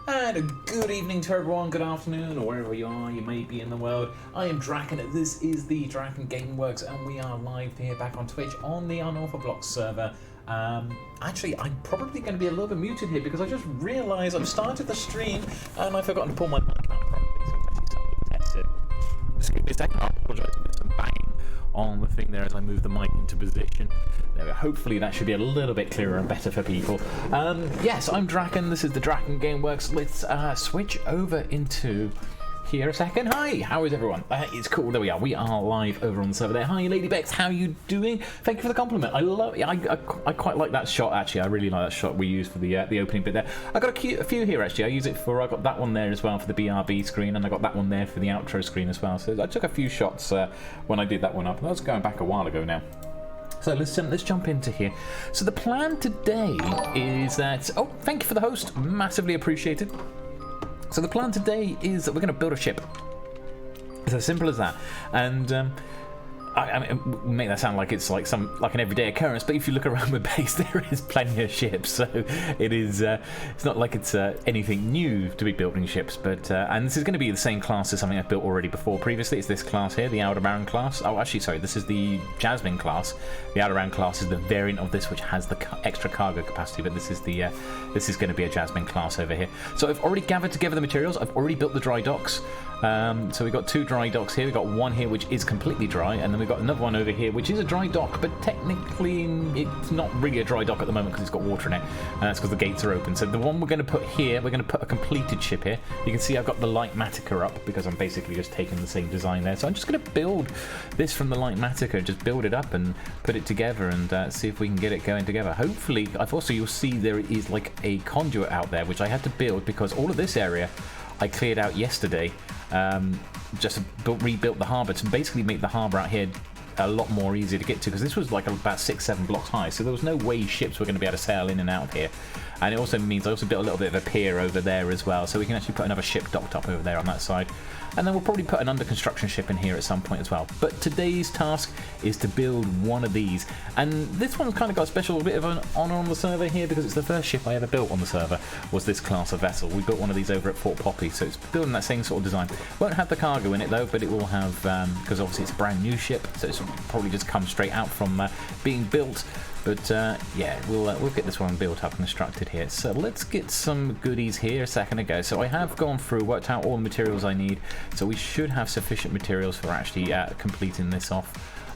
And a good evening to everyone, good afternoon, or wherever you are, you may be in the world. I am Draken, this is the DrakenWerks, and we are live here back on Twitch on the Unorthoblocks server. Actually, I'm probably going to be a little bit muted here because I just realised I've started the stream and I've forgotten to pull my mic out properly, so just give me a second, I apologise for some banging on the thing there as I move the mic into position. There we go. Hopefully that should be a little bit clearer and better for people. Yes, I'm Draken, this is the DrakenWerks. Let's switch over into here a second. Hi, how is everyone? It's cool, there we are. We are live over on the server there. Hi, Lady Bex, how you doing? Thank you for the compliment. I love it. I quite like that shot, actually. I really like that shot we used for the opening bit there. I got a few here, actually. I got that one there as well for the BRB screen, and I got that one there for the outro screen as well. So I took a few shots when I did that one up. That was going back a while ago now. So let's jump into here. So the plan today is that... Oh, thank you for the host. Massively appreciated. So the plan today is that we're going to build a ship. It's as simple as that. And I mean, make that sound like it's like an everyday occurrence, but if you look around the base, there is plenty of ships. So it is. It's not like it's anything new to be building ships, but and this is going to be the same class as something I've built already before. Previously, it's this class here, the Aldebaran class. Oh, actually, sorry, this is the Jasmine class. The Aldebaran class is the variant of this which has the extra cargo capacity, but this is the this is going to be a Jasmine class over here. So I've already gathered together the materials. I've already built the dry docks. So we've got two dry docks here. We've got one here which is completely dry, and then we've got another one over here which is a dry dock, but technically it's not really a dry dock at the moment because it's got water in it, and that's because the gates are open. So the one we're going to put here, we're going to put a completed ship here. You can see I've got the light Matica up because I'm basically just taking the same design there. So I'm just going to build this from the light Matica, just build it up and put it together and see if we can get it going together. Hopefully, you'll see there is like a conduit out there which I had to build because all of this area I cleared out yesterday. Just rebuilt the harbour to basically make the harbour out here a lot more easier to get to, because this was like about 6-7 blocks high, so there was no way ships were going to be able to sail in and out here. And it also means I also built a little bit of a pier over there as well, so we can actually put another ship docked up over there on that side. And then we'll probably put an under construction ship in here at some point as well. But today's task is to build one of these. And this one's kind of got a special bit of an honour on the server here because it's the first ship I ever built on the server, was this class of vessel. We built one of these over at Fort Poppy, so it's building that same sort of design. Won't have the cargo in it though, but it will have, because obviously it's a brand new ship, so it's probably just come straight out from being built. But yeah, we'll get this one built up and constructed here. So let's get some goodies here a second ago. So I have gone through, worked out all the materials I need. So we should have sufficient materials for actually completing this off.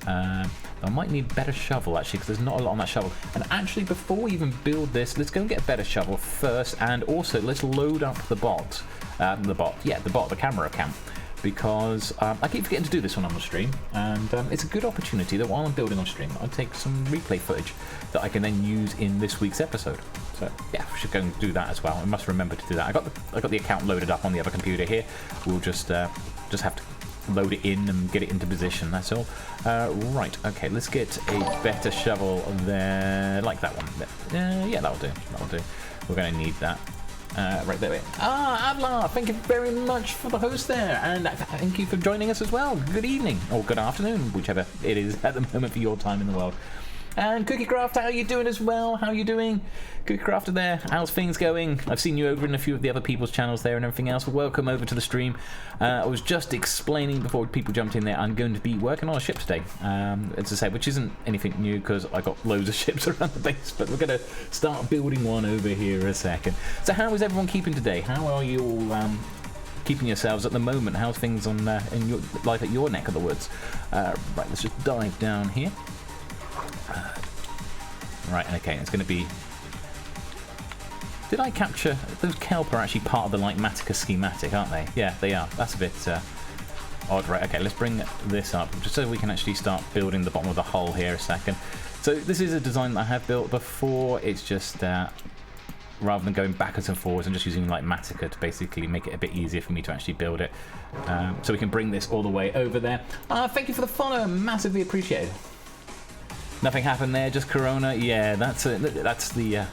I might need a better shovel actually, because there's not a lot on that shovel. And actually, before we even build this, let's go and get a better shovel first. And also, let's load up the the camera cam. Because I keep forgetting to do this one on the stream, and it's a good opportunity that while I'm building on stream, I take some replay footage that I can then use in this week's episode. So yeah, we should go and do that as well. I must remember to do that. I got the account loaded up on the other computer here. We'll just have to load it in and get it into position. That's all. Right. Okay. Let's get a better shovel there, like that one. Yeah, that'll do. That'll do. We're going to need that. Right there. Adlar, thank you very much for the host there, and thank you for joining us as well. Good evening, or good afternoon, whichever it is at the moment for your time in the world. And CookieCraft, how are you doing as well? How are you doing? CookieCrafter there, how's things going? I've seen you over in a few of the other people's channels there and everything else. Welcome over to the stream. I was just explaining before people jumped in there, I'm going to be working on a ship today. As I say, which isn't anything new because I got loads of ships around the base, but we're going to start building one over here in a second. So how is everyone keeping today? How are you all keeping yourselves at the moment? How's things on in your life at your neck of the woods? Right, let's just dive down here. Right, okay, it's going to be... Did I capture... Those kelp are actually part of the, like, Matica schematic, aren't they? Yeah, they are. That's a bit odd. Right, okay, let's bring this up, just so we can actually start building the bottom of the hull here a second. So this is a design that I have built before. It's just... rather than going backwards and forwards, I'm just using, like, Matica to basically make it a bit easier for me to actually build it. So we can bring this all the way over there. Thank you for the follow. Massively appreciated. Nothing happened there, just Corona. Yeah, that's the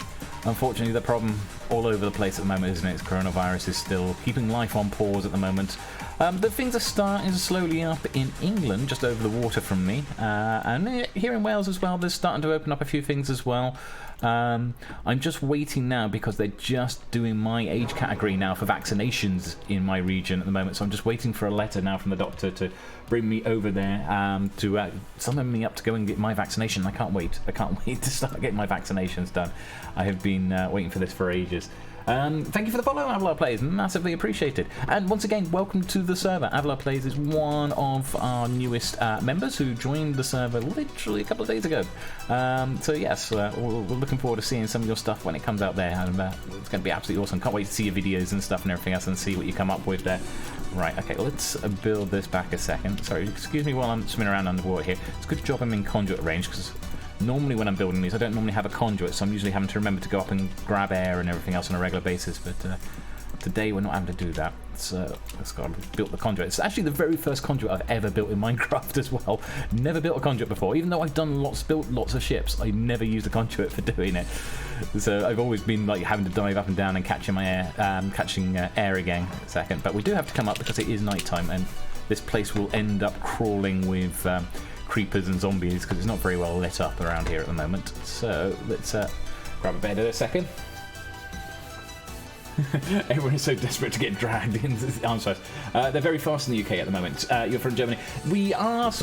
unfortunately the problem all over the place at the moment, isn't it? Coronavirus is still keeping life on pause at the moment. The things are starting slowly up in England, just over the water from me, and here in Wales as well. They're starting to open up a few things as well. I'm just waiting now because they're just doing my age category now for vaccinations in my region at the moment. So I'm just waiting for a letter now from the doctor to bring me over there to summon me up to go and get my vaccination. I can't wait. I can't wait to start getting my vaccinations done. I have been waiting for this for ages. Thank you for the follow, Avalar Plays, massively appreciated. And once again, welcome to the server. Avalar Plays is one of our newest members who joined the server literally a couple of days ago. So yes, we're looking forward to seeing some of your stuff when it comes out there, and it's going to be absolutely awesome. Can't wait to see your videos and stuff and everything else and see what you come up with there. Right, okay, let's build this back a second. Sorry, excuse me while I'm swimming around underwater here. It's a good job I'm in conduit range, because normally when I'm building these, I don't normally have a conduit, so I'm usually having to remember to go up and grab air and everything else on a regular basis, but today we're not having to do that. So let's go and build the conduit. It's actually the very first conduit I've ever built in Minecraft as well. Never built a conduit before, even though I've done built lots of ships. I never used a conduit for doing it. So I've always been like having to dive up and down and catching my air, air again a second. But we do have to come up because it is nighttime, and this place will end up crawling with creepers and zombies because it's not very well lit up around here at the moment. So let's grab a bed in a second. Everyone is so desperate to get dragged into the arms race. They're very fast in the UK at the moment. You're from Germany. We are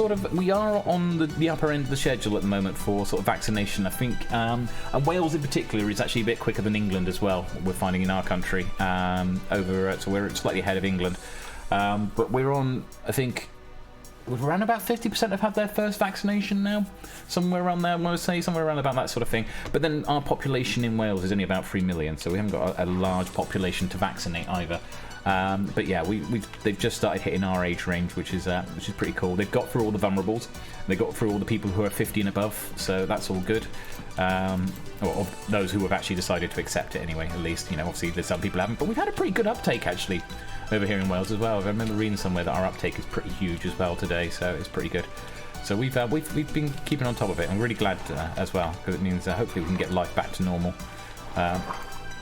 on the upper end of the schedule at the moment for sort of vaccination, I think. And Wales in particular is actually a bit quicker than England as well. We're finding in our country so we're slightly ahead of England. But we're on, I think, around about 50% have had their first vaccination now. Somewhere around there, I want to say, somewhere around about that sort of thing. But then our population in Wales is only about 3 million, so we haven't got a large population to vaccinate either. But yeah, they've just started hitting our age range, which is pretty cool. They've got through all the vulnerables. They got through all the people who are 50 and above, so that's all good. Or those who have actually decided to accept it anyway, at least. You know, obviously there's some people haven't, but we've had a pretty good uptake actually over here in Wales as well. I remember reading somewhere that our uptake is pretty huge as well today, so it's pretty good. So we've been keeping on top of it. I'm really glad as well, because it means hopefully we can get life back to normal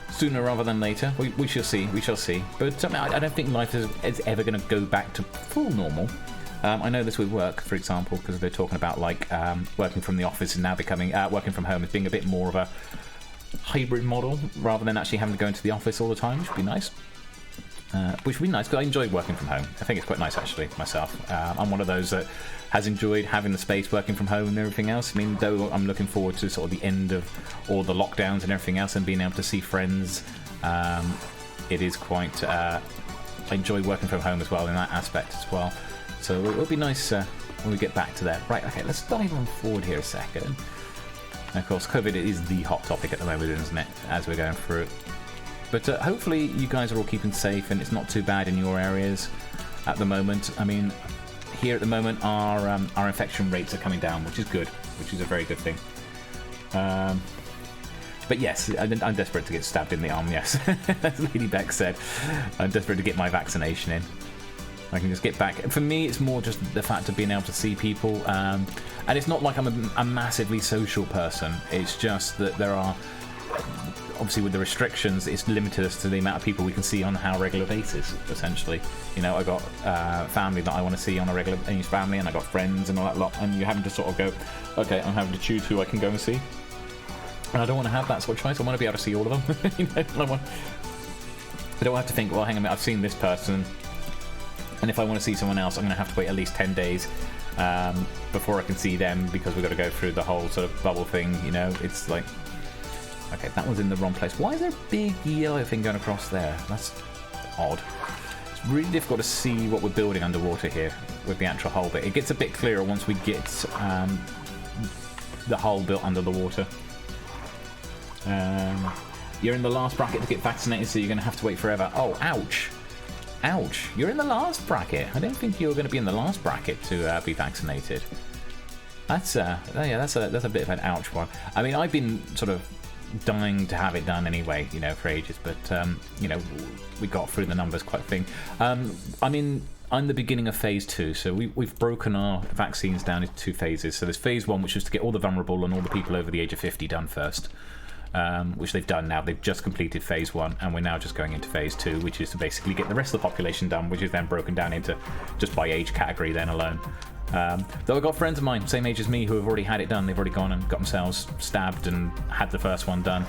sooner rather than later. We shall see. We shall see. But I don't think life is ever going to go back to full normal. I know this with work, for example, because they're talking about like working from the office and now becoming working from home as being a bit more of a hybrid model rather than actually having to go into the office all the time, which would be nice. Which would be nice, because I enjoy working from home. I think it's quite nice, actually, myself. I'm one of those that has enjoyed having the space, working from home and everything else. I mean, though I'm looking forward to sort of the end of all the lockdowns and everything else and being able to see friends, it is quite... I enjoy working from home as well in that aspect as well. So it'll be nice when we get back to that. Right, okay, let's dive on forward here a second. And of course, COVID is the hot topic at the moment, isn't it, as we're going through it. But hopefully you guys are all keeping safe and it's not too bad in your areas at the moment. I mean, here at the moment our infection rates are coming down, which is good, which is a very good thing. But yes, I'm desperate to get stabbed in the arm, yes. As Lady Beck said, I'm desperate to get my vaccination in. I can just get back. For me, it's more just the fact of being able to see people. And it's not like I'm a massively social person. It's just that there are... Obviously, with the restrictions, it's limited us to the amount of people we can see on a regular basis, essentially. You know, I got family that I want to see on a regular family, and I got friends and all that lot, and you're having to sort of go, okay, I'm having to choose who I can go and see. And I don't want to have that sort of choice. I want to be able to see all of them. You know, I don't have to think, well, hang on a minute, I've seen this person, and if I want to see someone else, I'm going to have to wait at least 10 days before I can see them, because we've got to go through the whole sort of bubble thing, you know. It's like... Okay, that was in the wrong place. Why is there a big yellow thing going across there? That's odd. It's really difficult to see what we're building underwater here with the actual hull bit. It gets a bit clearer once we get the hull built under the water. You're in the last bracket to get vaccinated, so you're going to have to wait forever. Oh, ouch. Ouch. You're in the last bracket. I don't think you're going to be in the last bracket to be vaccinated. That's a bit of an ouch one. I mean, I've been sort of dying to have it done anyway, you know, for ages, but you know, we got through the numbers quite a thing. I'm the beginning of phase 2, so we've broken our vaccines down into 2 phases. So there's phase 1, which is to get all the vulnerable and all the people over the age of 50 done first. which they've done now. They've just completed phase 1, and we're now just going into phase 2, which is to basically get the rest of the population done, which is then broken down into just by age category then alone. Though I've got friends of mine, same age as me, who have already had it done. They've already gone and got themselves stabbed and had the first one done.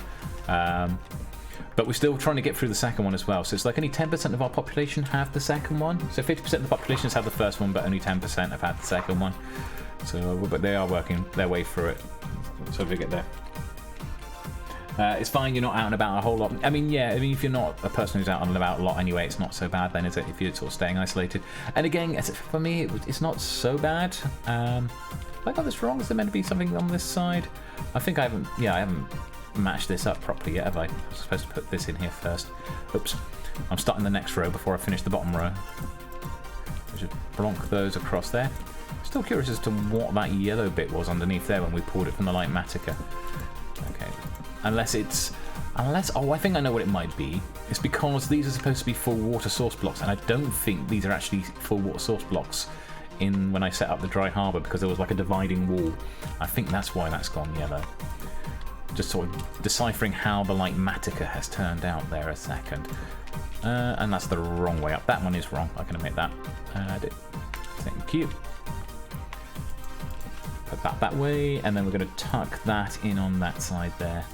But we're still trying to get through the second one as well. So it's like only 10% of our population have the second one. So 50% of the population has had the first one, but only 10% have had the second one. So, but they are working their way through it. So we get there. It's fine, you're not out and about a whole lot. I mean, yeah, if you're not a person who's out and about a lot anyway, it's not so bad then, is it? If you're sort of staying isolated. And again, for me, it's not so bad. Have I got this wrong? Is there meant to be something on this side? I think I haven't matched this up properly yet, have I? I'm supposed to put this in here first. Oops. I'm starting the next row before I finish the bottom row. I should plonk those across there. Still curious as to what that yellow bit was underneath there when we pulled it from the light matica. Okay. Unless, I think I know what it might be. It's because these are supposed to be full water source blocks, and I don't think these are actually full water source blocks when I set up the dry harbour, because there was like a dividing wall. I think that's why that's gone yellow. Just sort of deciphering how the light matica has turned out there a second. And that's the wrong way up. That one is wrong, I can admit that. Thank you. Put that way, and then we're going to tuck that in on that side there.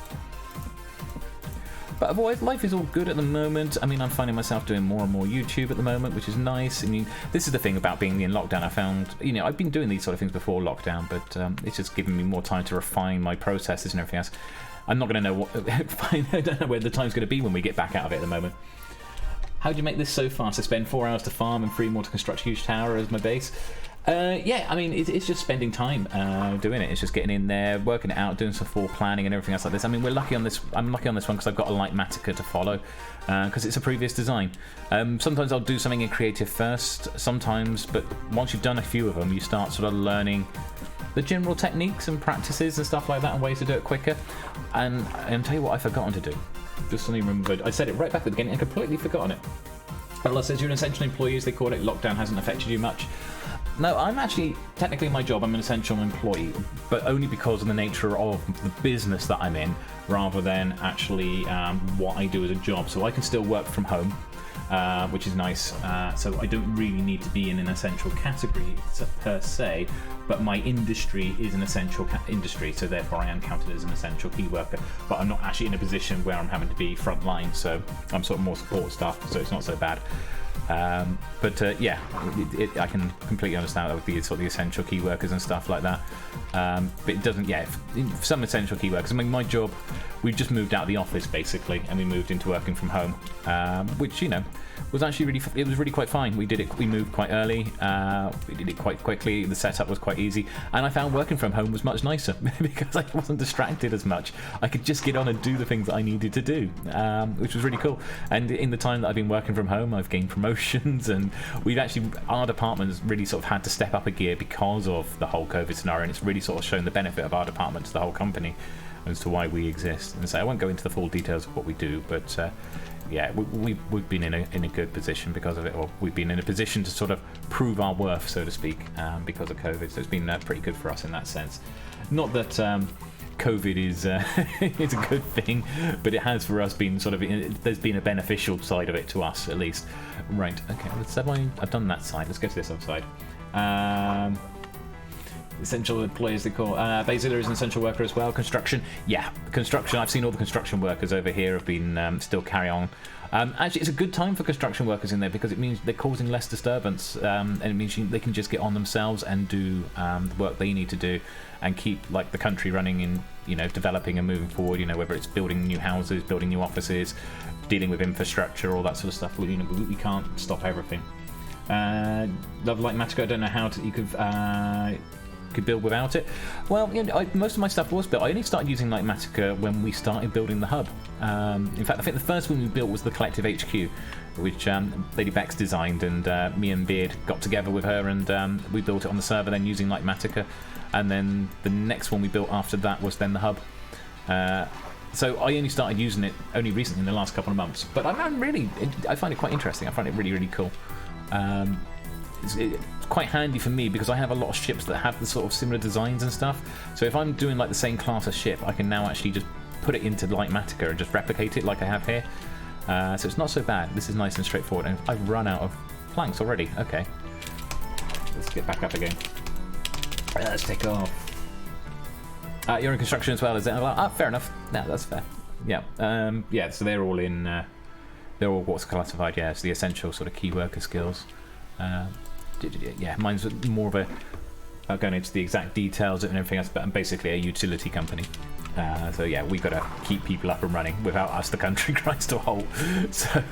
But otherwise, life is all good at the moment. I mean, I'm finding myself doing more and more YouTube at the moment, which is nice. I mean, this is the thing about being in lockdown. I found, I've been doing these sort of things before lockdown, but it's just given me more time to refine my processes and everything else. I'm not going to know I don't know where the time's going to be when we get back out of it at the moment. How do you make this so fast? I spend 4 hours to farm and 3 more to construct a huge tower as my base. Yeah, I mean, it's just spending time doing it. It's just getting in there, working it out, doing some planning and everything else like this. I mean, we're lucky on this. I'm lucky on this one because I've got a light matica to follow because it's a previous design. Sometimes I'll do something in creative first, sometimes, but once you've done a few of them, you start sort of learning the general techniques and practices and stuff like that and ways to do it quicker. And tell you what I've forgotten to do. Just suddenly remembered. I said it right back at the beginning and completely forgotten it. Allah says you're an essential employee, as they call it. Lockdown hasn't affected you much. No, I'm actually, technically in my job, I'm an essential employee, but only because of the nature of the business that I'm in, rather than actually what I do as a job. So I can still work from home, which is nice. So I don't really need to be in an essential category per se, but my industry is an essential industry, so therefore I am counted as an essential key worker. But I'm not actually in a position where I'm having to be frontline, so I'm sort of more support staff, so it's not so bad. Yeah, I can completely understand that with the sort of the essential key workers and stuff like that. But it doesn't, yeah, some essential key workers. I mean, my job, we've just moved out of the office basically, and we moved into working from home, which was actually really quite fine. We moved quite early. We did it quite quickly. The setup was quite easy, and I found working from home was much nicer because I wasn't distracted as much. I could just get on and do the things that I needed to do, which was really cool. And in the time that I've been working from home, I've gained promotions, and our department's really sort of had to step up a gear because of the whole COVID scenario, and it's really sort of shown the benefit of our department to the whole company as to why we exist. And so I won't go into the full details of what we do, but yeah, we've been in a good position because of it, or we've been in a position to sort of prove our worth, so to speak, because of COVID. So it's been pretty good for us in that sense. Not that COVID is it's a good thing, but it has for us been sort of, there's been a beneficial side of it to us at least. Right, okay, I've done that side. Let's go to this other side. Essential employees, they call. Basically, there is an essential worker as well. Construction, yeah, construction. I've seen all the construction workers over here have been still carry on. Actually, it's a good time for construction workers in there because it means they're causing less disturbance, and it means they can just get on themselves and do the work they need to do, and keep like the country running and developing and moving forward. Whether it's building new houses, building new offices, dealing with infrastructure, all that sort of stuff. We can't stop everything. Love Light Matica. I don't know how you could build without it. Well, most of my stuff was built. I only started using Light Matica when we started building the hub. In fact, I think the first one we built was the Collective HQ, which Lady Bex designed, and me and Beard got together with her, and we built it on the server then using Light Matica. And then the next one we built after that was then the hub. So I only started using it only recently in the last couple of months. But I find it quite interesting. I find it really, really cool. It's quite handy for me because I have a lot of ships that have the sort of similar designs and stuff. So if I'm doing like the same class of ship, I can now actually just put it into Light Matica and just replicate it like I have here. So it's not so bad. This is nice and straightforward. And I've run out of planks already. Okay. Let's get back up again. Let's take off. You're in construction as well, is it? Fair enough. No, that's fair. Yeah. Yeah, so they're all in... they're all what's classified, yeah, as the essential sort of key worker skills. Yeah, mine's more of a... going into the exact details and everything else, but I'm basically a utility company. So yeah, we've got to keep people up and running. Without us, the country grinds to a halt. So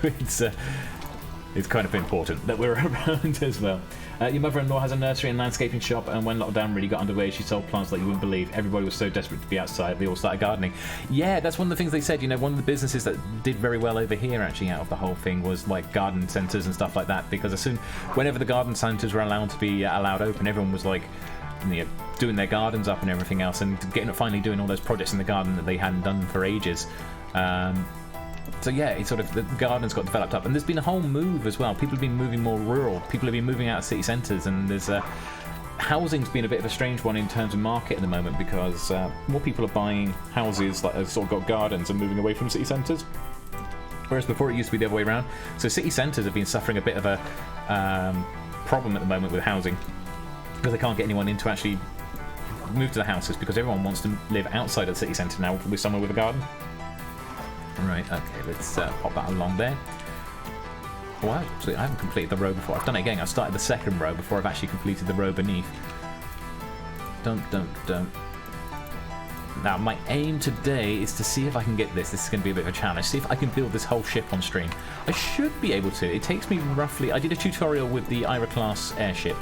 it's kind of important that we're around as well. Your mother-in-law has a nursery and landscaping shop, and when lockdown really got underway, she sold plants like you wouldn't believe. Everybody was so desperate to be outside, they all started gardening. Yeah, that's one of the things they said. You know, one of the businesses that did very well over here, actually, out of the whole thing, was like garden centres and stuff like that. Because whenever the garden centres were allowed to be allowed open, everyone was like, you know, doing their gardens up and everything else, and finally doing all those projects in the garden that they hadn't done for ages. So yeah, it's sort of the gardens got developed up, and there's been a whole move as well. People have been moving more rural. People have been moving out of city centres, and there's housing's been a bit of a strange one in terms of market at the moment, because more people are buying houses that have sort of got gardens and moving away from city centres. Whereas before it used to be the other way around. So city centres have been suffering a bit of a problem at the moment with housing, because they can't get anyone in to actually move to the houses, because everyone wants to live outside of the city centre now with somewhere with a garden. Right, okay, let's pop that along there. Wow, so I haven't completed the row before. I've done it again. I started the second row before I've actually completed the row beneath. Don't. Now, my aim today is to see if I can get this. This is going to be a bit of a challenge. See if I can build this whole ship on stream. I should be able to. It takes me roughly... I did a tutorial with the Ira class airship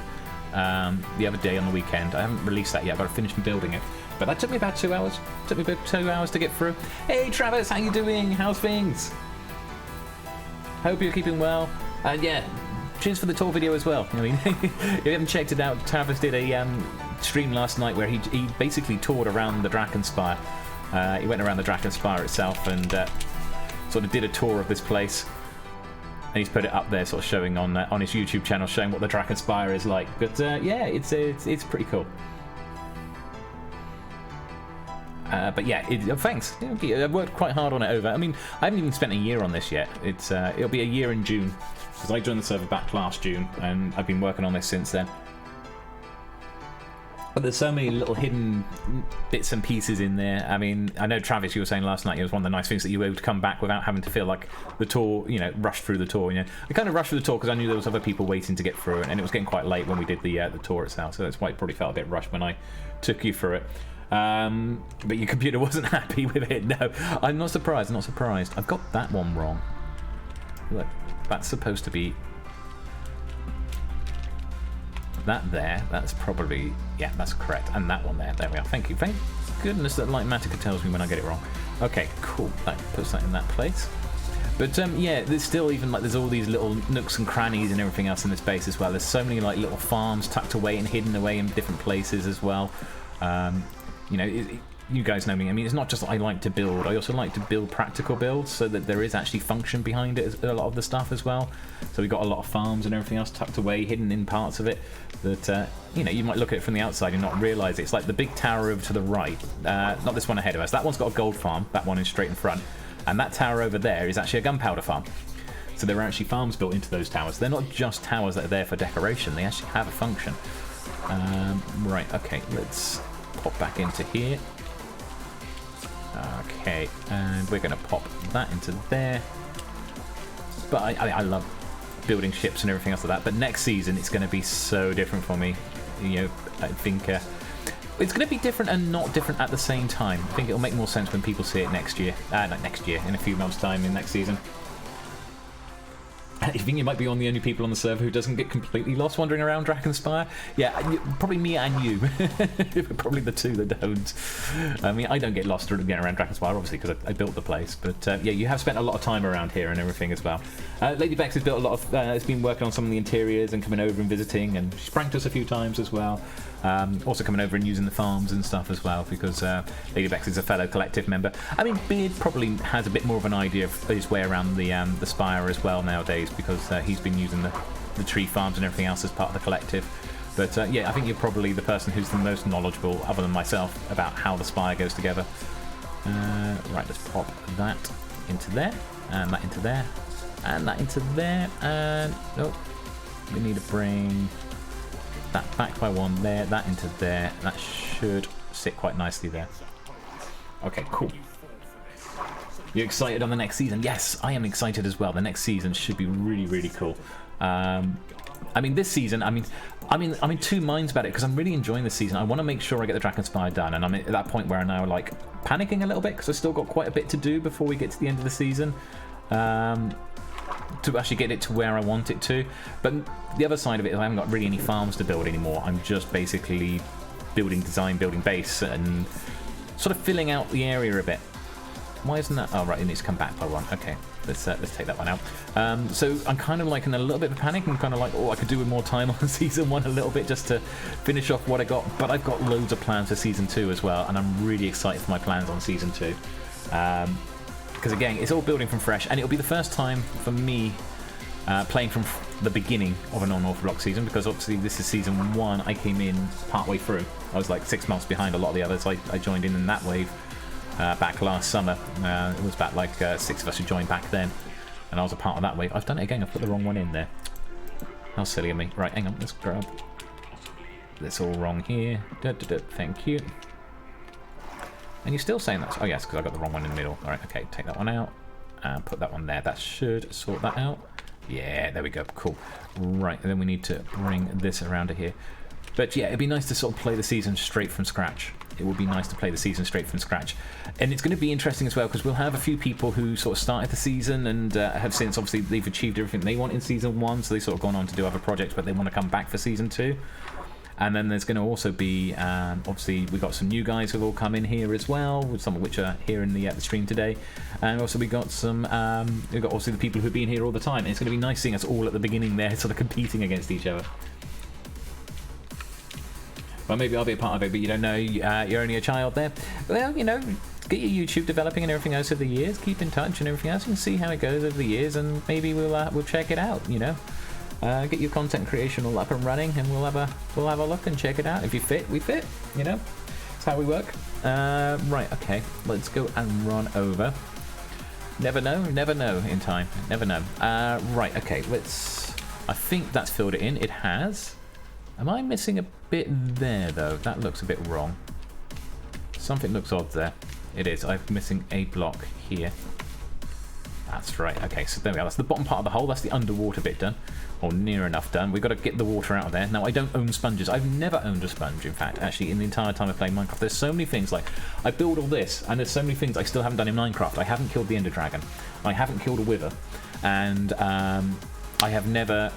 the other day on the weekend. I haven't released that yet. I've got to finish building it. But that took me about 2 hours. Took me about 2 hours to get through. Hey, Travis, how you doing? How's things? Hope you're keeping well. And yeah, cheers for the tour video as well. I mean, if you haven't checked it out, Travis did a stream last night where he basically toured around the Drakenspire. He went around the Drakenspire itself and sort of did a tour of this place. And he's put it up there, sort of showing on his YouTube channel, showing what the Drakenspire is like. But yeah, it's pretty cool. But yeah, thanks. I've worked quite hard on it over. I mean, I haven't even spent a year on this yet. It'll be a year in June, because I joined the server back last June, and I've been working on this since then. But there's so many little hidden bits and pieces in there. I mean, I know, Travis, you were saying last night it was one of the nice things that you were able to come back without having to feel like the tour, you know, rushed through the tour. You know, I kind of rushed through the tour because I knew there was other people waiting to get through it, and it was getting quite late when we did the tour itself. So that's why it probably felt a bit rushed when I took you through it. But your computer wasn't happy with it. No, I'm not surprised. Not surprised. I've got that one wrong. Look, that's supposed to be that there. That's probably, yeah, that's correct. And that one there. There we are. Thank you. Thank goodness that Light Matica tells me when I get it wrong. Okay, cool. That puts that in that place. But yeah, there's still even like there's all these little nooks and crannies and everything else in this base as well. There's so many like little farms tucked away and hidden away in different places as well. You know, you guys know me. I mean, it's not just that I like to build. I also like to build practical builds so that there is actually function behind it, a lot of the stuff as well. So we've got a lot of farms and everything else tucked away, hidden in parts of it that, you know, you might look at it from the outside and not realise it. It's like the big tower over to the right. Not this one ahead of us. That one's got a gold farm. That one is straight in front. And that tower over there is actually a gunpowder farm. So there are actually farms built into those towers. They're not just towers that are there for decoration. They actually have a function. Right, okay, let's pop back into here. Okay, and we're going to pop that into there. But I love building ships and everything else like that. But next season, it's going to be so different for me. You know, I think it's going to be different and not different at the same time. I think it'll make more sense when people see it next year. Not next year, in a few months' time in next season. I think you might be one of the only people on the server who doesn't get completely lost wandering around Drakenspire. Yeah, probably me and you. Probably the two that don't. I mean, I don't get lost getting around Drakenspire, obviously, because I built the place. But yeah, you have spent a lot of time around here and everything as well. Lady Bex has built a lot of... has been working on some of the interiors and coming over and visiting, and she's pranked us a few times as well. Also coming over and using the farms and stuff as well, because Lady Bex is a fellow collective member. I mean, Beard probably has a bit more of an idea of his way around the spire as well nowadays, because he's been using the tree farms and everything else as part of the collective. But yeah, I think you're probably the person who's the most knowledgeable, other than myself, about how the spire goes together. Right, let's pop that into there, and that into there, and that into there, and nope, we need to bring that back by one there, that into there. That should sit quite nicely there. Okay, cool. You excited on the next season? Yes, I am excited as well. The next season should be really, really cool. I mean, this season, I'm in two minds about it because I'm really enjoying this season. I want to make sure I get the Drakenspire done, and I'm at that point where I'm now like panicking a little bit because I've still got quite a bit to do before we get to the end of the season to actually get it to where I want it to. But the other side of it is I haven't got really any farms to build anymore. I'm just basically building design, building base, and sort of filling out the area a bit. Why isn't that? Oh, right, it needs to come back by one. Okay, let's take that one out. So I'm kind of like in a little bit of a panic. I'm kind of like, oh, I could do with more time on season 1 a little bit just to finish off what I got. But I've got loads of plans for season 2 as well, and I'm really excited for my plans on season 2. Because again, it's all building from fresh, and it'll be the first time for me playing from the beginning of an Unorthoblocks season, because obviously this is season 1. I came in partway through. I was like 6 months behind a lot of the others. I joined in that wave. Back last summer. It was about like 6 of us who joined back then, and I was a part of that wave. I've done it again. I've put the wrong one in there. How silly of me. Right, hang on. Let's grab this all wrong here. Thank you. And you're still saying that? Oh yes, because I got the wrong one in the middle. All right, okay. Take that one out and put that one there. That should sort that out. Yeah, there we go. Cool. Right, and then we need to bring this around to here. But yeah, it'd be nice to sort of play the season straight from scratch. It would be nice to play the season straight from scratch. And it's going to be interesting as well, because we'll have a few people who sort of started the season and have since, obviously, they've achieved everything they want in season 1, so they've sort of gone on to do other projects, but they want to come back for season 2. And then there's going to also be, obviously, we've got some new guys who've all come in here as well, with some of which are here in the stream today. And also we got some, we've got also the people who've been here all the time. And it's going to be nice seeing us all at the beginning there, sort of competing against each other. Well, maybe I'll be a part of it, but you don't know, you're only a child there. Well, you know, get your YouTube developing and everything else over the years. Keep in touch and everything else, and see how it goes over the years, and maybe we'll check it out. You know, get your content creation all up and running, and we'll have a look and check it out. If you fit, we fit. You know, that's how we work. Right, okay, let's go and run over. Never know in time. Never know. Right, okay, let's. I think that's filled it in. It has. Am I missing a bit there, though? That looks a bit wrong. Something looks odd there. It is. I'm missing a block here. That's right. Okay, so there we are. That's the bottom part of the hole. That's the underwater bit done. Or near enough done. We've got to get the water out of there. Now, I don't own sponges. I've never owned a sponge, in fact, actually, in the entire time of playing Minecraft. There's so many things, like, I build all this, and there's so many things I still haven't done in Minecraft. I haven't killed the Ender Dragon. I haven't killed a Wither. And I have never...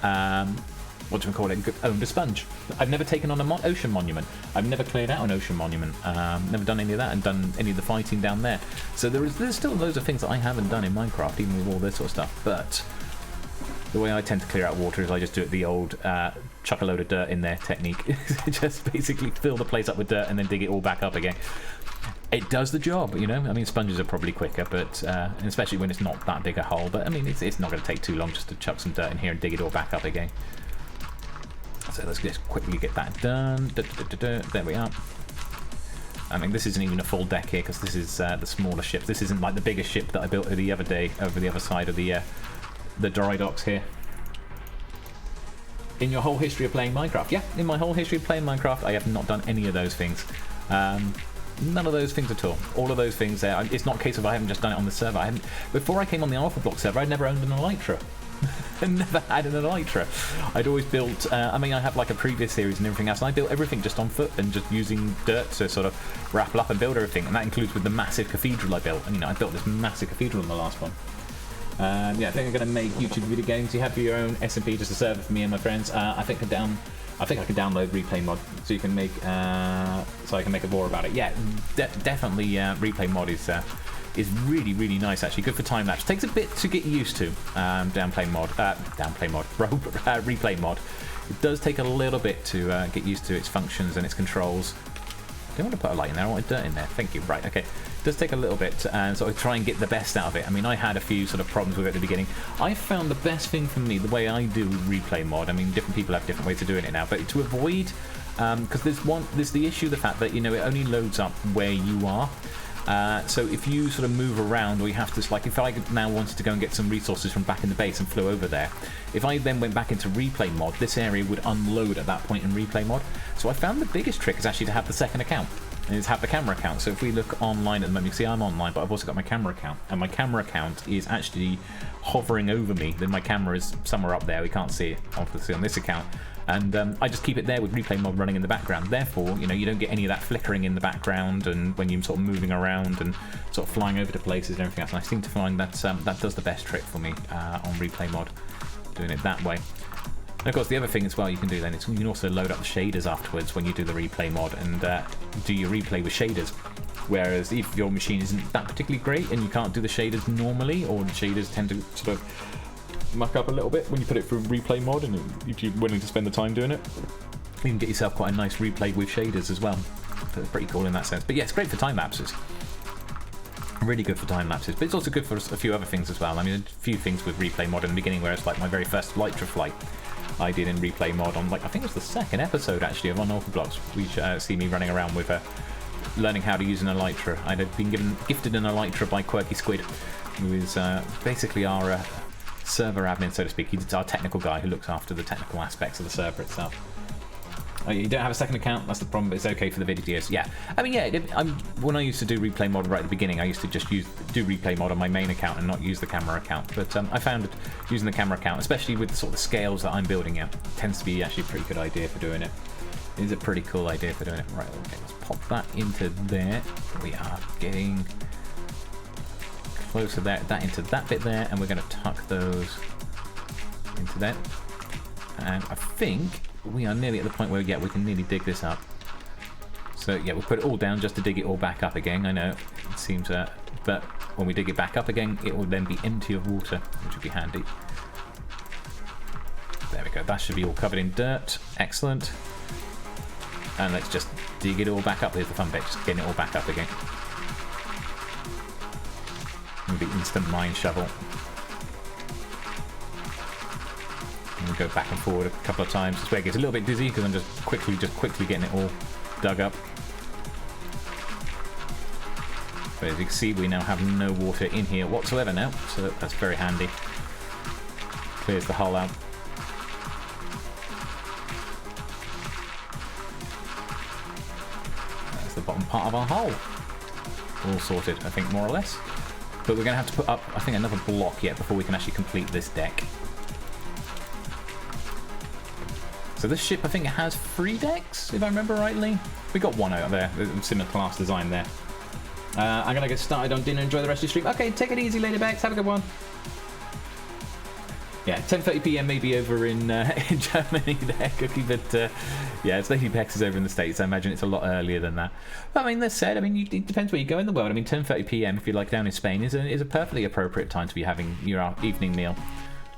what do we call it? Owned a sponge. I've never taken on an ocean monument. I've never cleared out an ocean monument. Never done any of that and done any of the fighting down there. So there's still loads of things that I haven't done in Minecraft, even with all this sort of stuff. But the way I tend to clear out water is I just do it the old chuck a load of dirt in there technique. Just basically fill the place up with dirt and then dig it all back up again. It does the job, you know. I mean, sponges are probably quicker, but especially when it's not that big a hole. But I mean, it's not going to take too long just to chuck some dirt in here and dig it all back up again. So let's just quickly get that done. There we are. I mean, this isn't even a full deck here because this is the smaller ship. This isn't like the bigger ship that I built the other day over the other side of the dry docks here. In your whole history of playing Minecraft? Yeah, in my whole history of playing Minecraft, I have not done any of those things. None of those things at all. All of those things there. It's not a case of I haven't just done it on the server. Before I came on the Unorthoblocks server, I'd never owned an Elytra. I never had an Elytra. I'd always built, I mean, I have like a previous series and everything else, and I built everything just on foot and just using dirt to sort of raffle up and build everything, and that includes with the massive cathedral I built. And you know, I built this massive cathedral in the last one. Yeah, I think I'm going to make YouTube video games. You have your own SMP, just a server for me and my friends. I think I can download Replay Mod, so you can make, so I can make a more about it. Yeah, definitely. Replay Mod is really, really nice, actually. Good for time lapse. Takes a bit to get used to. Replay Mod. It does take a little bit to get used to its functions and its controls. I don't want to put a light in there. I want dirt in there. Thank you. Right. Okay. It does take a little bit and sort of try and get the best out of it. I mean, I had a few sort of problems with it at the beginning. I found the best thing for me, the way I do Replay Mod. I mean, different people have different ways of doing it now, but to avoid, because there's the issue, the fact that, you know, it only loads up where you are. So if you sort of move around, or you have to, like if I now wanted to go and get some resources from back in the base and flew over there, if I then went back into replay mod, this area would unload at that point in replay mod. So I found the biggest trick is actually to have the second account, and is have the camera account. So if we look online at the moment, you can see I'm online, but I've also got my camera account, and my camera account is actually hovering over me. Then my camera is somewhere up there, we can't see it obviously on this account. And I just keep it there with replay mod running in the background. Therefore, you know, you don't get any of that flickering in the background, and when you're sort of moving around and sort of flying over to places and everything else. And I seem to find that that does the best trick for me on replay mod, doing it that way. And of course, the other thing as well you can do then is you can also load up the shaders afterwards when you do the replay mod, and do your replay with shaders. Whereas if your machine isn't that particularly great and you can't do the shaders normally, or the shaders tend to sort of muck up a little bit when you put it through replay mod, and if you're willing to spend the time doing it, you can get yourself quite a nice replay with shaders as well. So it's pretty cool in that sense. But yeah, it's great for time lapses. Really good for time lapses, but it's also good for a few other things as well. I mean, a few things with replay mod in the beginning, where it's like my very first Lytra flight I did in replay mod on, like, I think it was the second episode actually of Unorthoblocks, which see me running around with learning how to use an Elytra. I'd been gifted an Elytra by Quirky Squid, who is basically our server admin, so to speak. He's our technical guy who looks after the technical aspects of the server itself. Oh, you don't have a second account? That's the problem, but it's okay for the videos. Yeah, I mean, yeah, when I used to do replay mod right at the beginning, I used to just do replay mod on my main account and not use the camera account. But I found that using the camera account, especially with the sort of scales that I'm building out, tends to be actually a pretty good idea for doing it. It is a pretty cool idea for doing it. Right, okay, let's pop that into there. We are getting closer there, that into that bit there, and we're going to tuck those into there. And I think we are nearly at the point where, yeah, we can nearly dig this up. So yeah, we'll put it all down just to dig it all back up again. I know it seems, but when we dig it back up again, it will then be empty of water, which would be handy. There we go. That should be all covered in dirt. Excellent. And let's just dig it all back up. Here's the fun bit, just getting it all back up again. With the instant mine shovel. And we'll go back and forward a couple of times. This way it gets a little bit dizzy because I'm just quickly getting it all dug up. But as you can see, we now have no water in here whatsoever now, so that's very handy. Clears the hull out. That's the bottom part of our hull. All sorted, I think, more or less. But we're going to have to put up, I think, another block yet before we can actually complete this deck. So this ship, I think, has 3 decks, if I remember rightly. We got one out there, similar class design there. I'm going to get started on dinner, enjoy the rest of the stream. Okay, take it easy, Ladybacks, have a good one. Yeah, 10:30 PM maybe over in Germany there, Cookie, but yeah, it's Ladybacks is over in the States. I imagine it's a lot earlier than that. But I mean, that said, I mean, it depends where you go in the world. I mean, 10:30 PM, if you're like down in Spain, is a perfectly appropriate time to be having your evening meal.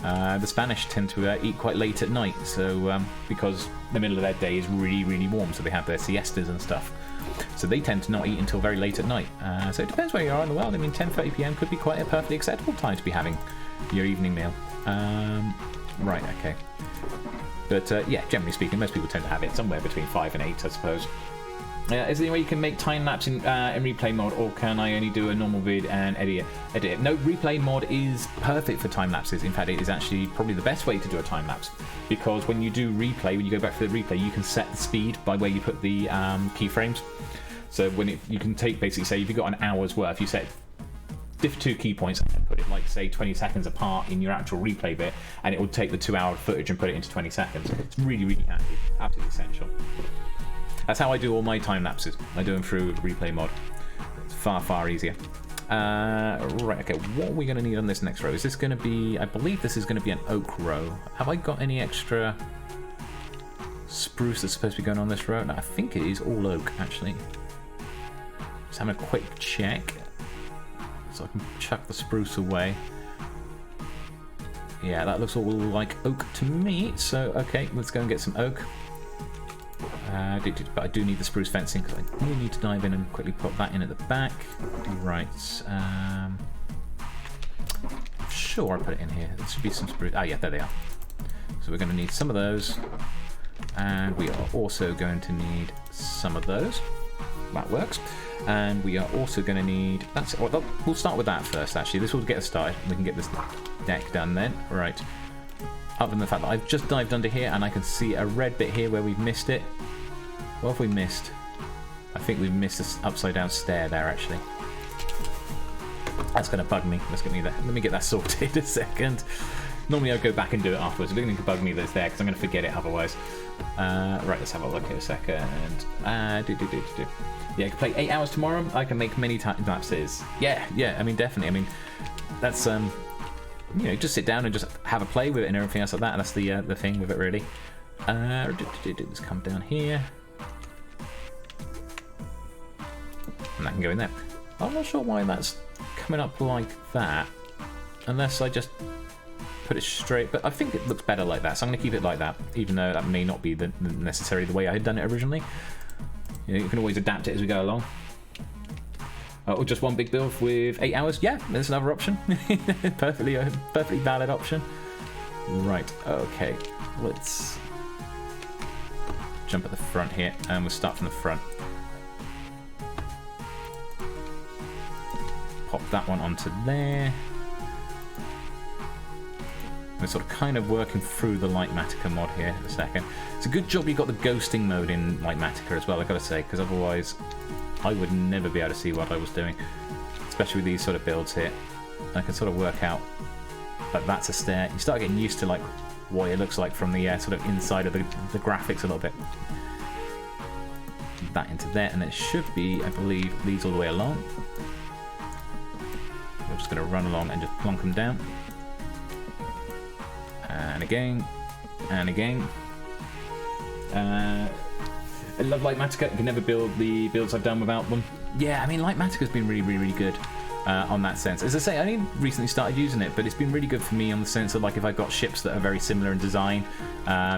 The Spanish tend to eat quite late at night, so because the middle of their day is really, really warm, so they have their siestas and stuff. So they tend to not eat until very late at night. So it depends where you are in the world. I mean, 10:30 PM could be quite a perfectly acceptable time to be having your evening meal. Right, okay. But yeah, generally speaking, most people tend to have it somewhere between 5 and 8, I suppose. Is there any way you can make time lapse in replay mod, or can I only do a normal vid and edit it? No, replay mod is perfect for time lapses. In fact, it is actually probably the best way to do a time lapse, because when you do replay, when you go back for the replay, you can set the speed by where you put the keyframes. So when you can take, basically, say if you've got an hour's worth, you set 2 key points and put it, like, say 20 seconds apart in your actual replay bit, and it will take the 2-hour footage and put it into 20 seconds. It's really, really handy, absolutely essential. That's how I do all my time lapses. I do them through replay mod. It's far, far easier. Right, okay, what are we going to need on this next row? Is this going to be, I believe this is going to be an oak row. Have I got any extra spruce that's supposed to be going on this row? No, I think it is all oak, actually. Just having a quick check, so I can chuck the spruce away. Yeah, that looks all like oak to me, so okay, let's go and get some oak. But I do need the spruce fencing, because I do need to dive in and quickly put that in at the back. Right, sure, I put it in here. There should be some spruce. Ah, yeah, there they are. So we're going to need some of those, and we are also going to need some of those. that works. And we are also going to need... That's it. Well, we'll start with that first, actually. This will get us started. We can get this deck done then. Right. Other than the fact that I've just dived under here and I can see a red bit here where we've missed it. What have we missed? I think we've missed this upside down stair there, actually. That's going to bug me. Let's get me there. Let me get that sorted a second. Normally I'd go back and do it afterwards. It's going to bug me that it's there because I'm going to forget it otherwise. Right, let's have a look here a second. Yeah, I can play 8 hours tomorrow. I can make many time lapses. Yeah, I mean, definitely. I mean, that's, you know, just sit down and just have a play with it and everything else like that. That's the thing with it, really. Let's come down here. And that can go in there. I'm not sure why that's coming up like that. Unless I just put it straight. But I think it looks better like that. So I'm going to keep it like that. Even though that may not be necessarily the way I had done it originally. You know, you can always adapt it as we go along. Or just one big build with 8 hours. Yeah, there's another option. perfectly valid option. Right, okay. Let's jump at the front here. And we'll start from the front. Pop that one onto there. We're sort of kind of working through the Light Matica mod here in a second. It's a good job you got the ghosting mode in Light Matica as well, I've got to say, because otherwise I would never be able to see what I was doing, especially with these sort of builds here. I can sort of work out like that's a stair. You start getting used to like what it looks like from the sort of inside of the graphics a little bit. That into there, and it should be, I believe, these all the way along. We're just going to run along and just plonk them down. And again, and again. I love Light Matica. You can never build the builds I've done without them. Yeah, I mean, Light Matica's been really good on that sense. As I say, I only recently started using it, but it's been really good for me on the sense of like if I've got ships that are very similar in design,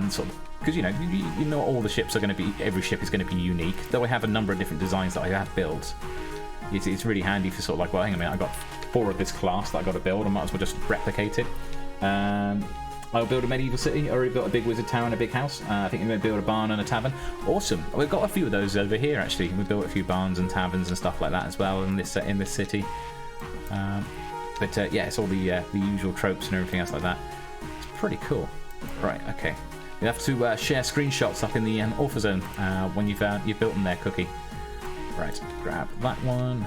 sort of, because you know all the ships are going to be, every ship is going to be unique. Though I have a number of different designs that I have built, it's really handy for sort of like, well, hang on a minute, I've got 4 of this class that I've got to build. I might as well just replicate it. I'll build a medieval city. I already built a big wizard tower and a big house. I think I'm going to build a barn and a tavern. Awesome. We've got a few of those over here, actually. We built a few barns and taverns and stuff like that as well in this city. Yeah, it's all the usual tropes and everything else like that. It's pretty cool. Right, okay. You have to share screenshots up in the author zone when you've built them there, Cookie. Right, grab that one.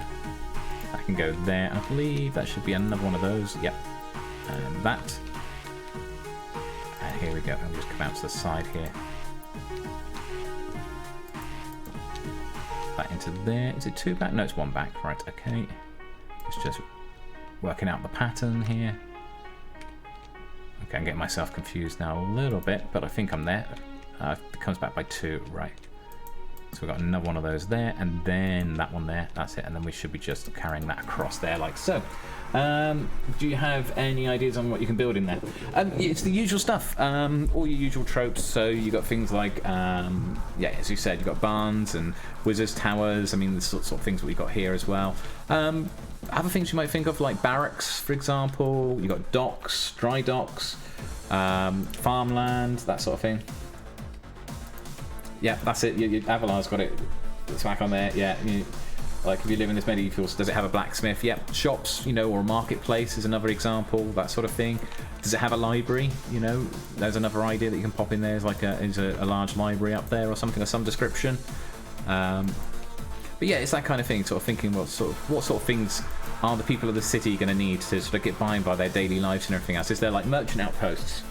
That can go there, I believe. That should be another one of those. Yep. And that. And here we go. And we'll just come out to the side here. That into there. Is it 2 back? No, it's 1 back. Right, okay. It's just working out the pattern here. Okay, I'm getting myself confused now a little bit, but I think I'm there. It comes back by 2, right. So we've got another one of those there, and then that one there. That's it, and then we should be just carrying that across there like so. Do you have any ideas on what you can build in there? It's the usual stuff, all your usual tropes. So you got things like, yeah, as you said, you've got barns and wizards' towers. I mean, the sort of things that we've got here as well. Other things you might think of, like barracks, for example. You've got docks, dry docks, farmland, that sort of thing. Yeah, that's it. Avalar's got it smack on there. Yeah, like if you live in this medieval, does it have a blacksmith? Yeah, shops, or a marketplace is another example, that sort of thing. Does it have a library? There's another idea that you can pop in there. Is like a large library up there or something of some description. But yeah, it's that kind of thing. Sort of thinking what sort of things are the people of the city going to need to sort of get by their daily lives and everything else? Is there like merchant outposts?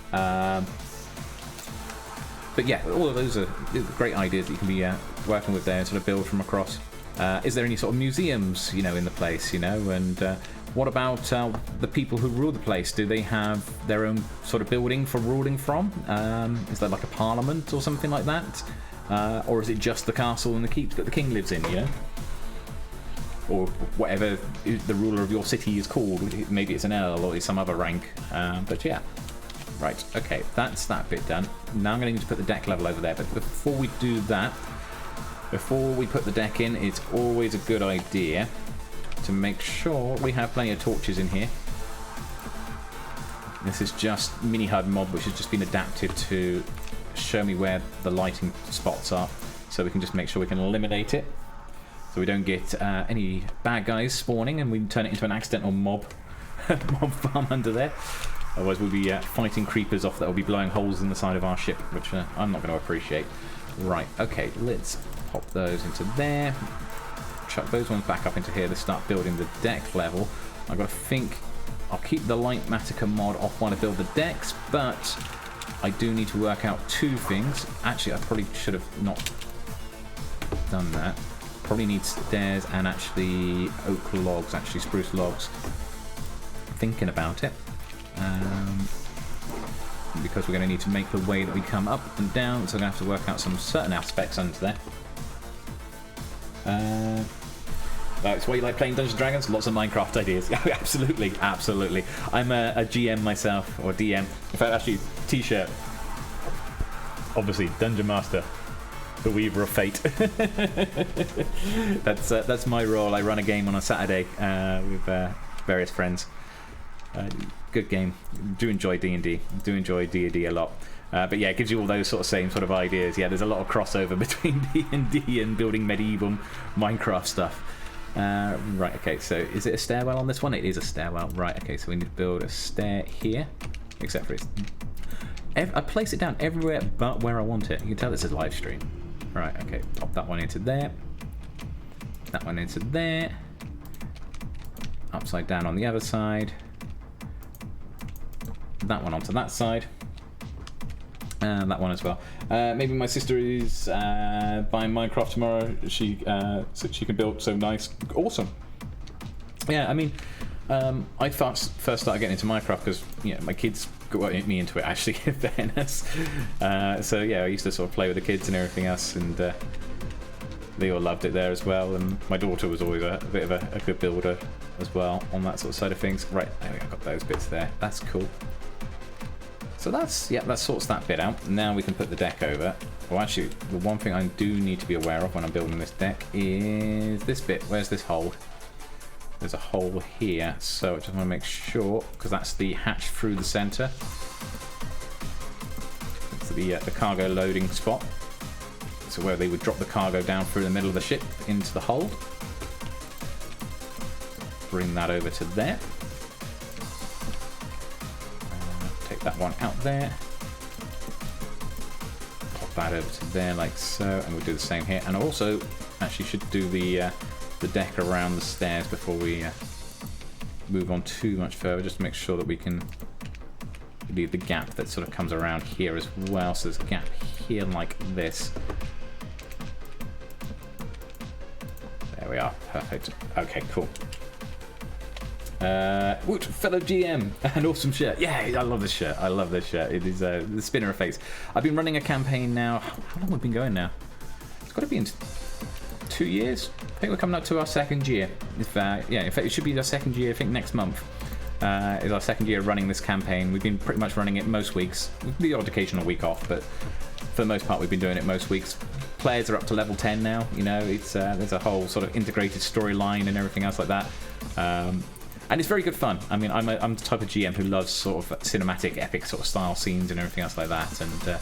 But yeah, all of those are great ideas that you can be working with there and sort of build from across. Is there any sort of museums, in the place, and what about the people who rule the place? Do they have their own sort of building for ruling from? Is there like a parliament or something like that? Or is it just the castle and the keep that the king lives in, Or whatever the ruler of your city is called. Maybe it's an earl or it's some other rank. But yeah. Right, okay, that's that bit done. Now I'm going to need to put the deck level over there, but before we do that, before we put the deck in, it's always a good idea to make sure we have plenty of torches in here. This is just Mini HUD mod, which has just been adapted to show me where the lighting spots are, so we can just make sure we can eliminate it. so we don't get any bad guys spawning and we turn it into an accidental mob farm under there. Otherwise we'll be fighting creepers off that will be blowing holes in the side of our ship, which I'm not going to appreciate. Right, okay, let's pop those into there. Chuck those ones back up into here. Let's start building the deck level. I've got to think I'll keep the Light Matica mod off while I build the decks, but I do need to work out two things. Actually, I probably should have not done that. Probably need stairs and actually oak logs, actually spruce logs. Thinking about it. Because we're going to need to make the way that we come up and down, so I'm going to have to work out some certain aspects under there. That's why you like playing Dungeons & Dragons? Lots of Minecraft ideas. Absolutely, absolutely. I'm a GM myself, or DM. In fact, actually, t-shirt. Obviously, Dungeon Master, the Weaver of Fate. That's my role. I run a game on a Saturday with various friends. Good game. Do enjoy D&D. Do enjoy D&D a lot. But yeah, it gives you all those sort of same sort of ideas. Yeah, there's a lot of crossover between D&D and building medieval Minecraft stuff. Right, okay, so is it a stairwell on this one? It is a stairwell. Right, okay, so we need to build a stair here. Except for it's... I place it down everywhere but where I want it. You can tell this is a live stream. Right, okay, pop that one into there. That one into there. Upside down on the other side. That one onto that side. And that one as well. Maybe my sister is buying Minecraft tomorrow. She so she can build so nice. Awesome. Yeah, I mean, I first started getting into Minecraft because my kids got me into it, actually, in fairness. So yeah, I used to sort of play with the kids and everything else, and they all loved it there as well. And my daughter was always a bit of a good builder as well on that sort of side of things. Right, I got those bits there. That's cool. So that sorts that bit out. Now we can put the deck over. Well, actually, the one thing I do need to be aware of when I'm building this deck is this bit. Where's this hole? There's a hole here, so I just want to make sure, because that's the hatch through the center. It's the cargo loading spot. So where they would drop the cargo down through the middle of the ship into the hold. Bring that over to there. Take that one out there. Pop that over to there like so, and we'll do the same here. And also, actually should do the deck around the stairs before we move on too much further, just to make sure that we can leave the gap that sort of comes around here as well. So there's a gap here like this. There we are, perfect. Okay, cool. Woot, fellow GM, an awesome shirt. Yeah, I love this shirt. I love this shirt. It is the Spinner of Fates. I've been running a campaign now. How long have we been going now? It's got to be in 2 years. I think we're coming up to our second year. In fact, it should be our second year. I think next month is our second year running this campaign. We've been pretty much running it most weeks. With the odd occasional week off, but for the most part, we've been doing it most weeks. Players are up to level 10 now. It's there's a whole sort of integrated storyline and everything else like that. And it's very good fun. I mean, I'm the type of GM who loves sort of cinematic, epic sort of style scenes and everything else like that. And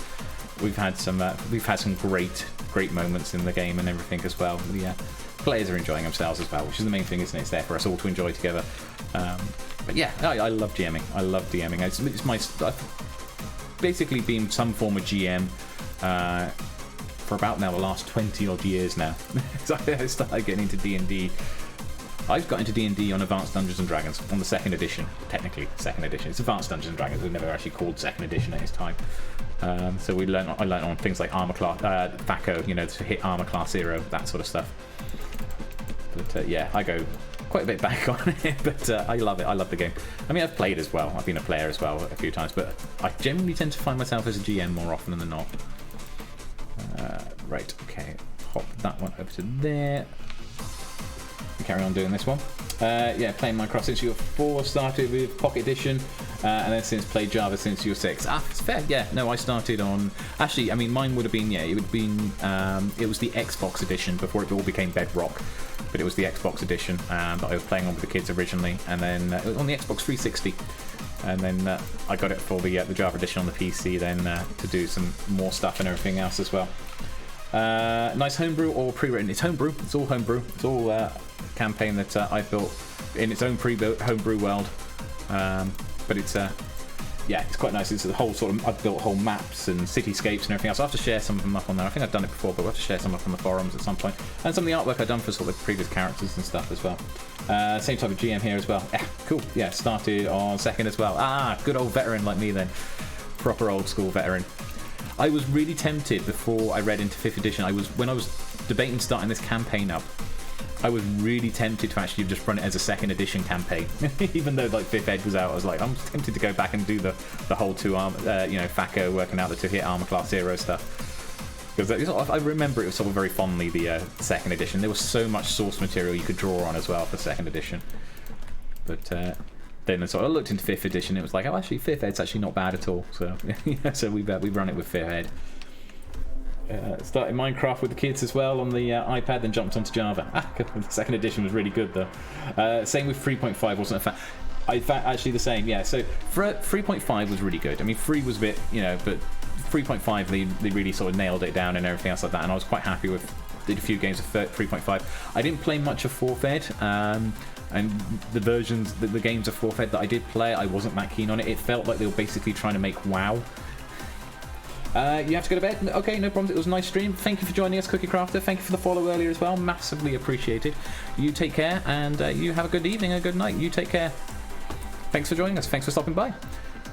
we've had some great moments in the game and everything as well. The players are enjoying themselves as well, which is the main thing, isn't it? It's there for us all to enjoy together. But yeah, I love GMing. I love DMing. It's my I've basically been some form of GM for about now the last 20 odd years now. So I started getting into D&D. I've got into D&D on Advanced Dungeons & Dragons, on the 2nd edition, technically 2nd edition. It's Advanced Dungeons & Dragons, it was never actually called 2nd edition at its time. So I learned on things like armor class, VACO, to hit armor class 0, that sort of stuff. But yeah, I go quite a bit back on it, but I love it, I love the game. I mean, I've played as well, I've been a player as well a few times, but I generally tend to find myself as a GM more often than not. Right, okay, pop that one over to there. Carry on doing this one. Playing Minecraft since you were 4, started with Pocket Edition, and then since played Java since you were 6. It's fair. Yeah, no, I started on. Actually, I mean, mine would have been. It would have been. It was the Xbox edition before it all became Bedrock, but it was the Xbox edition that I was playing on with the kids originally, and then it was on the Xbox 360, and then I got it for the Java edition on the PC then to do some more stuff and everything else as well. Nice homebrew or pre-written? It's homebrew. It's all homebrew. It's all campaign that I built in its own pre-built homebrew world. But it's yeah, it's quite nice. It's the whole sort of, I've built whole maps and cityscapes and everything else. I'll have to share some of them up on there. I think I've done it before, but we'll have to share some up on the forums at some point. And some of the artwork I've done for sort of previous characters and stuff as well. Same type of GM here as well. Yeah, cool. Yeah, started on 2nd as well. Ah, good old veteran like me then. Proper old school veteran. I was really tempted before I read into 5th edition. When I was debating starting this campaign up, I was really tempted to actually just run it as a 2nd edition campaign. Even though like 5th Ed was out, I was like, I'm tempted to go back and do the whole 2 arm, you know, FACO working out the 2-hit armor class 0 stuff. Because I remember it was sort of very fondly the 2nd edition. There was so much source material you could draw on as well for 2nd edition. But then I sort of looked into 5th edition. It was like, oh, actually 5th Ed's actually not bad at all. So yeah, so we've run it with 5th Ed. Started Minecraft with the kids as well on the iPad, then jumped onto Java. The 2nd edition was really good though. Same with 3.5, wasn't a fan. I fact actually the same, yeah. So 3.5 was really good. I mean, 3 was a bit, you know, but 3.5 they really sort of nailed it down and everything else like that. And I was quite happy with. Did a few games of 3.5. I didn't play much of 4th Ed. And the versions, the games of 4th Ed that I did play, I wasn't that keen on it. It felt like they were basically trying to make WoW. You have to go to bed? Okay, no problems. It was a nice stream. Thank you for joining us, Cookie Crafter. Thank you for the follow earlier as well. Massively appreciated. You take care, and you have a good evening, a good night. You take care. Thanks for joining us. Thanks for stopping by.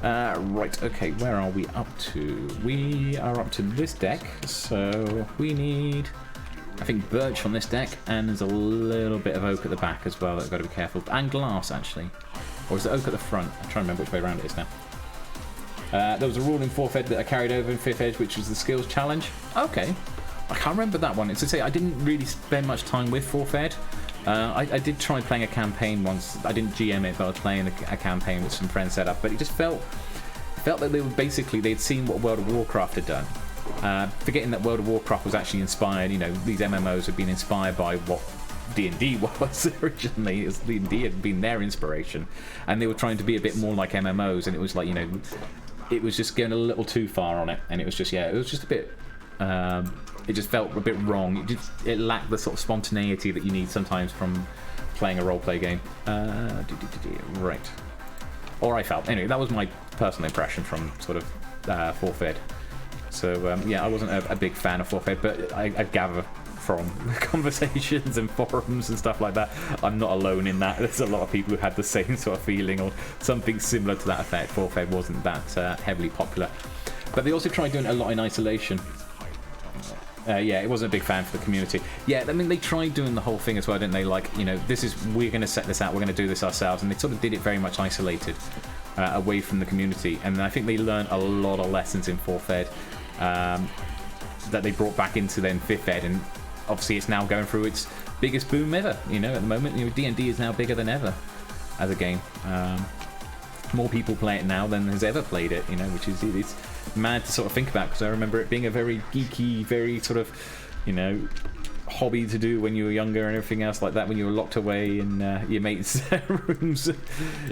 Right, okay, where are we up to? We are up to this deck, so we need, I think, birch on this deck, and there's a little bit of oak at the back as well that I've got to be careful. And glass, actually. Or is it oak at the front? I'm trying to remember which way around it is now. There was a rule in 4th Ed that I carried over in 5th Ed, which was the skills challenge. Okay. I can't remember that one. It's to say, I didn't really spend much time with 4th Ed. I did try playing a campaign once. I didn't GM it, but I was playing a campaign with some friends set up. But it just felt like they were basically, they'd seen what World of Warcraft had done. Forgetting that World of Warcraft was actually inspired, you know, these MMOs had been inspired by what D&D was originally. D&D had been their inspiration. And they were trying to be a bit more like MMOs, and it was like, you know, it was just going a little too far on it, and it was just, yeah, it was just a bit, it just felt a bit wrong. It lacked the sort of spontaneity that you need sometimes from playing a roleplay game. Right. Or I felt. Anyway, that was my personal impression from sort of 4th Ed. So, yeah, I wasn't a big fan of 4th Ed, but I gather from conversations and forums and stuff like that, I'm not alone in that. There's a lot of people who had the same sort of feeling or something similar to that effect. 4th Ed wasn't that heavily popular. But they also tried doing a lot in isolation. Yeah, it wasn't a big fan for the community. Yeah, I mean, they tried doing the whole thing as well, didn't they? Like, you know, we're going to set this out, we're going to do this ourselves. And they sort of did it very much isolated, away from the community. And I think they learned a lot of lessons in 4th Ed that they brought back into then 5th Ed. And obviously it's now going through its biggest boom ever, you know, at the moment. You know, D&D is now bigger than ever as a game. More people play it now than has ever played it, you know, which is, it's mad to sort of think about, because I remember it being a very geeky, very sort of, you know, hobby to do when you were younger and everything else like that, when you were locked away in your mates' rooms,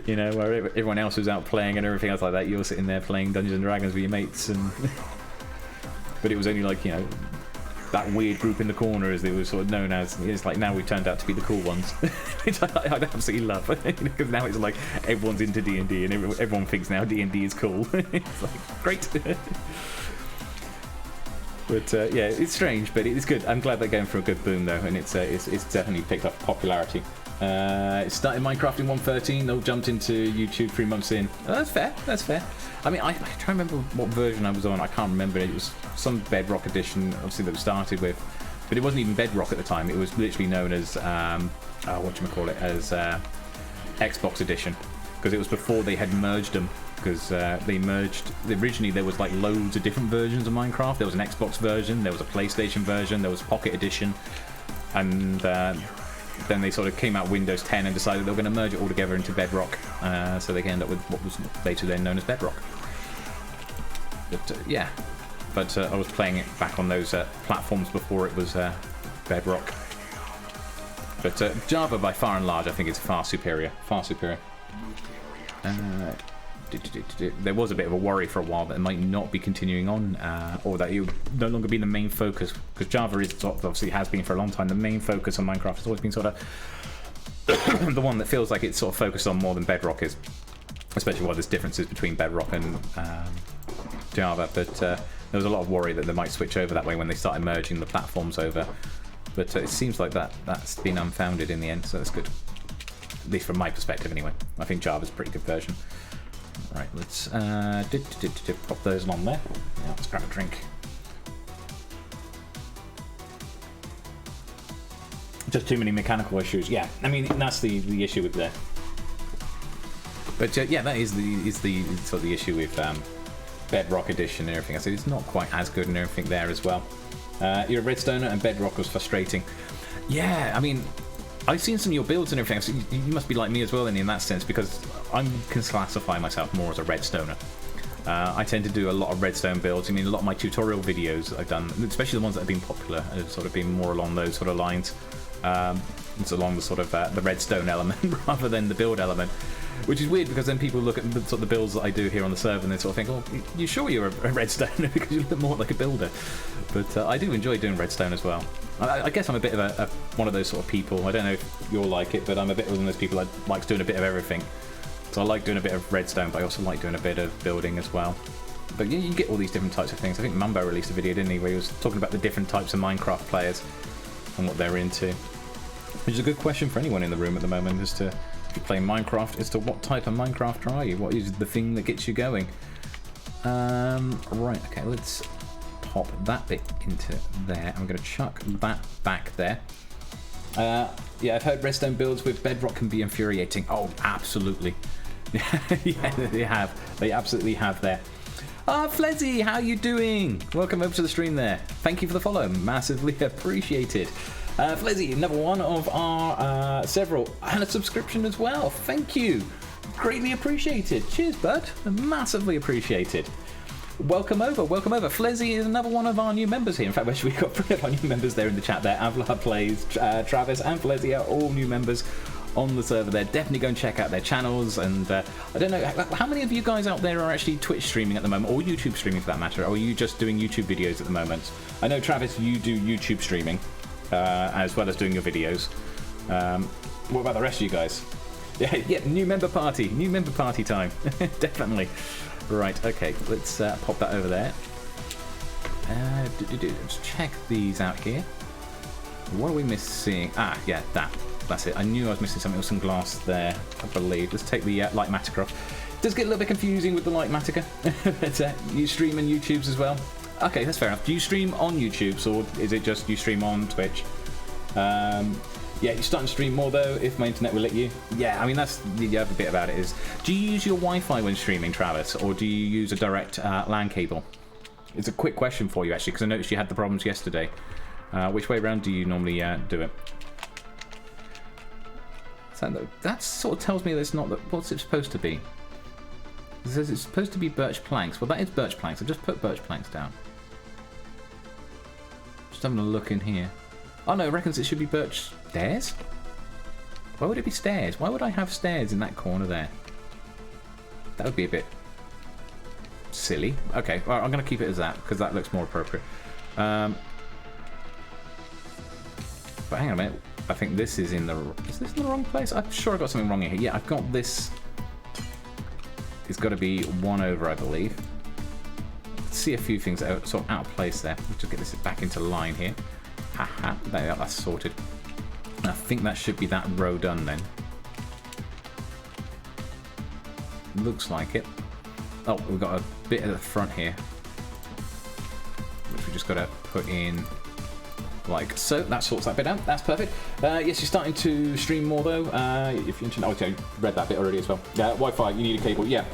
you know, where everyone else was out playing and everything else like that. You were sitting there playing Dungeons and Dragons with your mates, and but it was only like, you know, that weird group in the corner, as it was sort of known as. It's like now we've turned out to be the cool ones, which I absolutely love, because now it's like everyone's into D&D and everyone thinks now D&D is cool. It's like, great. But yeah, it's strange, but it's good. I'm glad they're going for a good boom though, and it's definitely picked up popularity. It started Minecraft in 1.13, they jumped into YouTube 3 months in. Oh, that's fair, that's fair. I mean, I try to remember what version I was on. I can't remember. It was some Bedrock edition, obviously, that we started with. But it wasn't even Bedrock at the time. It was literally known as, whatchamacallit, as Xbox edition. Because it was before they had merged them. Because they merged, originally there was like loads of different versions of Minecraft. There was an Xbox version, there was a PlayStation version, there was Pocket Edition. And then they sort of came out Windows 10 and decided they were going to merge it all together into Bedrock, so they can end up with what was later then known as Bedrock. But yeah, but I was playing it back on those platforms before it was Bedrock. But Java, by far and large, I think is far superior. Far superior. there was a bit of a worry for a while that it might not be continuing on, or that it would no longer be the main focus, because Java is obviously has been for a long time the main focus on Minecraft. Has always been sort of the one that feels like it's sort of focused on more than Bedrock is, especially while there's differences between Bedrock and Java. But there was a lot of worry that they might switch over that way when they started merging the platforms over. But it seems like that's been unfounded in the end, so that's good. At least from my perspective, anyway. I think Java's a pretty good version. Right, let's pop those on there. Yeah, let's grab a drink. Just too many mechanical issues. Yeah, I mean that's the issue with there. But yeah, that is the sort of the issue with Bedrock Edition and everything. I said it's not quite as good and everything there as well. You're a Redstoner and Bedrock was frustrating. Yeah, I mean, I've seen some of your builds and everything, so you must be like me as well in that sense, because I can classify myself more as a Redstoner. I tend to do a lot of Redstone builds. I mean, a lot of my tutorial videos that I've done, especially the ones that have been popular, have sort of been more along those sort of lines. It's along the sort of the Redstone element rather than the build element. Which is weird, because then people look at the sort of the builds that I do here on the server and they sort of think, oh, you sure you're a Redstoner because you look more like a builder. But I do enjoy doing Redstone as well. I guess I'm a bit of one of those sort of people. I don't know if you'll like it, but I'm a bit one of those people that likes doing a bit of everything. So I like doing a bit of Redstone, but I also like doing a bit of building as well. But you get all these different types of things. I think Mumbo released a video, didn't he, where he was talking about the different types of Minecraft players and what they're into. Which is a good question for anyone in the room at the moment, as to if you play Minecraft, as to what type of Minecrafter are you? What is the thing that gets you going? Right, okay, let's pop that bit into there. I'm going to chuck that back there. Yeah, I've heard Redstone builds with Bedrock can be infuriating. Oh, absolutely. Yeah, they have. They absolutely have there. Flezzy, how you doing? Welcome over to the stream there. Thank you for the follow. Massively appreciated. Flezzy, another one of our several, and a subscription as well. Thank you. Greatly appreciated. Cheers, bud. Massively appreciated. Welcome over, welcome over. Flezzy is another one of our new members here. In fact, we've got 3 of our new members there in the chat there. Avla Plays, Travis and Flezzy are all new members on the server there. Definitely go and check out their channels. And I don't know, how many of you guys out there are actually Twitch streaming at the moment, or YouTube streaming for that matter? Or are you just doing YouTube videos at the moment? I know, Travis, you do YouTube streaming as well as doing your videos. What about the rest of you guys? Yeah, new member party time. Definitely. Right, okay, let's pop that over there. Let's check these out here. What are we missing? Ah, yeah, that's it. I knew I was missing something with some glass there, I believe. Let's take the light matica off. It does get a little bit confusing with the light matica. But you stream on YouTube's as well? Okay, that's fair enough. Do you stream on YouTube, or is it just you stream on Twitch? Yeah, you're starting to stream more though, if my internet will let you. Yeah, I mean, that's the other bit about it is, do you use your Wi-Fi when streaming, Travis, or do you use a direct LAN cable? It's a quick question for you, actually, because I noticed you had the problems yesterday. Which way around do you normally do it? So that sort of tells me that it's not, what's it supposed to be? It says it's supposed to be birch planks. Well, that is birch planks. I've just put birch planks down. Just having a look in here. Oh no, it reckons it should be birch stairs? Why would it be stairs? Why would I have stairs in that corner there? That would be a bit silly. Okay, well, I'm going to keep it as that, because that looks more appropriate. But hang on a minute. I think this is in the... Is this in the wrong place? I'm sure I got something wrong here. Yeah, I've got this... It's got to be 1 over, I believe. See a few things that are sort of out of place there. Let's just get this back into line here. Haha, that's sorted. I think that should be that row done then. Looks like it. Oh, we've got a bit at the front here, which we just got to put in like so. That sorts that bit out. That's perfect. Yes, you're starting to stream more though. If you're interested, okay, read that bit already as well. Wi-Fi, you need a cable. Yeah.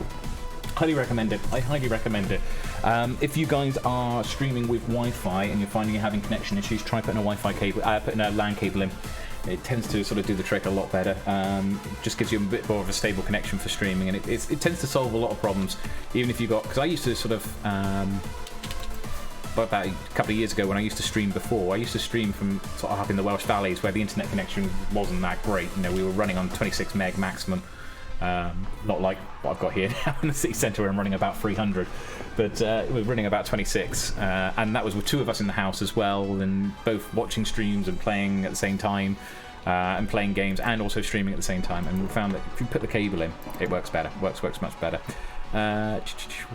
Highly recommend it. I highly recommend it. If you guys are streaming with Wi-Fi and you're finding you're having connection issues, try putting a Wi-Fi cable, putting a LAN cable in. It tends to sort of do the trick a lot better. Just gives you a bit more of a stable connection for streaming, and it tends to solve a lot of problems. Even if you got, because I used to sort of about a couple of years ago when I used to stream before, I used to stream from sort of up in the Welsh Valleys where the internet connection wasn't that great. You know, we were running on 26 meg maximum. Not like what I've got here now in the city centre where I'm running about 300, but we're running about 26, and that was with 2 of us in the house as well, and both watching streams and playing at the same time, and playing games and also streaming at the same time. And we found that if you put the cable in, it works better. Works much better.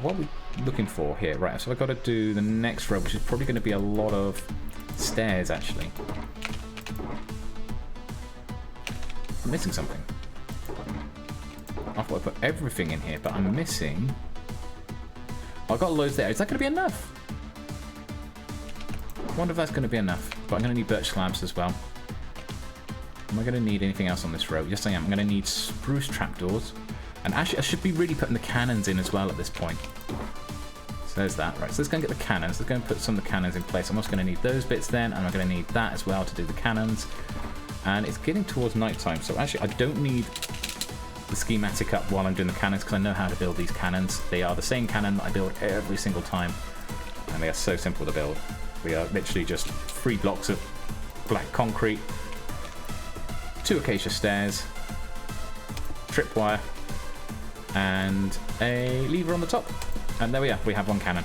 What are we looking for here? Right, so I've got to do the next row, which is probably going to be a lot of stairs actually. I'm missing something. I've got to put everything in here, but I'm missing... Oh, I've got loads there. Is that going to be enough? I wonder if that's going to be enough. But I'm going to need birch slabs as well. Am I going to need anything else on this row? Yes, I am. I'm going to need spruce trapdoors. And actually, I should be really putting the cannons in as well at this point. So there's that. Right, so let's go and get the cannons. Let's go and put some of the cannons in place. I'm also going to need those bits then, and I'm going to need that as well to do the cannons. And it's getting towards night time, so actually I don't need the schematic up while I'm doing the cannons because I know how to build these cannons. They are the same cannon that I build every single time, and they are so simple to build. We are literally just 3 blocks of black concrete, 2 acacia stairs, tripwire, and a lever on the top. And there we are, we have 1 cannon.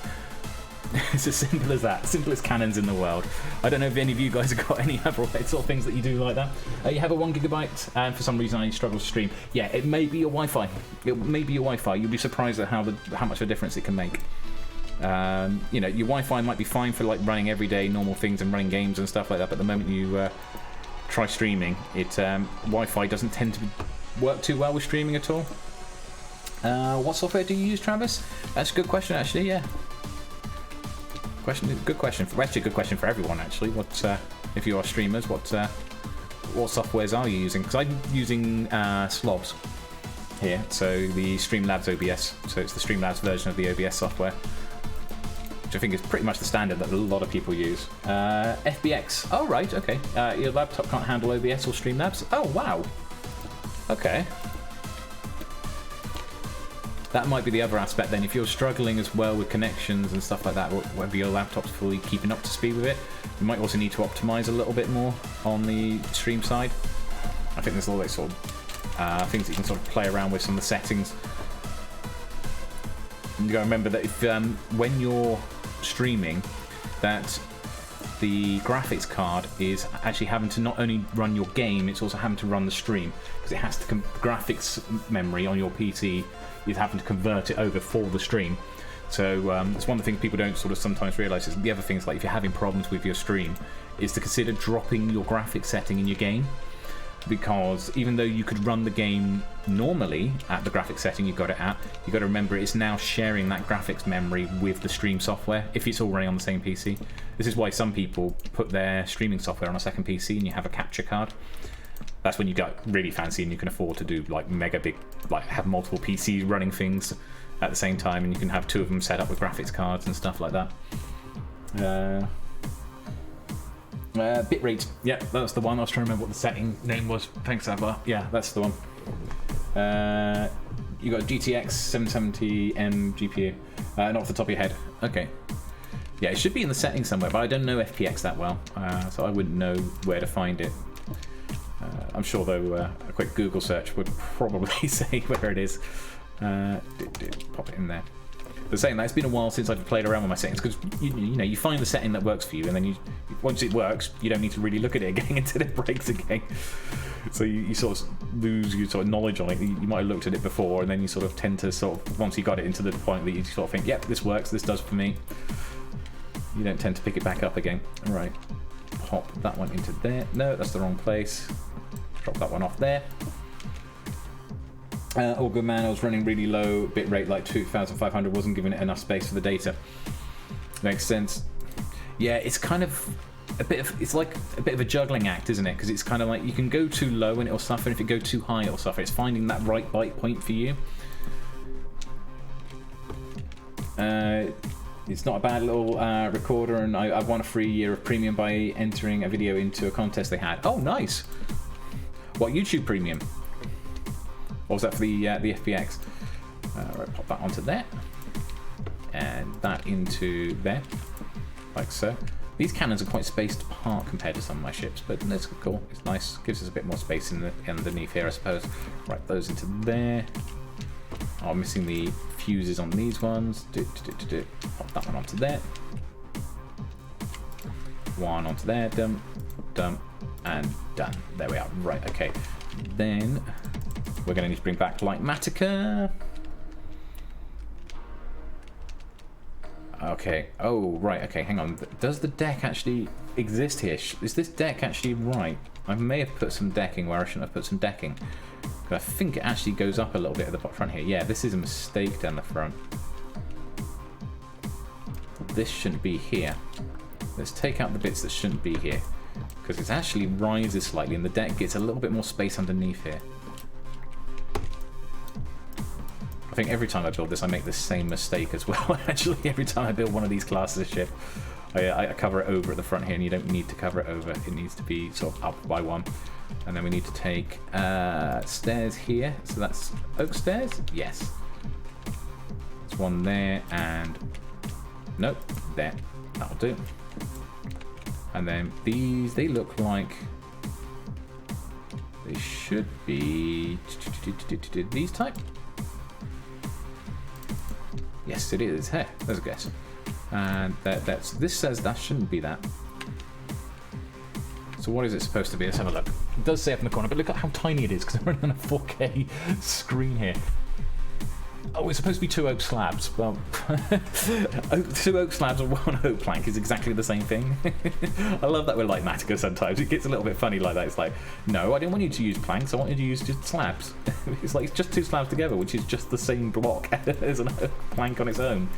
It's as simple as that. Simplest cannons in the world. I don't know if any of you guys have got any other sort of things that you do like that. You have a 1 gigabyte, and for some reason I struggle to stream. Yeah, it may be your Wi-Fi. It may be your Wi-Fi. You'll be surprised at how much of a difference it can make. You know, your Wi-Fi might be fine for like running everyday normal things and running games and stuff like that, but the moment you try streaming, Wi-Fi doesn't tend to work too well with streaming at all. What software do you use, Travis? That's a good question, actually. Yeah. Good question. Actually, a good question for everyone. Actually, if you are streamers, what softwares are you using? Because I'm using Slobs here, so the Streamlabs OBS. So it's the Streamlabs version of the OBS software, which I think is pretty much the standard that a lot of people use. FBX. Oh right, okay. Your laptop can't handle OBS or Streamlabs. Oh wow. Okay. That might be the other aspect then. If you're struggling as well with connections and stuff like that, whether your laptop's fully keeping up to speed with it, you might also need to optimize a little bit more on the stream side. I think there's all those sort of things that you can sort of play around with, some of the settings. And you gotta remember that if when you're streaming, that the graphics card is actually having to not only run your game, it's also having to run the stream, because it has to graphics memory on your PC is having to convert it over for the stream. So it's one of the things people don't sort of sometimes realise. Is the other things, like if you're having problems with your stream, is to consider dropping your graphics setting in your game, because even though you could run the game normally at the graphics setting you've got it at, you've got to remember it's now sharing that graphics memory with the stream software if it's all running on the same PC. This is why some people put their streaming software on a second PC and you have a capture card. That's when you get really fancy and you can afford to do like mega big, like have multiple PCs running things at the same time, and you can have 2 of them set up with graphics cards and stuff like that. Bitrate, yeah, that's the one. I was trying to remember what the setting name was. Thanks, Abba. Yeah, that's the one. You got GTX 770M GPU. Not off the top of your head. Okay. Yeah, it should be in the settings somewhere, but I don't know FPX that well, so I wouldn't know where to find it. I'm sure, though, a quick Google search would probably say where it is. Pop it in there. But saying that, it's been a while since I've played around with my settings, because you know, you find the setting that works for you, and then once it works, you don't need to really look at it again until it breaks again. So you sort of lose your sort of knowledge on it. You might have looked at it before, and then you sort of tend to sort of, once you got it into the point that you sort of think, yep, this works, this does for me, you don't tend to pick it back up again. All right, pop that one into there. No, that's the wrong place. Drop that one off there. All good, man. I was running really low bitrate, like 2500, wasn't giving it enough space for the data. Makes sense. Yeah, it's kind of it's like a bit of a juggling act, isn't it? Because it's kind of like you can go too low and it'll suffer, and if it go too high it'll suffer. It's finding that right bite point for you. It's not a bad little recorder, and I've won a free year of premium by entering a video into a contest they had. Oh, nice. What, YouTube Premium? Or was that for the FBX? Right, pop that onto there. And that into there. Like so. These cannons are quite spaced apart compared to some of my ships, but that's cool. It's nice. Gives us a bit more space in the underneath here, I suppose. Right, those into there. Oh, I'm missing the fuses on these ones. Pop that one onto there. One onto there. Dump, dump, and done. There we are. Right, okay. Then we're going to need to bring back Light Matica. Okay. Oh, right. Okay, hang on. Does the deck actually exist here? Is this deck actually right? I may have put some decking where I shouldn't have put some decking. But I think it actually goes up a little bit at the front here. Yeah, this is a mistake down the front. This shouldn't be here. Let's take out the bits that shouldn't be here. Because it actually rises slightly and the deck gets a little bit more space underneath here. I think every time I build this, I make the same mistake as well. Actually, every time I build one of these classes of ship, I cover it over at the front here, and you don't need to cover it over. It needs to be sort of up by one. And then we need to take stairs here. So that's oak stairs? Yes. There's one there, and nope, there. That'll do. And then these, they look like they should be these type. Yes, it is. Hey, there's a guess. And this says that shouldn't be that. So what is it supposed to be? Let's have a look. It does say up in the corner, but look at how tiny it is because I'm running on a 4K screen here. Oh, it's supposed to be 2 oak slabs. Well, 2 oak slabs and 1 oak plank is exactly the same thing. I love that with Light Matica sometimes. It gets a little bit funny like that. It's like, no, I didn't want you to use planks. I want you to use just slabs. It's like it's just 2 slabs together, which is just the same block as an oak plank on its own.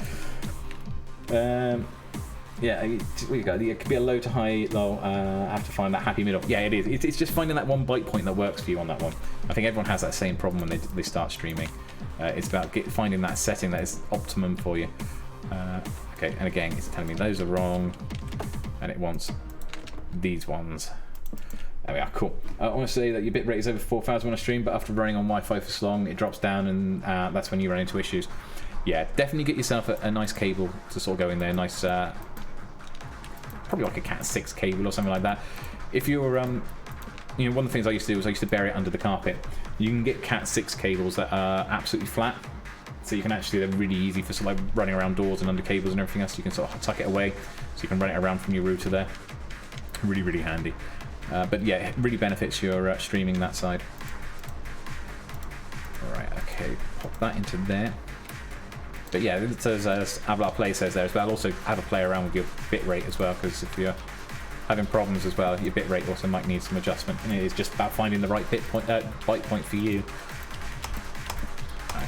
Yeah, we go. It could be a low to high, low. I have to find that happy middle. Yeah, it is. It's just finding that one bite point that works for you on that one. I think everyone has that same problem when they start streaming. It's about finding that setting that is optimum for you. Okay, and again, it's telling me those are wrong, and it wants these ones. There we are, cool. I want to say that your bitrate is over 4,000 on a stream, but after running on Wi-Fi for so long, it drops down, and that's when you run into issues. Yeah, definitely get yourself a nice cable to sort of go in there. Nice, probably like a Cat 6 cable or something like that. If you're, you know, one of the things I used to do was I used to bury it under the carpet. You can get Cat 6 cables that are absolutely flat, so you can actually, they're really easy for sort of like running around doors and under cables and everything else. You can sort of tuck it away, so you can run it around from your router there. Really, really handy. But yeah, it really benefits your streaming that side. Alright, okay, pop that into there. But yeah, it says, as Avlar Play says there as well, also have a play around with your bitrate as well, because if you're having problems as well, your bitrate also might need some adjustment, and it is just about finding the right bite point for you.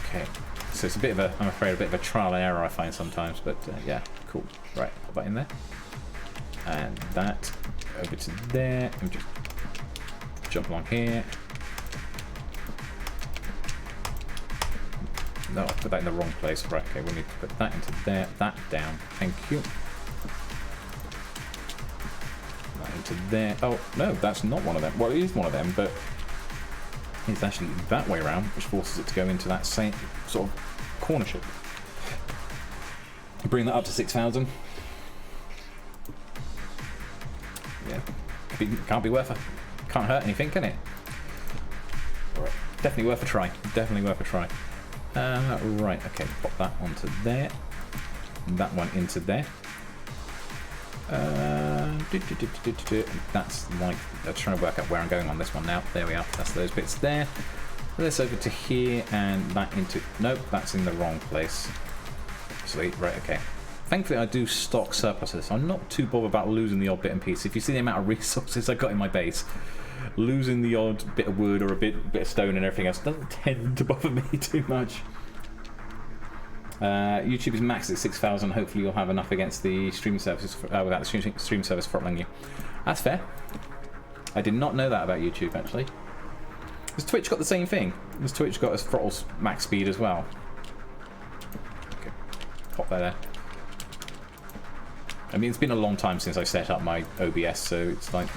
Okay, so it's a bit of a, I'm afraid, a bit of a trial and error I find sometimes, but yeah, cool. Right, put that in there, and that over to there, and just jump along here. No, I put that in the wrong place. Right, okay, we need to put that into there, that down. Thank you. That into there. Oh, no, that's not one of them. Well, it is one of them, but it's actually that way around, which forces it to go into that same sort of corner shape. Bring that up to 6,000. Yeah, can't be worth it. Can't hurt anything, can it? Right. Definitely worth a try. Definitely worth a try. Right, okay, pop that onto there. That one into there. That's like, I'm trying to work out where I'm going on this one now. There we are, that's those bits there. This over to here, and that into, nope, that's in the wrong place. Sweet, right, okay. Thankfully I do stock surpluses. I'm not too bothered about losing the odd bit and piece. If you see the amount of resources I got in my base, losing the odd bit of wood or a bit of stone and everything else doesn't tend to bother me too much. YouTube is maxed at 6,000. Hopefully you'll have enough against the streaming services without the stream service throttling you. That's fair. I did not know that about YouTube actually. Has Twitch got the same thing? Has Twitch got a throttle max speed as well? Okay, pop that there. I mean, it's been a long time since I set up my OBS, so it's like,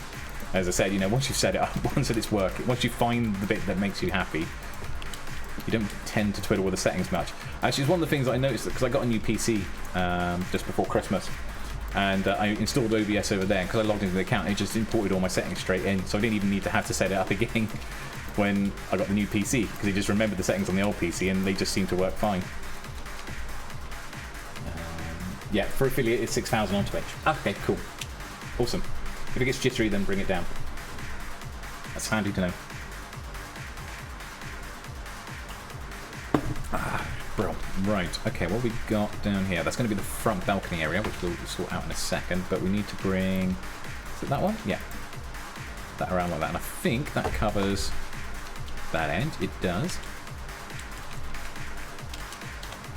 as I said, you know, once you've set it up, once it's working, once you find the bit that makes you happy, you don't tend to twiddle with the settings much. Actually, it's one of the things that I noticed, because I got a new PC just before Christmas, And I installed OBS over there, because I logged into the account, it just imported all my settings straight in, so I didn't even need to have to set it up again when I got the new PC, because it just remembered the settings on the old PC, and they just seem to work fine. Yeah, for affiliate, it's 6,000 on Twitch. Okay, cool. Awesome. If it gets jittery, then bring it down. That's handy to know. Bro. Right, okay, what we got down here? That's going to be the front balcony area, which we'll sort out in a second, but we need to bring... Is it that one? Yeah. That around like that, and I think that covers that end. It does.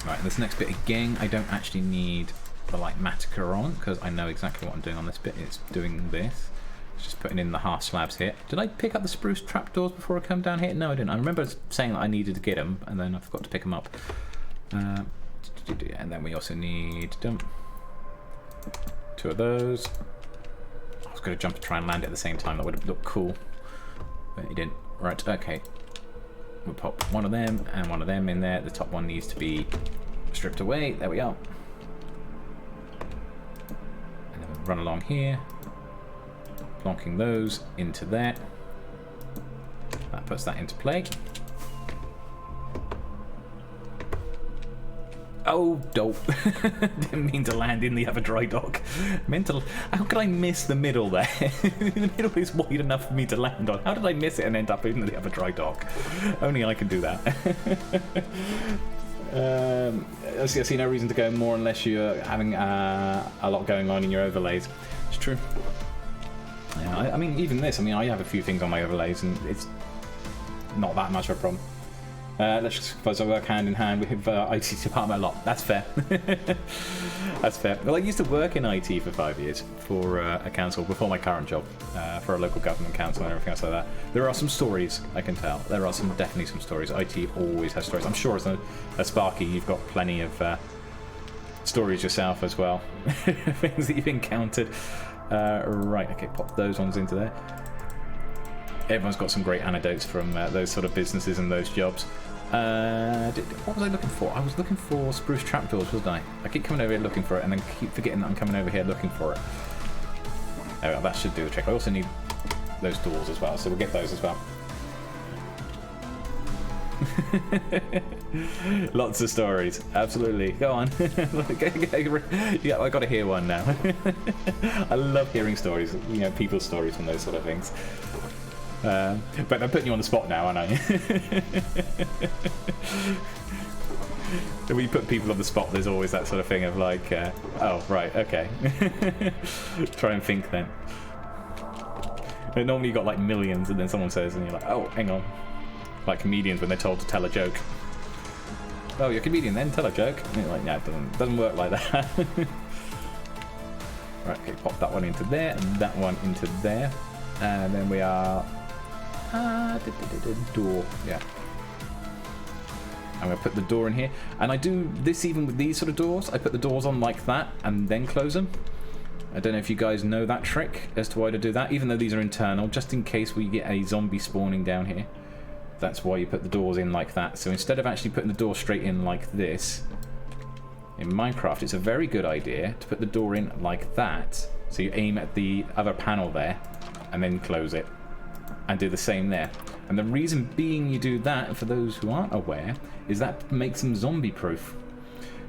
Right, and this next bit again, I don't actually need the like Matica on, because I know exactly what I'm doing on this bit. It's doing this. It's just putting in the half slabs here. Did I pick up the spruce trapdoors before I come down here? No, I didn't. I remember saying that I needed to get them, and then I forgot to pick them up. And then we also need 2 of those. I was going to jump to try and land it at the same time. That would have looked cool, but it didn't. Right, okay. We'll pop one of them and one of them in there. The top one needs to be stripped away. There we are. And then we'll run along here, plonking those into there. That puts that into play. Oh, dope. Didn't mean to land in the other dry dock. How could I miss the middle there? The middle is wide enough for me to land on. How did I miss it and end up in the other dry dock? Only I can do that. I see no reason to go more unless you're having a lot going on in your overlays. It's true. Yeah, I mean, even this, I have a few things on my overlays and it's not that much of a problem. Let's just suppose I work hand in hand with IT department a lot. That's fair. That's fair. Well, I used to work in IT for 5 years for a council before my current job, for a local government council and everything else like that. There are some stories, I can tell. There are definitely some stories. IT always has stories. I'm sure as a Sparky, you've got plenty of stories yourself as well. Things that you've encountered. Right, okay, pop those ones into there. Everyone's got some great anecdotes from those sort of businesses and those jobs. What was I looking for? I was looking for spruce trapdoors, wasn't I? I keep coming over here looking for it and then keep forgetting that I'm coming over here looking for it. There we go, that should do the trick. I also need those doors as well, so we'll get those as well. Lots of stories, absolutely. Go on. Yeah, I got to hear one now. I love hearing stories, people's stories from those sort of things. But I'm putting you on the spot now, aren't I? When you put people on the spot, there's always that sort of thing of like, oh, right, okay. Try and think then. And normally you got like millions and then someone says, and you're like, oh, hang on. Like comedians when they're told to tell a joke. Oh, you're a comedian then, tell a joke. And you're like, yeah, it doesn't work like that. Right, okay, pop that one into there and that one into there. And then we are... door, yeah. I'm going to put the door in here. And I do this even with these sort of doors. I put the doors on like that and then close them. I don't know if you guys know that trick as to why to do that, even though these are internal, just in case we get a zombie spawning down here. That's why you put the doors in like that. So instead of actually putting the door straight in like this, in Minecraft, it's a very good idea to put the door in like that. So you aim at the other panel there and then close it. And do the same there. And the reason being you do that, for those who aren't aware, is that makes them zombie proof.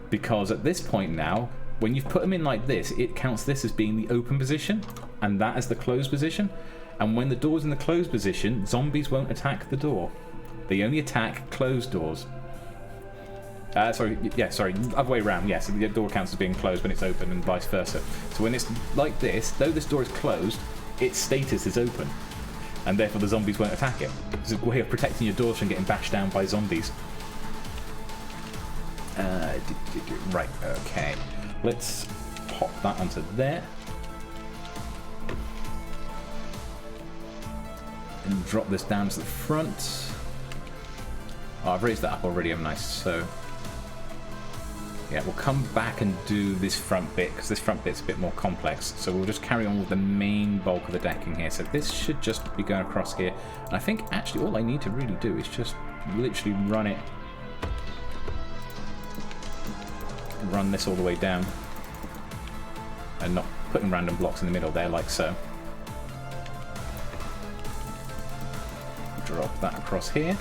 Because at this point now, when you've put them in like this, it counts this as being the open position and that as the closed position. And when the door's in the closed position, zombies won't attack the door. They only attack closed doors. Sorry, other way around, yes. The door counts as being closed when it's open and vice versa. So when it's like this, though this door is closed, its status is open. And therefore the zombies won't attack it. It's a way of protecting your doors from getting bashed down by zombies. Right, okay. Let's pop that onto there. And drop this down to the front. Oh, I've raised that up already, haven't I? So, yeah, we'll come back and do this front bit, because this front bit's a bit more complex. So we'll just carry on with the main bulk of the decking here. So this should just be going across here. And I think actually all I need to really do is just literally run this all the way down. and not putting random blocks in the middle there like so. Drop that across here.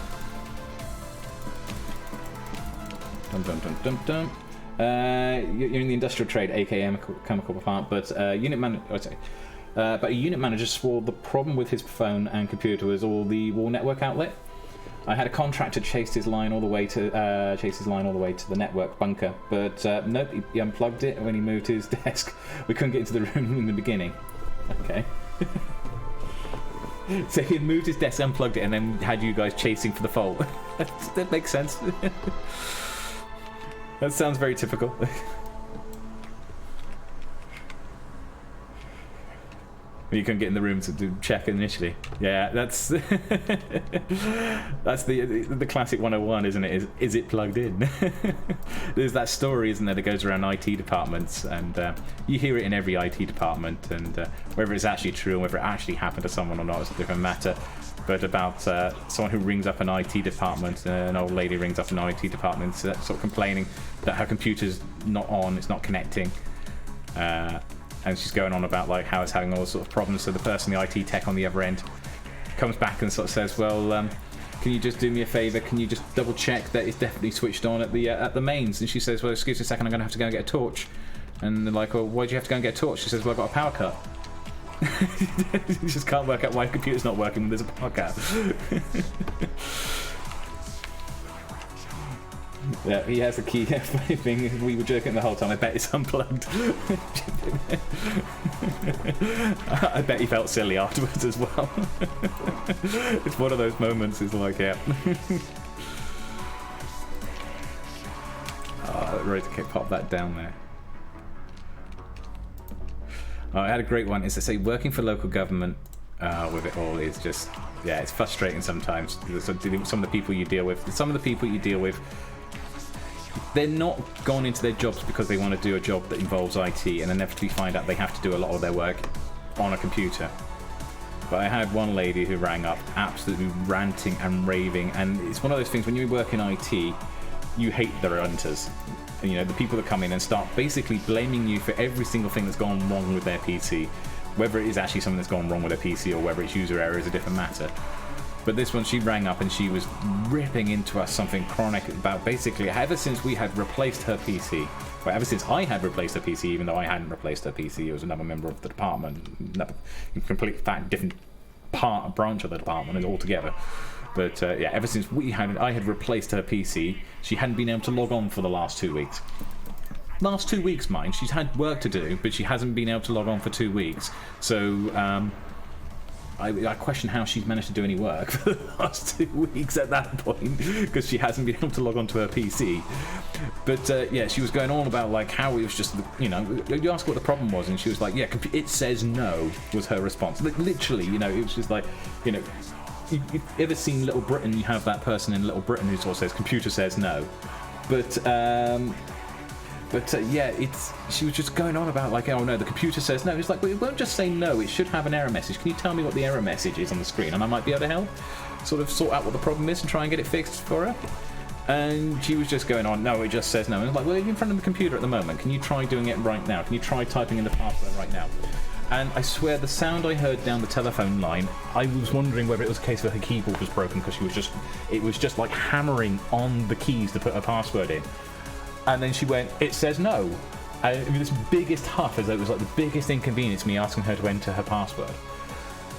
Dum dum dum dum dum. You're in the industrial trade, aka chemical plant, but a unit manager swore the problem with his phone and computer was all the wall network outlet. I had a contractor chase his line all the way to the network bunker, but nope, he unplugged it when he moved his desk. We couldn't get into the room in the beginning. Okay. So he had moved his desk, unplugged it, and then had you guys chasing for the fault. That makes sense. That sounds very typical. You couldn't get in the room to check initially. Yeah, that's that's the classic 101, isn't it? Is it plugged in? There's that story, isn't there, that goes around IT departments, and you hear it in every IT department, and whether it's actually true and whether it actually happened to someone or not is a different matter. But about someone who rings up an IT department, an old lady rings up an IT department, sort of complaining that her computer's not on, it's not connecting. And she's going on about like how it's having all sorts of problems. So the person, the IT tech on the other end, comes back and sort of says, "Well, can you just do me a favour? Can you just double check that it's definitely switched on at the mains?" And she says, "Well, excuse me a second, I'm going to have to go and get a torch." And they're like, "Well, why do you have to go and get a torch?" She says, "Well, I've got a power cut." You just can't work out why your computer's not working when there's a power cut. Yeah, he has a key. Funny thing, we were joking the whole time. I bet it's unplugged. I bet he felt silly afterwards as well. It's one of those moments. It's like, yeah. Right, okay, pop that down there. I had a great one. Is to say working for local government with it all is just, yeah, it's frustrating sometimes. Some of the people you deal with. They're not gone into their jobs because they want to do a job that involves IT, and inevitably find out they have to do a lot of their work on a computer. But I had one lady who rang up absolutely ranting and raving, and it's one of those things when you work in IT, you hate the hunters. And, you know, the people that come in and start basically blaming you for every single thing that's gone wrong with their PC. Whether it is actually something that's gone wrong with their PC or whether it's user error is a different matter. But this one, she rang up and she was ripping into us something chronic about basically ever since we had replaced her PC, well, ever since I had replaced her PC, even though I hadn't replaced her PC, it was another member of the department, another complete different branch of the department altogether. But yeah, ever since I had replaced her PC, she hadn't been able to log on for the last 2 weeks. Last 2 weeks, mind. She's had work to do, but she hasn't been able to log on for 2 weeks. So I question how she's managed to do any work for the last 2 weeks at that point, because she hasn't been able to log onto her PC. But yeah, she was going on about like how it was just, you know, you asked what the problem was, and she was like, yeah, it says no, was her response. Literally, you know, it was just like, you know, you've ever seen Little Britain? You have that person in Little Britain who sort of says, computer says no. But yeah, she was just going on about like, oh no, the computer says no. It's like, well, it won't just say no, it should have an error message. Can you tell me what the error message is on the screen? And I might be able to help sort of sort out what the problem is and try and get it fixed for her. And she was just going on, no, it just says no. And I was like, well, you're in front of the computer at the moment. Can you try doing it right now? Can you try typing in the password right now? And I swear the sound I heard down the telephone line, I was wondering whether it was a case where her keyboard was broken, because it was just like hammering on the keys to put her password in. And then she went, it says no. And it was this biggest huff, as though it was like the biggest inconvenience, me asking her to enter her password.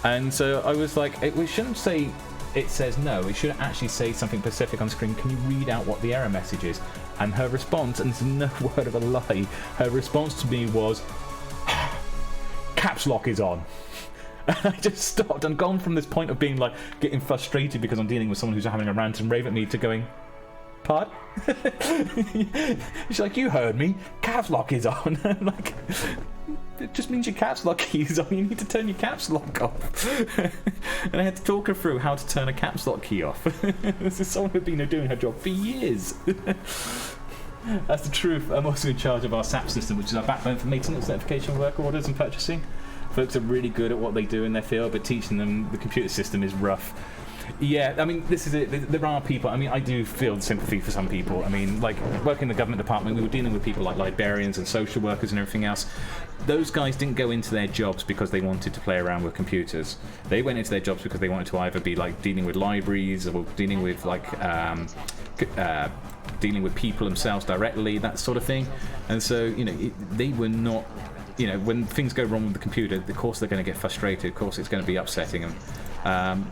And so I was like, we shouldn't say it says no, it should actually say something specific on screen. Can you read out what the error message is? And her response, and it's no word of a lie, her response to me was, caps lock is on. And I just stopped and gone from this point of being like getting frustrated because I'm dealing with someone who's having a rant and rave at me to going, pardon? She's like, you heard me, caps lock is on. I'm like, it just means your caps lock key is on, you need to turn your caps lock off. And I had to talk her through how to turn a caps lock key off. This is someone who's been doing her job for years. That's the truth. I'm also in charge of our SAP system, which is our backbone for maintenance, certification, work orders and purchasing. Folks are really good at what they do in their field, but teaching them the computer system is rough. Yeah, I mean, this is it. There are people, I mean, I do feel sympathy for some people. I mean, like, working in the government department, we were dealing with people like librarians and social workers and everything else. those guys didn't go into their jobs because they wanted to play around with computers. They went into their jobs because they wanted to either be like dealing with libraries or dealing with like dealing with people themselves directly, that sort of thing. And so, you know, they were not, you know, when things go wrong with the computer, of course they're going to get frustrated. Of course it's going to be upsetting them.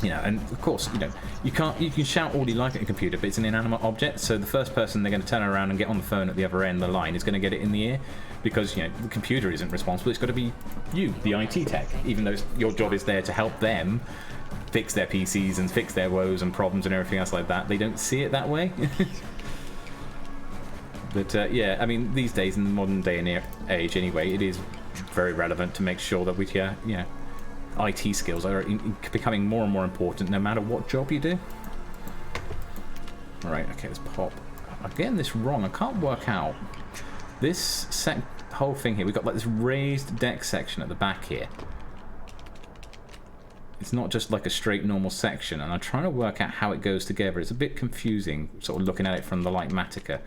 You know, and of course, you know, you can shout all you like at a computer, but it's an inanimate object, so the first person they're going to turn around and get on the phone at the other end of the line is going to get it in the ear, because, you know, the computer isn't responsible. It's got to be you, the IT tech, even though your job is there to help them fix their PCs and fix their woes and problems and everything else like that. They don't see it that way. But yeah, I mean, these days in the modern day and age anyway, it is very relevant to make sure that we, you know, IT skills are becoming more and more important no matter what job you do. Alright, okay, let's pop. I'm getting this wrong. I can't work out. This whole thing here, we've got like this raised deck section at the back here. It's not just like a straight normal section, and I'm trying to work out how it goes together. It's a bit confusing, sort of looking at it from the Lightmatica.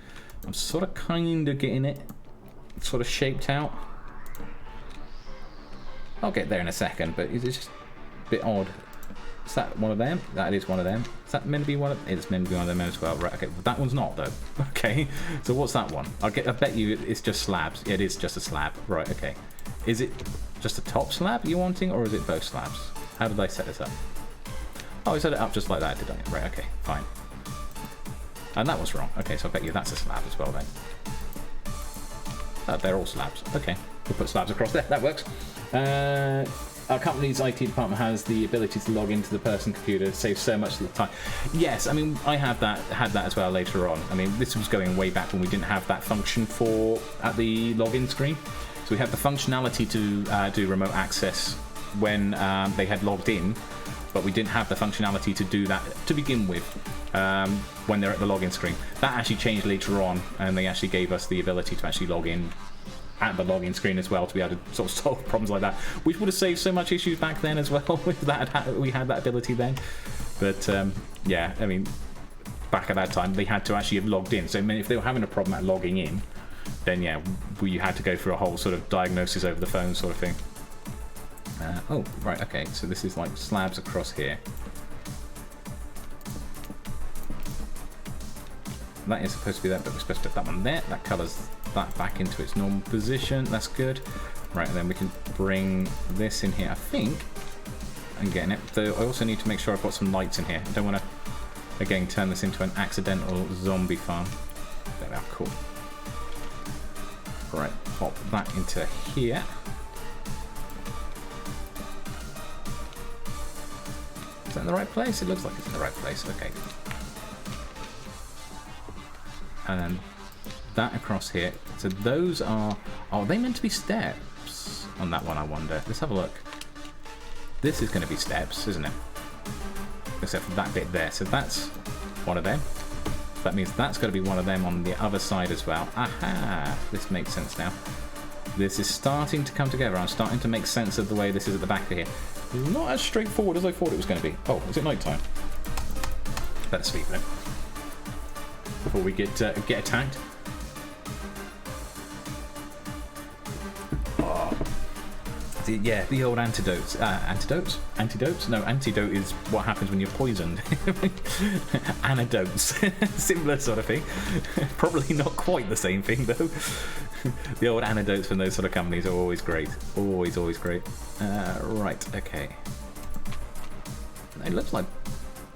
I'm sort of kind of getting it sort of shaped out. I'll get there in a second, but it's just a bit odd. Is that one of them? That is one of them. Is that meant to be one of them? It's meant to be one of them as well. Right, okay. That one's not, though. Okay. So what's that one? I bet you it's just slabs. Yeah, it is just a slab. Right, okay. Is it just a top slab you're wanting, or is it both slabs? How did I set this up? Oh, I set it up just like that, did I? Right, okay. Fine. And that was wrong. Okay, so I bet you that's a slab as well, then. They're all slabs. Okay. We'll put slabs across there. That works. Our company's IT department has the ability to log into the person's computer, save so much of the time. Yes, I mean, I had that as well later on. I mean, this was going way back when we didn't have that function at the login screen. So we had the functionality to do remote access when they had logged in, but we didn't have the functionality to do that to begin with when they're at the login screen. That actually changed later on, and they actually gave us the ability to actually log in at the login screen as well, to be able to sort of solve problems like that, which would have saved so much issues back then as well. If we had that ability then. But yeah, I mean, back at that time they had to actually have logged in. So I mean, if they were having a problem at logging in, then yeah, we had to go through a whole sort of diagnosis over the phone sort of thing. Oh, right, okay, so this is like slabs across here. That is supposed to be that, but we're supposed to put that one there. That colours that back into its normal position. That's good. Right, and then we can bring this in here, I think. I'm getting it. Though I also need to make sure I've got some lights in here. I don't want to, again, turn this into an accidental zombie farm. There we are, cool. Right, pop that into here. Is that in the right place? It looks like it's in the right place. Okay. And then that across here. So those are they meant to be steps on that one, I wonder? Let's have a look. This is going to be steps, isn't it? Except for that bit there. So that's one of them. That means that's got to be one of them on the other side as well. Aha! This makes sense now. This is starting to come together. I'm starting to make sense of the way this is at the back of here. Not as straightforward as I thought it was going to be. Oh, is it night time? Better sleep then, before we get attacked. Oh. Yeah, the old antidotes. Antidotes? No, antidote is what happens when you're poisoned. Antidotes. Similar sort of thing. Probably not quite the same thing, though. The old antidotes from those sort of companies are always great. Always, always great. Right, okay. It looks like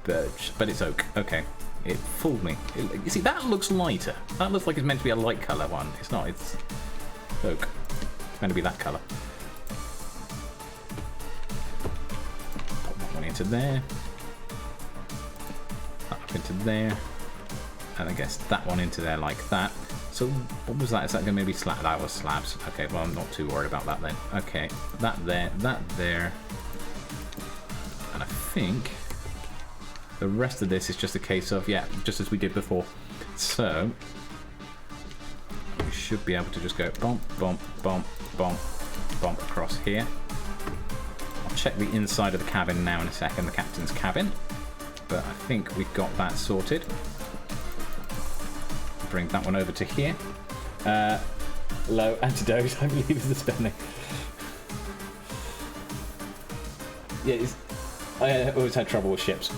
birch, but it's oak. Okay. It fooled me. You see, that looks lighter. That looks like it's meant to be a light colour one. It's not. It's oak. It's meant to be that colour. Pop that one into there. That up into there. And I guess that one into there like that. So what was that? Is that going to be slab? That was slabs. Okay, well, I'm not too worried about that then. Okay, that there. And I think the rest of this is just a case of, yeah, just as we did before. So we should be able to just go bump, bump, bump, bump, bump across here. I'll check the inside of the cabin now in a second, the captain's cabin. But I think we've got that sorted. Bring that one over to here. Low antidote, I believe is the spelling. Yeah, I always had trouble with ships.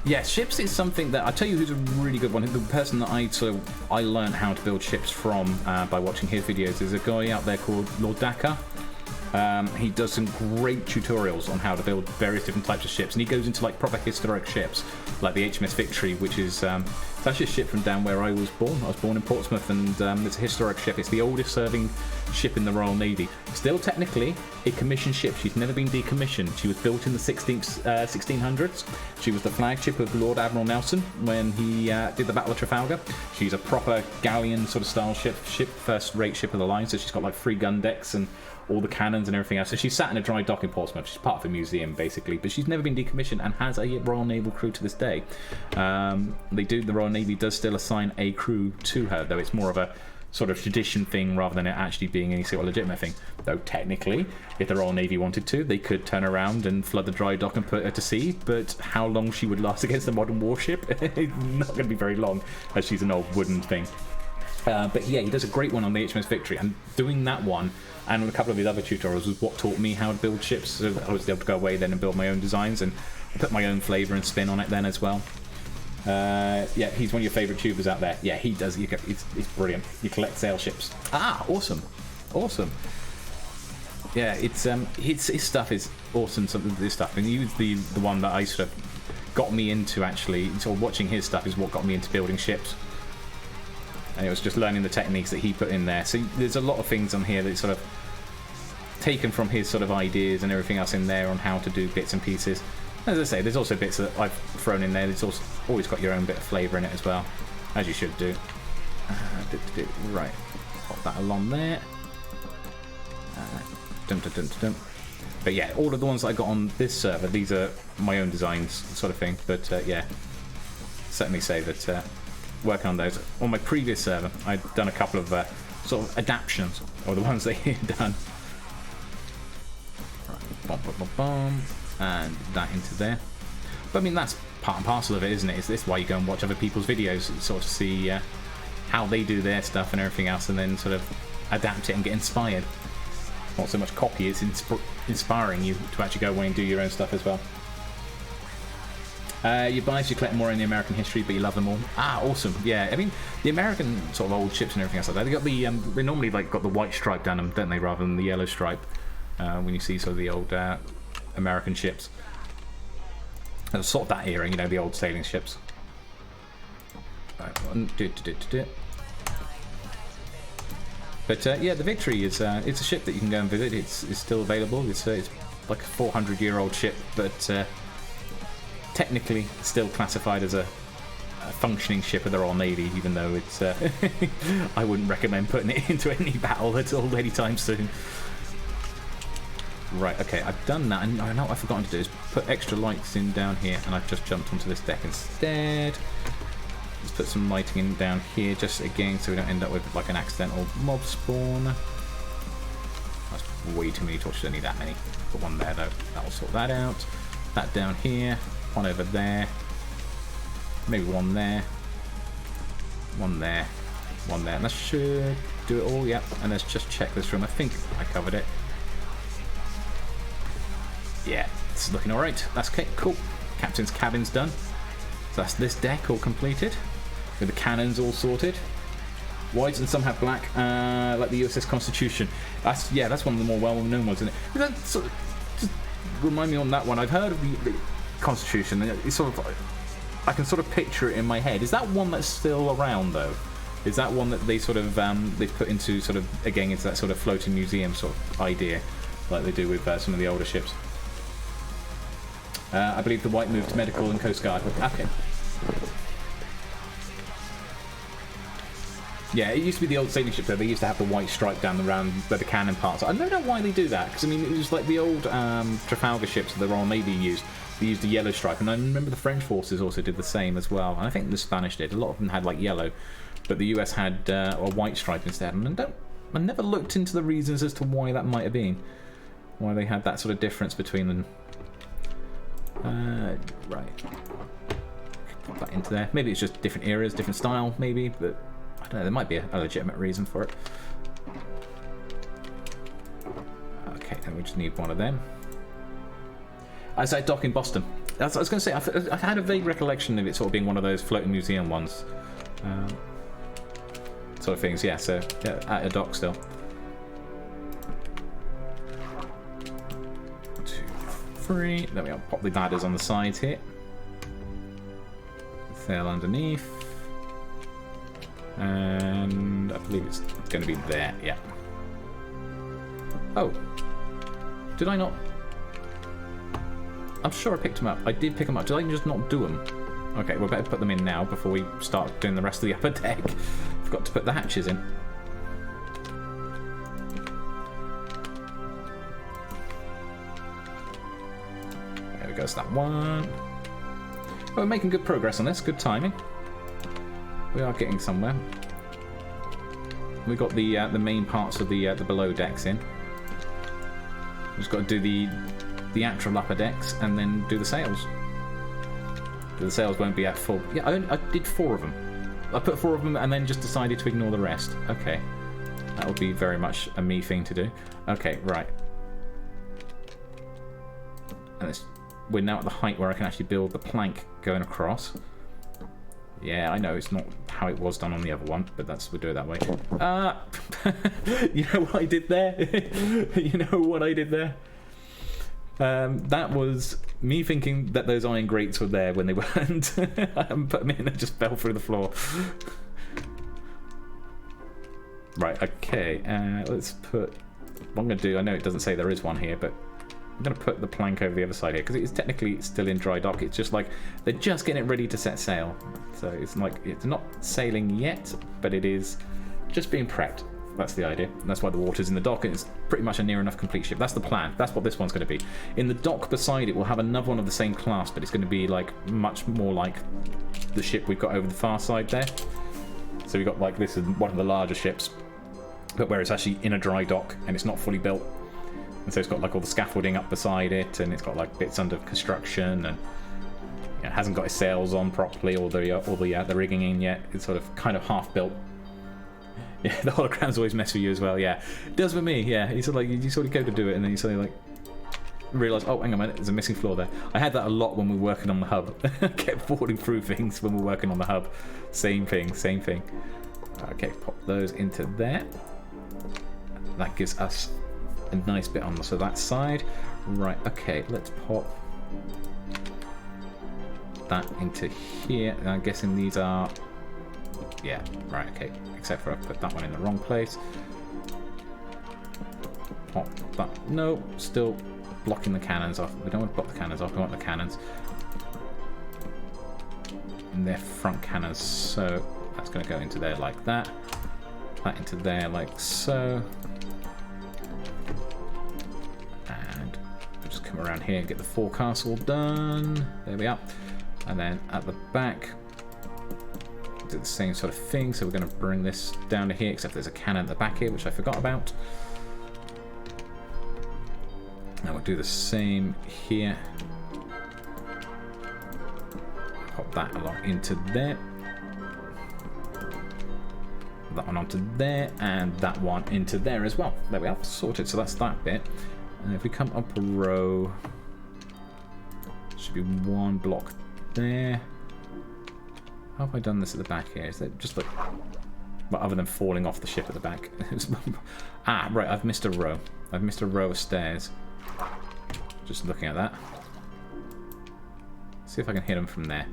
Yeah, ships is something that, I'll tell you who's a really good one. The person that I learned how to build ships from by watching his videos is a guy out there called Lord Daka. He does some great tutorials on how to build various different types of ships, and he goes into like proper historic ships, like the HMS Victory, which is it's actually a ship from down where I was born. I was born in Portsmouth, and it's a historic ship. It's the oldest serving ship in the Royal Navy. Still technically a commissioned ship. She's never been decommissioned. She was built in the 1600s. She was the flagship of Lord Admiral Nelson when he did the Battle of Trafalgar. She's a proper galleon sort of style ship, first-rate ship of the line. So she's got like 3 gun decks and all the cannons and everything else. So she's sat in a dry dock in Portsmouth. She's part of a museum, basically, but she's never been decommissioned and has a Royal Naval crew to this day. The Royal Navy does still assign a crew to her, though it's more of a sort of tradition thing rather than it actually being any sort of legitimate thing. Though technically, if the Royal Navy wanted to, they could turn around and flood the dry dock and put her to sea, but how long she would last against a modern warship? Not going to be very long, as she's an old wooden thing. But yeah, he does a great one on the HMS Victory, and doing that one and a couple of his other tutorials was what taught me how to build ships. So I was able to go away then and build my own designs and put my own flavour and spin on it then as well. Yeah, he's one of your favourite tubers out there. Yeah, he does. It's brilliant. You collect sail ships. Ah, awesome. Yeah, his stuff is awesome. Some of this stuff, and he was the one that I sort of got me into actually. Sort of watching his stuff is what got me into building ships. And it was just learning the techniques that he put in there. So there's a lot of things on here that's sort of taken from his sort of ideas and everything else in there on how to do bits and pieces. As I say, there's also bits that I've thrown in there. There's also always got your own bit of flavour in it as well, as you should do. Right, pop that along there. But yeah, all of the ones that I got on this server, these are my own designs, sort of thing. But yeah, certainly say that working on those. On my previous server, I'd done a couple of sort of adaptions, or the ones they had done. Right, and that into there. But I mean, that's part and parcel of it, isn't it? Is this why you go and watch other people's videos, sort of see how they do their stuff and everything else, and then sort of adapt it and get inspired. Not so much copy, it's inspiring you to actually go away and do your own stuff as well. You bias, you collect more in the American history, but you love them all. Ah, awesome. Yeah, I mean, the American sort of old ships and everything else like that, they got the they normally like got the white stripe down them, don't they, rather than the yellow stripe when you see sort of the old American ships. And sort of that era, you know, the old sailing ships. Right, But yeah, the Victory is it's a ship that you can go and visit. It's still available. It's like a 400-year-old ship, but technically still classified as a functioning ship of the Royal Navy, even though it's I wouldn't recommend putting it into any battle at all anytime soon. Right, okay, I've done that, and I know what I've forgotten to do is put extra lights in down here, and I've just jumped onto this deck instead. Let's put some lighting in down here, just again, so we don't end up with like an accidental mob spawn. That's way too many torches, I don't need that many. Put one there though, that'll sort that out. That down here, one over there, maybe one there, one there, one there, and that should do it all, yep. And let's just check this room, I think I covered it. Yeah, it's looking alright. That's okay, cool. Captain's cabin's done. So that's this deck all completed, with the cannons all sorted. White and some have black, like the USS Constitution. That's one of the more well-known ones, isn't it? That sort of, just remind me on that one. I've heard of the Constitution. It's sort of, I can sort of picture it in my head. Is that one that's still around though? Is that one that they sort of they put into sort of again into that sort of floating museum sort of idea, like they do with some of the older ships? I believe the white moved to medical and Coast Guard. Okay. Yeah, it used to be the old sailing ship though. They used to have the white stripe down around where the cannon parts. I don't know why they do that, because I mean, it was like the old Trafalgar ships that the Royal Navy used. They used a yellow stripe, and I remember the French forces also did the same as well. And I think the Spanish did. A lot of them had like yellow, but the US had a white stripe instead. And I never looked into the reasons as to why that might have been. Why they had that sort of difference between them. Right. Pop that into there. Maybe it's just different eras, different style, maybe, but I don't know, there might be a legitimate reason for it. just need one of them. I said dock in Boston. I was going to say, I had a vague recollection of it sort of being one of those floating museum ones. Sort of things, yeah, so yeah, at a dock still. 2, 3, there we are, pop the ladders on the sides here. Sail underneath. And I believe it's going to be there, yeah. Oh. Did I not? I'm sure I picked them up. I did pick them up. Did I just not do them? Okay, we better put them in now before we start doing the rest of the upper deck. Forgot to put the hatches in. There we go, so that one. Oh, we're making good progress on this. Good timing. We are getting somewhere. We got the main parts of the below decks in. We've just got to do the actual upper decks and then do the sails. The sails won't be at full. Yeah, I did 4 of them. I put 4 of them and then just decided to ignore the rest. Okay. That would be very much a me thing to do. Okay, right. And we're now at the height where I can actually build the plank going across. Yeah, I know it's not how it was done on the other one, but we'll do it that way. You know what I did there? You know what I did there? That was me thinking that those iron grates were there when they weren't. I haven't put them in, they just fell through the floor. Right, okay, let's put... What I'm going to do, I know it doesn't say there is one here, but I'm going to put the plank over the other side here, because it's technically still in dry dock. It's just like, they're just getting it ready to set sail. So it's like, it's not sailing yet, but it is just being prepped. That's the idea. And that's why the water's in the dock, and it's pretty much a near enough complete ship. That's the plan. That's what this one's going to be. In the dock beside it, we'll have another one of the same class, but it's going to be like much more like the ship we've got over the far side there. So we've got like, this is one of the larger ships, but where it's actually in a dry dock and it's not fully built. And so it's got like all the scaffolding up beside it, and it's got like bits under construction, and it hasn't got its sails on properly, or the rigging in yet. It's sort of kind of half built. Yeah, the holograms always mess with you as well. Yeah, it does with me. Yeah, you sort of like, you sort of go to do it, and then you sort of like realise, oh, hang on a minute, there's a missing floor there. I had that a lot when we were working on the hub. I kept falling through things when we were working on the hub. Same thing, same thing. Okay, pop those into there. That gives us a nice bit on that side. Right, okay, let's pop that into here. I'm guessing these are... Yeah, right, okay. Except for I put that one in the wrong place. Pop that. No, still blocking the cannons off. We don't want to block the cannons off, we want the cannons. And they're front cannons, so that's going to go into there like that. That into there like so. And we'll just come around here and get the forecast done. There we are. And then at the back, do the same sort of thing. So we're going to bring this down to here, except there's a cannon at the back here, which I forgot about. And we'll do the same here. Pop that along into there. That one onto there, and that one into there as well. There we are, sorted. So that's that bit. And if we come up a row, should be one block there. How have I done this at the back here? Is that just like, well, other than falling off the ship at the back? Ah, right, I've missed a row. I've missed a row of stairs. Just looking at that. See if I can hit them from there.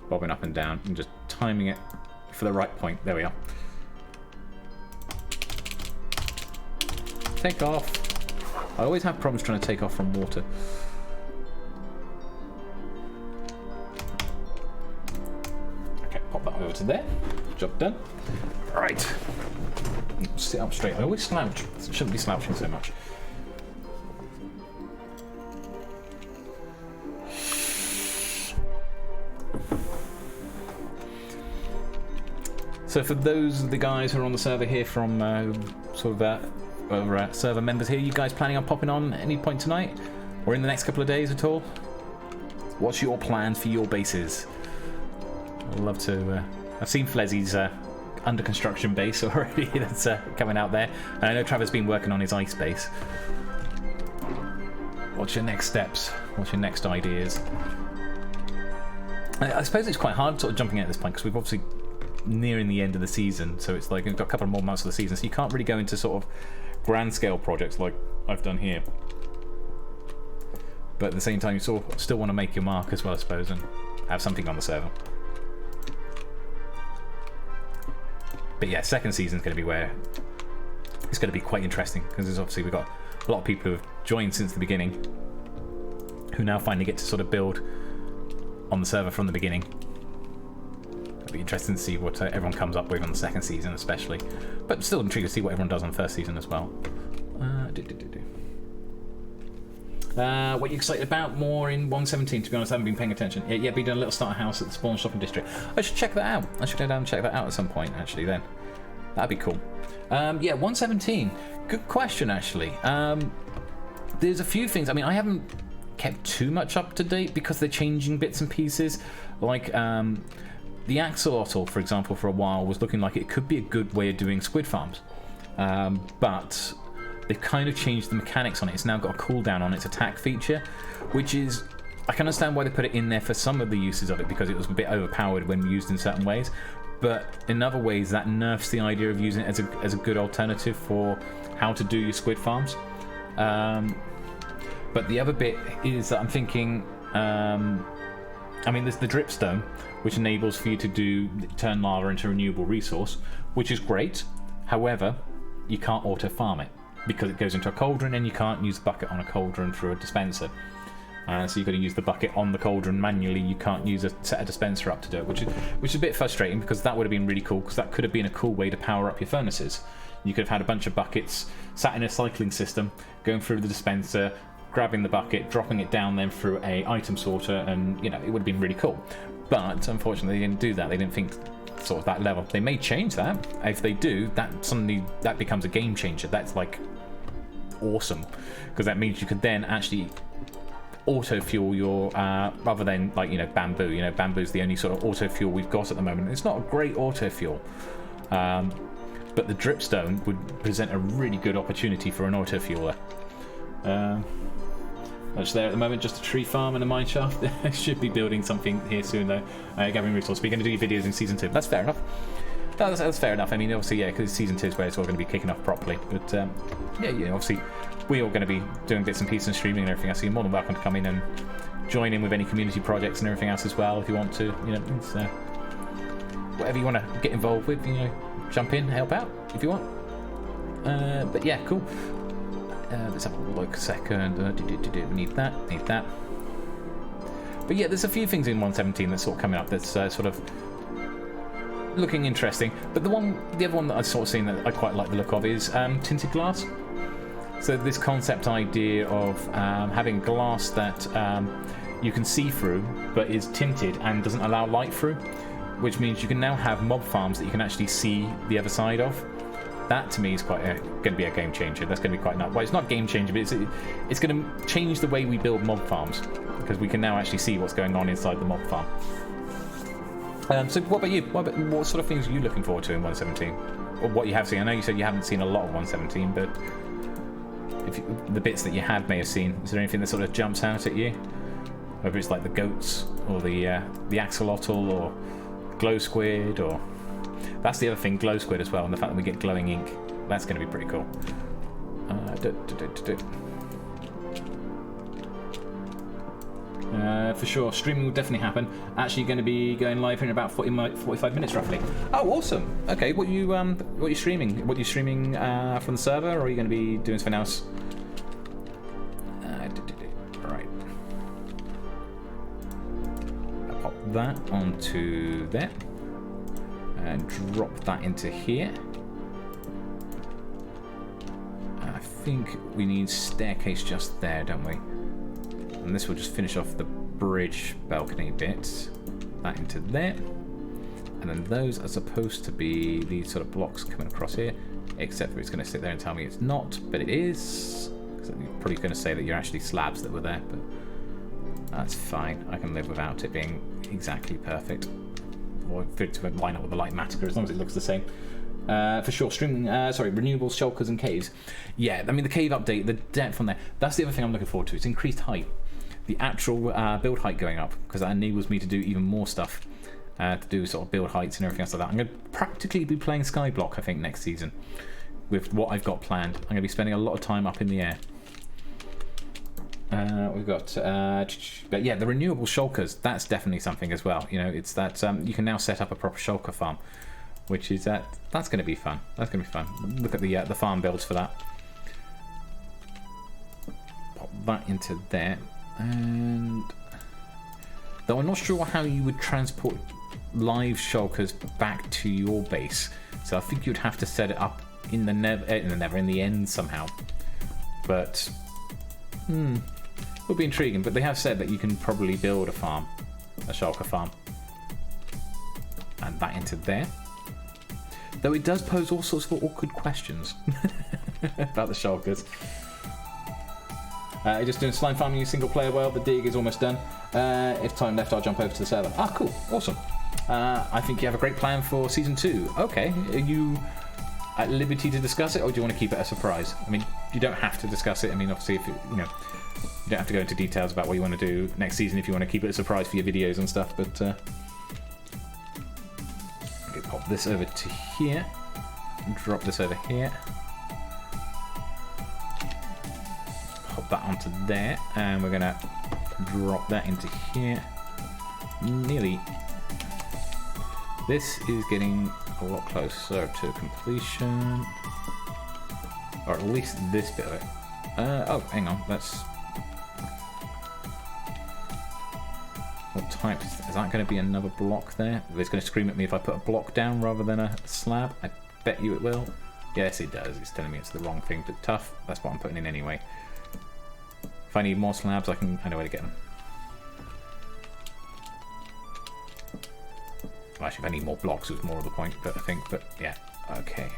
Bobbing up and down and just timing it for the right point. There we are. Take off. I always have problems trying to take off from water. Okay, pop that over to there. Job done. Right. Sit up straight. I always slouch. Shouldn't be slouching so much. So for those of the guys who are on the server here from server members here, you guys planning on popping on at any point tonight? Or in the next couple of days at all? What's your plans for your bases? I'd love to... I've seen Flezzy's under construction base already that's coming out there. And I know Trevor's been working on his ice base. What's your next steps? What's your next ideas? I suppose it's quite hard sort of jumping in at this point because we've obviously nearing the end of the season, so it's like we've got a couple more months of the season, so you can't really go into sort of grand scale projects like I've done here. But at the same time, you still want to make your mark as well, I suppose, and have something on the server. But yeah, second season's going to be where it's going to be quite interesting, because there's obviously we've got a lot of people who have joined since the beginning who now finally get to sort of build on the server from the beginning. It'll be interesting to see what everyone comes up with on the second season especially, but still intrigued to see what everyone does on the first season as well. What are you excited about more in 1.17? To be honest, I haven't been paying attention. Yeah, been doing a little starter house at the spawn shopping district. I should check that out. I should go down and check that out at some point, actually, then. That'd be cool. Yeah, 1.17. Good question, actually. There's a few things. I mean, I haven't kept too much up to date because they're changing bits and pieces. Like, the axolotl, for example, for a while was looking like it could be a good way of doing squid farms. But they've kind of changed the mechanics on it. It's now got a cooldown on its attack feature, which is... I can understand why they put it in there for some of the uses of it, because it was a bit overpowered when used in certain ways. But in other ways, that nerfs the idea of using it as a good alternative for how to do your squid farms. But the other bit is that I'm thinking... I mean, there's the dripstone, which enables for you to turn lava into a renewable resource, which is great. However, you can't auto-farm it, because it goes into a cauldron and you can't use the bucket on a cauldron through a dispenser. So you've got to use the bucket on the cauldron manually. You can't set a dispenser up to do it, which is a bit frustrating, because that would have been really cool, because that could have been a cool way to power up your furnaces. You could have had a bunch of buckets sat in a cycling system, going through the dispenser, grabbing the bucket, dropping it down then through a item sorter, and it would have been really cool. But unfortunately, they didn't do that. They didn't think sort of that level. They may change that. If they do, that becomes a game changer. That's like awesome, because that means you could then actually auto fuel your rather than like bamboo. Bamboo's the only sort of auto fuel we've got at the moment. It's not a great auto fuel, but the dripstone would present a really good opportunity for an auto fueler. That's there at the moment, just a tree farm and a mine shaft. I should be building something here soon though. Gathering resources. We're going to do videos in season 2. That's fair enough. That's fair enough. I mean, obviously, yeah, because season 2 is where it's all going to be kicking off properly. But yeah, obviously, we're all going to be doing bits and pieces and streaming and everything else. So you're more than welcome to come in and join in with any community projects and everything else as well if you want to. It's, whatever you want to get involved with, jump in, help out if you want. But yeah, cool. Let's have a look a second. We need that. But yeah, there's a few things in 1.17 that's sort of coming up that's sort of looking interesting. But the other one that I've sort of seen that I quite like the look of is Tinted Glass. So this concept idea of having glass that you can see through, but is tinted and doesn't allow light through, which means you can now have mob farms that you can actually see the other side of. That to me is quite going to be a game changer. That's going to be quite nice. Well, it's not game changer, but it's going to change the way we build mob farms, because we can now actually see what's going on inside the mob farm. So what about you? What sort of things are you looking forward to in 1.17? Or what you have seen? I know you said you haven't seen a lot of 1.17, but the bits that you may have seen, is there anything that sort of jumps out at you? Whether it's like the goats or the axolotl or glow squid, or that's the other thing, glow squid as well, and the fact that we get glowing ink. That's going to be pretty cool. For sure, streaming will definitely happen. Actually, going to be going live in about 45 minutes roughly. Oh, awesome! Okay, what are you streaming? What are you streaming from the server, or are you going to be doing something else? Right. I'll pop that onto there and drop that into here. I think we need staircase just there, don't we? And this will just finish off the bridge balcony bit. That into there. And then those are supposed to be these sort of blocks coming across here, except for it's going to sit there and tell me it's not, but it is. Because you're probably going to say that you're actually slabs that were there, but that's fine. I can live without it being exactly perfect. or for it to line up with the light massacre, as long as it looks the same. For sure, renewable shulkers and caves. Yeah, I mean the cave update, the depth on there, that's the other thing I'm looking forward to. It's increased height. The actual build height going up, because that enables me to do even more stuff. To do sort of build heights and everything else like that. I'm going to practically be playing Skyblock, I think, next season. With what I've got planned. I'm going to be spending a lot of time up in the air. We've got, but yeah, the renewable shulkers, that's definitely something as well. You know, it's that you can now set up a proper shulker farm, which is, that's going to be fun. That's going to be fun. Look at the farm builds for that. Pop that into there. And though I'm not sure how you would transport live shulkers back to your base, so I think you'd have to set it up in the end somehow. But would be intriguing. But they have said that you can probably build a farm, a shulker farm, and that into there. Though it does pose all sorts of awkward questions about the shulkers. Just doing slime farming in single player world. The dig is almost done. If time left, I'll jump over to the server. Ah, cool, awesome. I think you have a great plan for season 2. Okay, are you at liberty to discuss it, or do you want to keep it a surprise? I mean, you don't have to discuss it. I mean, obviously, if you don't have to go into details about what you want to do next season if you want to keep it a surprise for your videos and stuff. But okay, pop this over to here, and drop this over here. Pop that onto there, and we're gonna drop that into here. Nearly. This is getting a lot closer to completion, or at least this bit of it. Oh, hang on. That's what type is that going to be? Another block there? It's going to scream at me if I put a block down rather than a slab. I bet you it will. Yes, it does. It's telling me it's the wrong thing, but tough. That's what I'm putting in anyway. If I need more slabs, I know where to get them. Well, actually, if I need more blocks, was more of the point, but I think, but yeah, okay.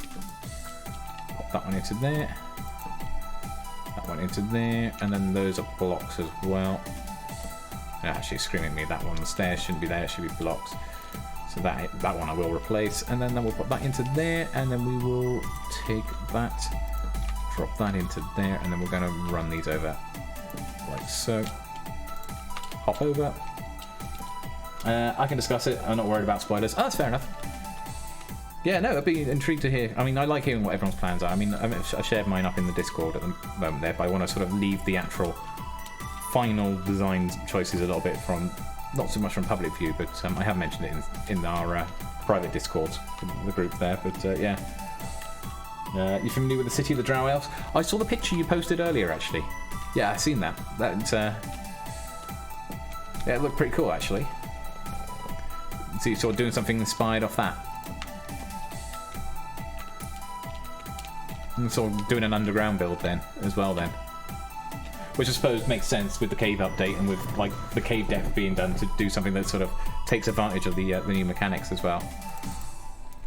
Pop that one into there. That one into there, and then those are blocks as well. Actually, screaming at me, that one, the stairs shouldn't be there, it should be blocks. So that one I will replace, and then we'll put that into there, and then we will take that, drop that into there, and then we're going to run these over like so. Hop over. I can discuss it. I'm not worried about spoilers. Oh, that's fair enough. Yeah, no, I'd be intrigued to hear. I mean, I like hearing what everyone's plans are. I mean, I shared mine up in the Discord at the moment there, but I want to sort of leave the actual final design choices a little bit from, not so much from public view, but I have mentioned it in our private Discord, the group there. But yeah, you familiar with the City of the Drow Elves? I saw the picture you posted earlier, actually. Yeah, I've seen that. Yeah, it looked pretty cool, actually. So you're sort of doing something inspired off that. And sort of doing an underground build then, as well then. Which I suppose makes sense with the cave update and with like the cave depth being done to do something that sort of takes advantage of the new mechanics as well.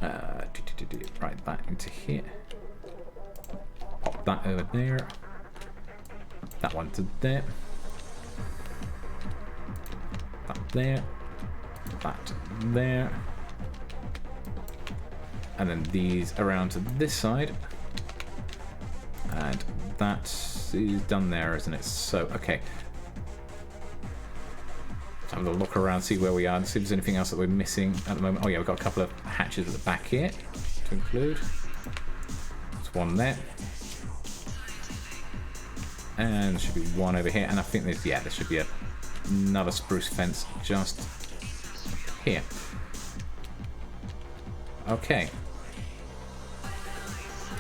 Right, that into here. Pop that over there. That one to there. That there. That there. And then these around to this side. And that is done there, isn't it? So, okay. Let's have a little look around, see where we are, and see if there's anything else that we're missing at the moment. Oh yeah, we've got a couple of hatches at the back here to include. There's one there. And there should be one over here. And I think there's, yeah, there should be another spruce fence just here. Okay.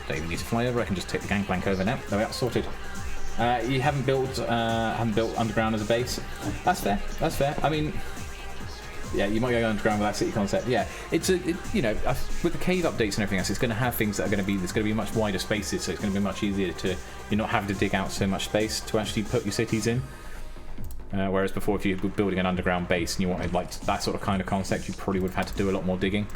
Don't even need to fly over. I can just take the gangplank over now. There we are, sorted. You haven't built underground as a base. That's fair. That's fair. I mean, yeah, you might go underground with that city concept. Yeah, it's you know, with the cave updates and everything else, it's going to have things that are going to be, there's going to be much wider spaces, so it's going to be much easier to, you're not having to dig out so much space to actually put your cities in. Whereas before, if you were building an underground base and you wanted like that sort of kind of concept, you probably would have had to do a lot more digging.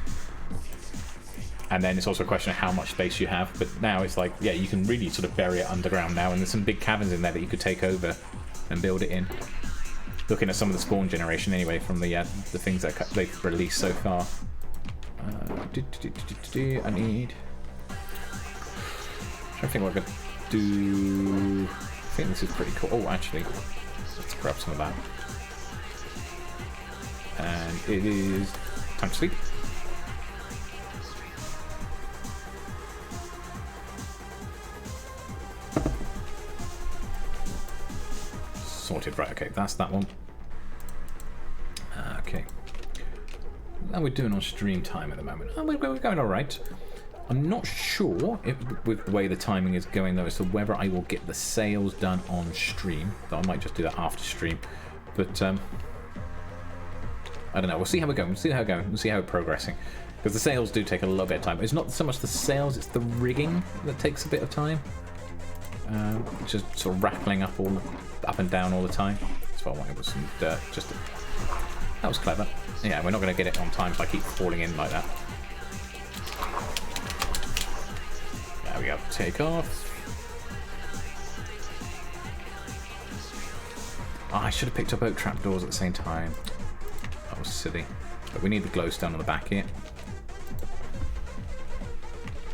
And then it's also a question of how much space you have. But now it's like, yeah, you can really sort of bury it underground now, and there's some big caverns in there that you could take over and build it in. looking at some of the spawn generation anyway from the things that they've released so far. I need. I think what I could do. I think this is pretty cool. Oh, actually, let's grab some of that. And it is time to sleep. Sorted, right, okay, that's that one. Okay. How we're doing on stream time at the moment? Oh, we're going alright. I'm not sure if, with the way the timing is going though, as to whether I will get the sales done on stream. Though I might just do that after stream. But, I don't know, we'll see how we're going, we'll see how we're going, we'll see how we're progressing. Because the sales do take a little bit of time. It's not so much the sales, it's the rigging that takes a bit of time. Just sort of rattling up and down all the time. That's what I wanted, was some dirt. That was clever. Yeah, we're not going to get it on time if I keep falling in like that. There we go. Take off. Oh, I should have picked up oak trapdoors at the same time. That was silly. But we need the glowstone on the back here.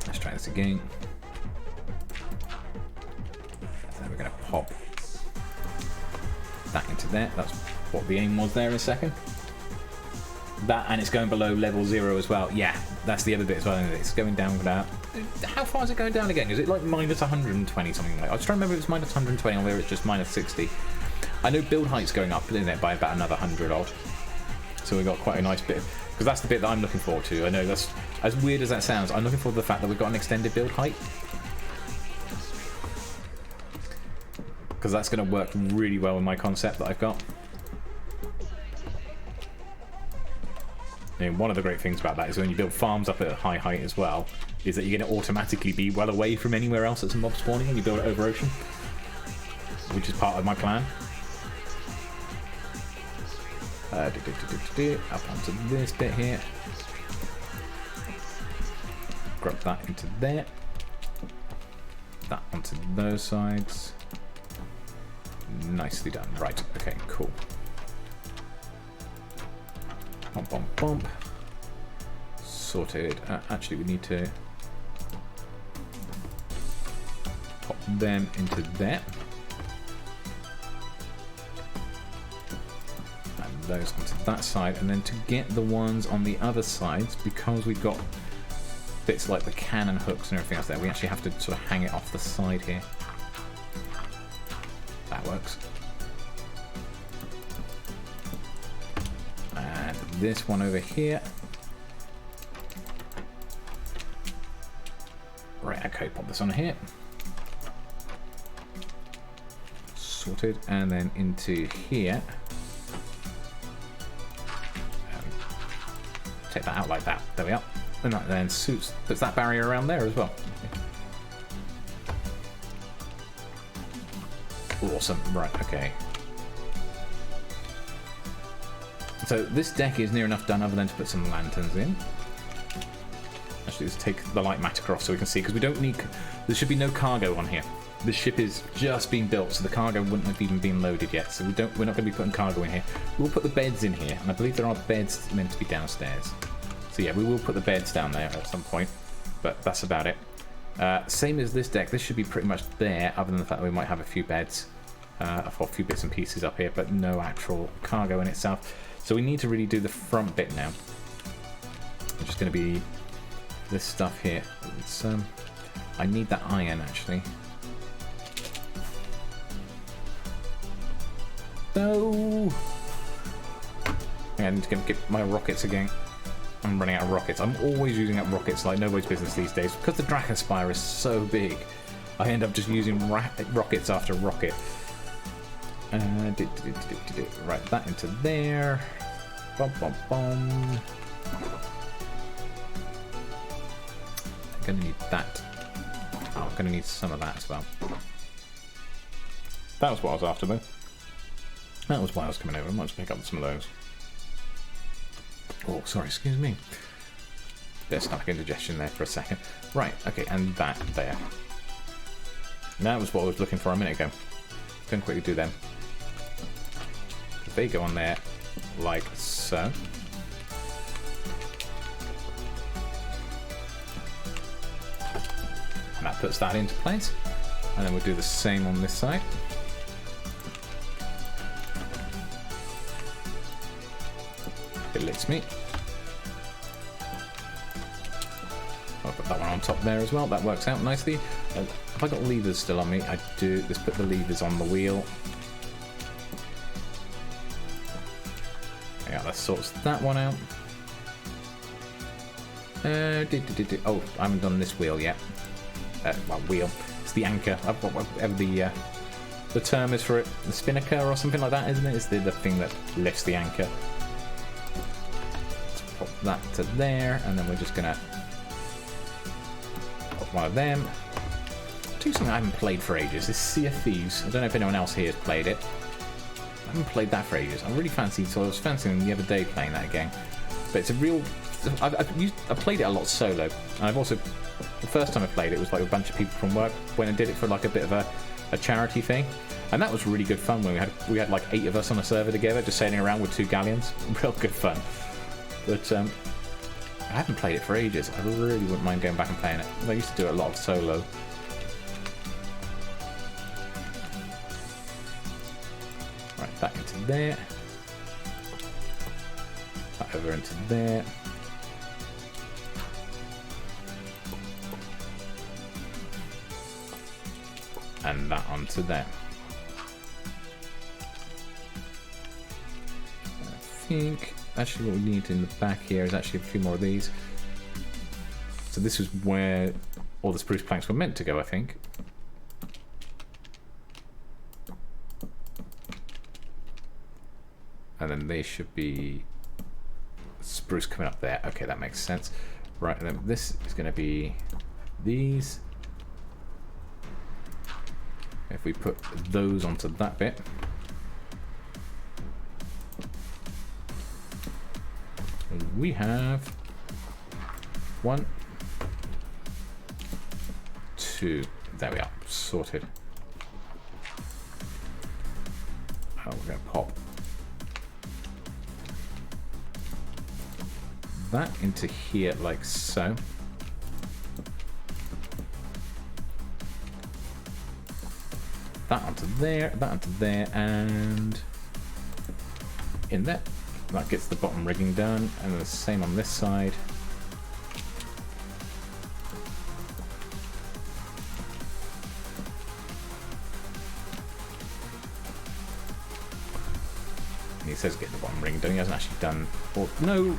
Let's try this again. Then we're going to pop that into there. That's what the aim was there in a second. That, and it's going below level 0 as well. Yeah, that's the other bit as well. It's going down without. How far is it going down again? Is it like minus 120 something like? I was trying to remember if it's minus 120 or whether it's just minus 60. I know build height's going up, isn't it, by about another 100 odd. So we got quite a nice bit, because that's the bit that I'm looking forward to. I know that's as weird as that sounds. I'm looking forward to the fact that we've got an extended build height, because that's going to work really well with my concept that I've got. I mean, one of the great things about that is when you build farms up at a high height as well, is that you're going to automatically be well away from anywhere else that's a mob spawning when you build it over ocean, which is part of my plan. Up onto this bit here. Grab that into there. That onto those sides. Nicely done. Right, okay, cool. Bump, bump, bump. Sorted. Actually, we need to pop them into there. And those onto that side. And then to get the ones on the other sides, because we've got bits like the cannon hooks and everything else there, we actually have to sort of hang it off the side here. That works. And this one over here. Right, okay, pop this on here. Sorted. And then into here. Take that out like that. There we are. And that then puts that barrier around there as well. Awesome. Right, okay. So this deck is near enough done other than to put some lanterns in. Actually, let's take the light matter off so we can see, because we don't need... There should be no cargo on here. The ship is just being built, so the cargo wouldn't have even been loaded yet. So we're not going to be putting cargo in here. We'll put the beds in here, and I believe there are beds meant to be downstairs. So yeah, we will put the beds down there at some point, but that's about it. Same as this deck, this should be pretty much there, other than the fact that we might have a few beds. I've got a few bits and pieces up here, but no actual cargo in itself. So we need to really do the front bit now. It's just going to be this stuff here. It's, I need that iron, actually. No! I need to get my rockets again. I'm running out of rockets. I'm always using up rockets like nobody's business these days. Because the Drakenspire is so big, I end up just using rockets after rocket. Right, that into there. Bum, bum, bum. I'm gonna need that. Oh, I'm gonna need some of that as well. That was what I was after, though. That was why I was coming over. I might just pick up some of those. Oh, sorry, excuse me. Bit of stomach indigestion there for a second. Right, okay, and that there. That was what I was looking for a minute ago. Couldn't quickly do them. they go on there like so. And that puts that into place. And then we'll do the same on this side. It lets me. I'll put that one on top there as well. That works out nicely. Have I got levers still on me? I do. Let's put the levers on the wheel. Yeah, that sorts that one out. Oh, I haven't done this wheel yet. Well, wheel. It's the anchor. I've got whatever the term is for it. The spinnaker or something like that, isn't it? It's the thing that lifts the anchor. Let's pop that to there, and then we're just gonna pop one of them. Do something I haven't played for ages. This Sea of Thieves. I don't know if anyone else here has played it. I haven't played that for ages. I really fancied, so I was fancying the other day playing that again. But it's a real. I've played it a lot solo, and I've also. The first time I played it was like a bunch of people from work when I did it for like a bit of a charity thing, and that was really good fun when we had like 8 of us on a server together, just sailing around with 2 galleons. Real good fun. But I haven't played it for ages. I really wouldn't mind going back and playing it. I used to do it a lot of solo. Right, that into there. That over into there. And that onto there. I think actually what we need in the back here is actually a few more of these. So this is where all the spruce planks were meant to go, I think. And then they should be spruce coming up there. Okay, that makes sense. Right, and then this is going to be these. If we put those onto that bit, we have 1, 2. There we are, sorted. Oh, we're going to pop that into here like so. That onto there, and in there. That gets the bottom rigging done, and the same on this side. And he says get the bottom rigging done, he hasn't actually done... Oh, no!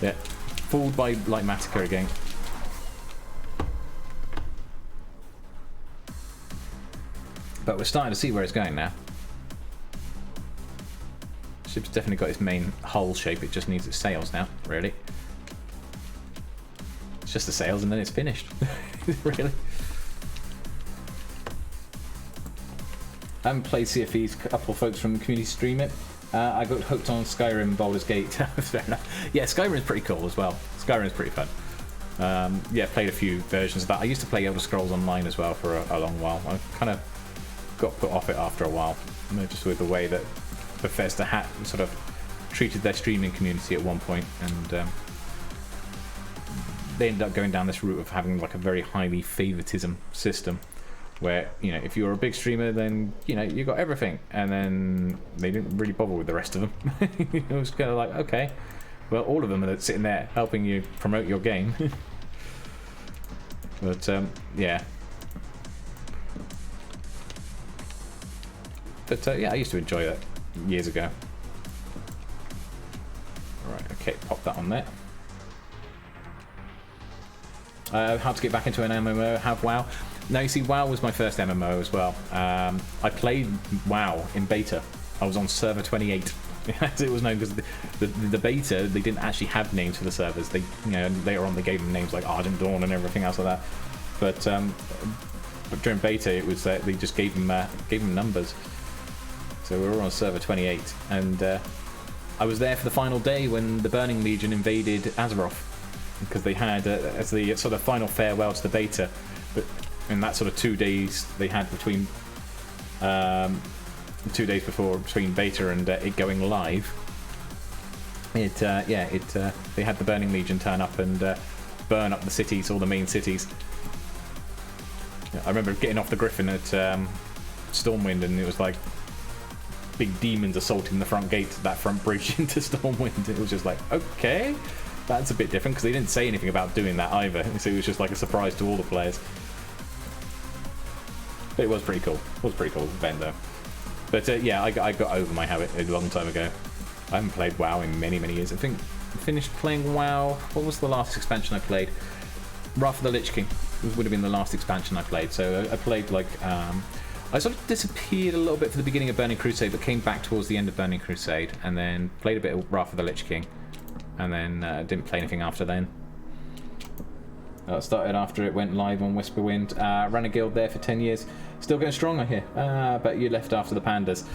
Yeah, fooled by Lightmatica again. But we're starting to see where it's going now. Ship's definitely got its main hull shape, it just needs its sails now, really. It's just the sails and then it's finished. Really. I haven't played Sea of Thieves, a couple of folks from the community stream it. I got hooked on Skyrim and Baldur's Gate. Fair enough. Yeah, Skyrim's pretty cool as well. Skyrim's pretty fun. Yeah, played a few versions of that. I used to play Elder Scrolls Online as well for a long while. I kind of got put off it after a while, just with the way that Bethesda had sort of treated their streaming community at one point, and they ended up going down this route of having like a very highly favoritism system, where if you were a big streamer, then you got everything, and then they didn't really bother with the rest of them. It was kind of like, okay, well, all of them are sitting there helping you promote your game. But yeah. But yeah, I used to enjoy that years ago. Right, okay, pop that on there. How to get back into an MMO, have WoW. Now, you see, WoW was my first MMO as well. I played WoW in beta. I was on server 28, as it was known, because the beta, they didn't actually have names for the servers. They, later on they gave them names like Ardent Dawn and everything else like that. But during beta, it was they just gave them numbers. So we were on server 28, and I was there for the final day when the Burning Legion invaded Azeroth, because they had as the sort of final farewell to the beta. But in that sort of 2 days they had between 2 days before, between beta and it going live, they had the Burning Legion turn up and burn up the cities, all the main cities. I remember getting off the Griffin at Stormwind, and it was like big demons assaulting the front gate, that front bridge into Stormwind. It was just like, okay, that's a bit different, because they didn't say anything about doing that either, so it was just like a surprise to all the players. But it was pretty cool. It was a pretty cool event though. But yeah, I got over my habit a long time ago. I haven't played WoW in many years. I think I finished playing WoW. What was the last expansion I played? Wrath of the Lich King. It would have been the last expansion I played. So I played like I sort of disappeared a little bit for the beginning of Burning Crusade, but came back towards the end of Burning Crusade, and then played a bit of Wrath of the Lich King, and then didn't play anything after then. Started after it went live on Whisperwind. Ran a guild there for 10 years. Still going strong, I hear. But you left after the pandas.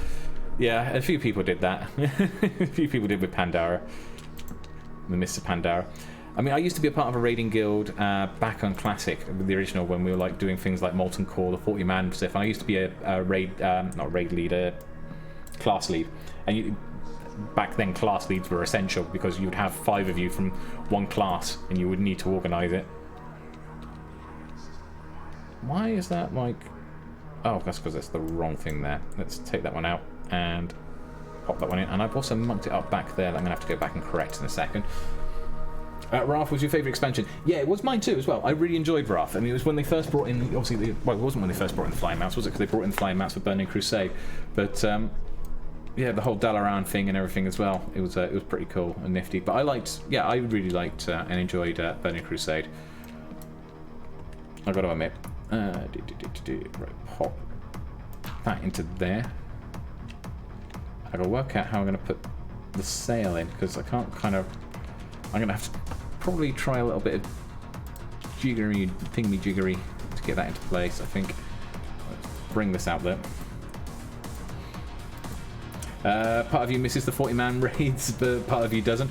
Yeah, a few people did that. A few people did with Pandara. The Mists of Pandara. I mean, I used to be a part of a raiding guild back on Classic, the original, when we were like doing things like Molten Core, the 40-man stuff. I used to be a raid, not raid leader, class lead. And back then, class leads were essential because you would have 5 of you from one class, and you would need to organise it. Why is that like... Oh, that's because that's the wrong thing there. Let's take that one out and pop that one in. And I've also mucked it up back there that I'm going to have to go back and correct in a second. Wrath was your favourite expansion? Yeah, it was mine too as well. I really enjoyed Wrath. I mean, it was when they first brought in, obviously, well, it wasn't when they first brought in the flying mounts, was it? Because they brought in the flying mounts for Burning Crusade. But yeah, the whole Dalaran thing and everything as well. It was pretty cool and nifty. But I really liked and enjoyed Burning Crusade. I got to admit. Right, pop that into there. I gotta work out how I'm gonna put the sail in, because I can't I'm gonna have to probably try a little bit of thingy-jiggery to get that into place, I think. Let's bring this out there. Part of you misses the 40-man raids, but part of you doesn't.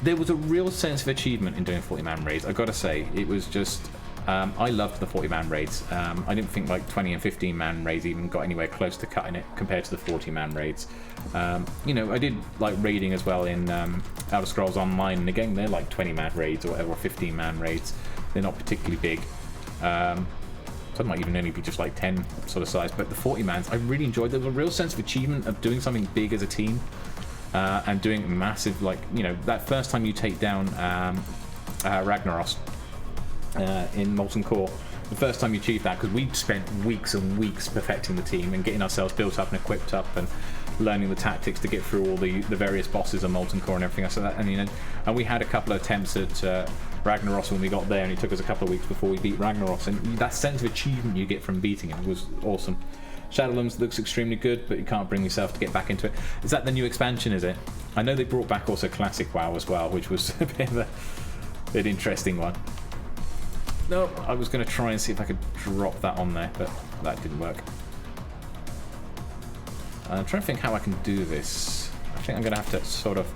There was a real sense of achievement in doing 40-man raids, I gotta say. It was just... I loved the 40-man raids. I didn't think like 20 and 15-man raids even got anywhere close to cutting it compared to the 40-man raids. You know, I did like raiding as well in Elder Scrolls Online, and again, they're like 20-man raids or whatever, or 15-man raids. They're not particularly big. Some might even only be just like 10 sort of size, but the 40-mans, I really enjoyed. There was a real sense of achievement of doing something big as a team, and doing massive, like, you know, that first time you take down Ragnaros, in Molten Core, the first time you achieved that, because we'd spent weeks and weeks perfecting the team and getting ourselves built up and equipped up and learning the tactics to get through all the various bosses of Molten Core and everything else like that. And, you know, and we had a couple of attempts at Ragnaros when we got there, and it took us a couple of weeks before we beat Ragnaros, and that sense of achievement you get from beating it was awesome. Shadowlands looks extremely good, but you can't bring yourself to get back into it. Is that the new expansion, is it? I know they brought back also Classic WoW as well, which was a bit of an interesting one. Nope, I was going to try and see if I could drop that on there, but that didn't work. I'm trying to think how I can do this. I think I'm going to have to sort of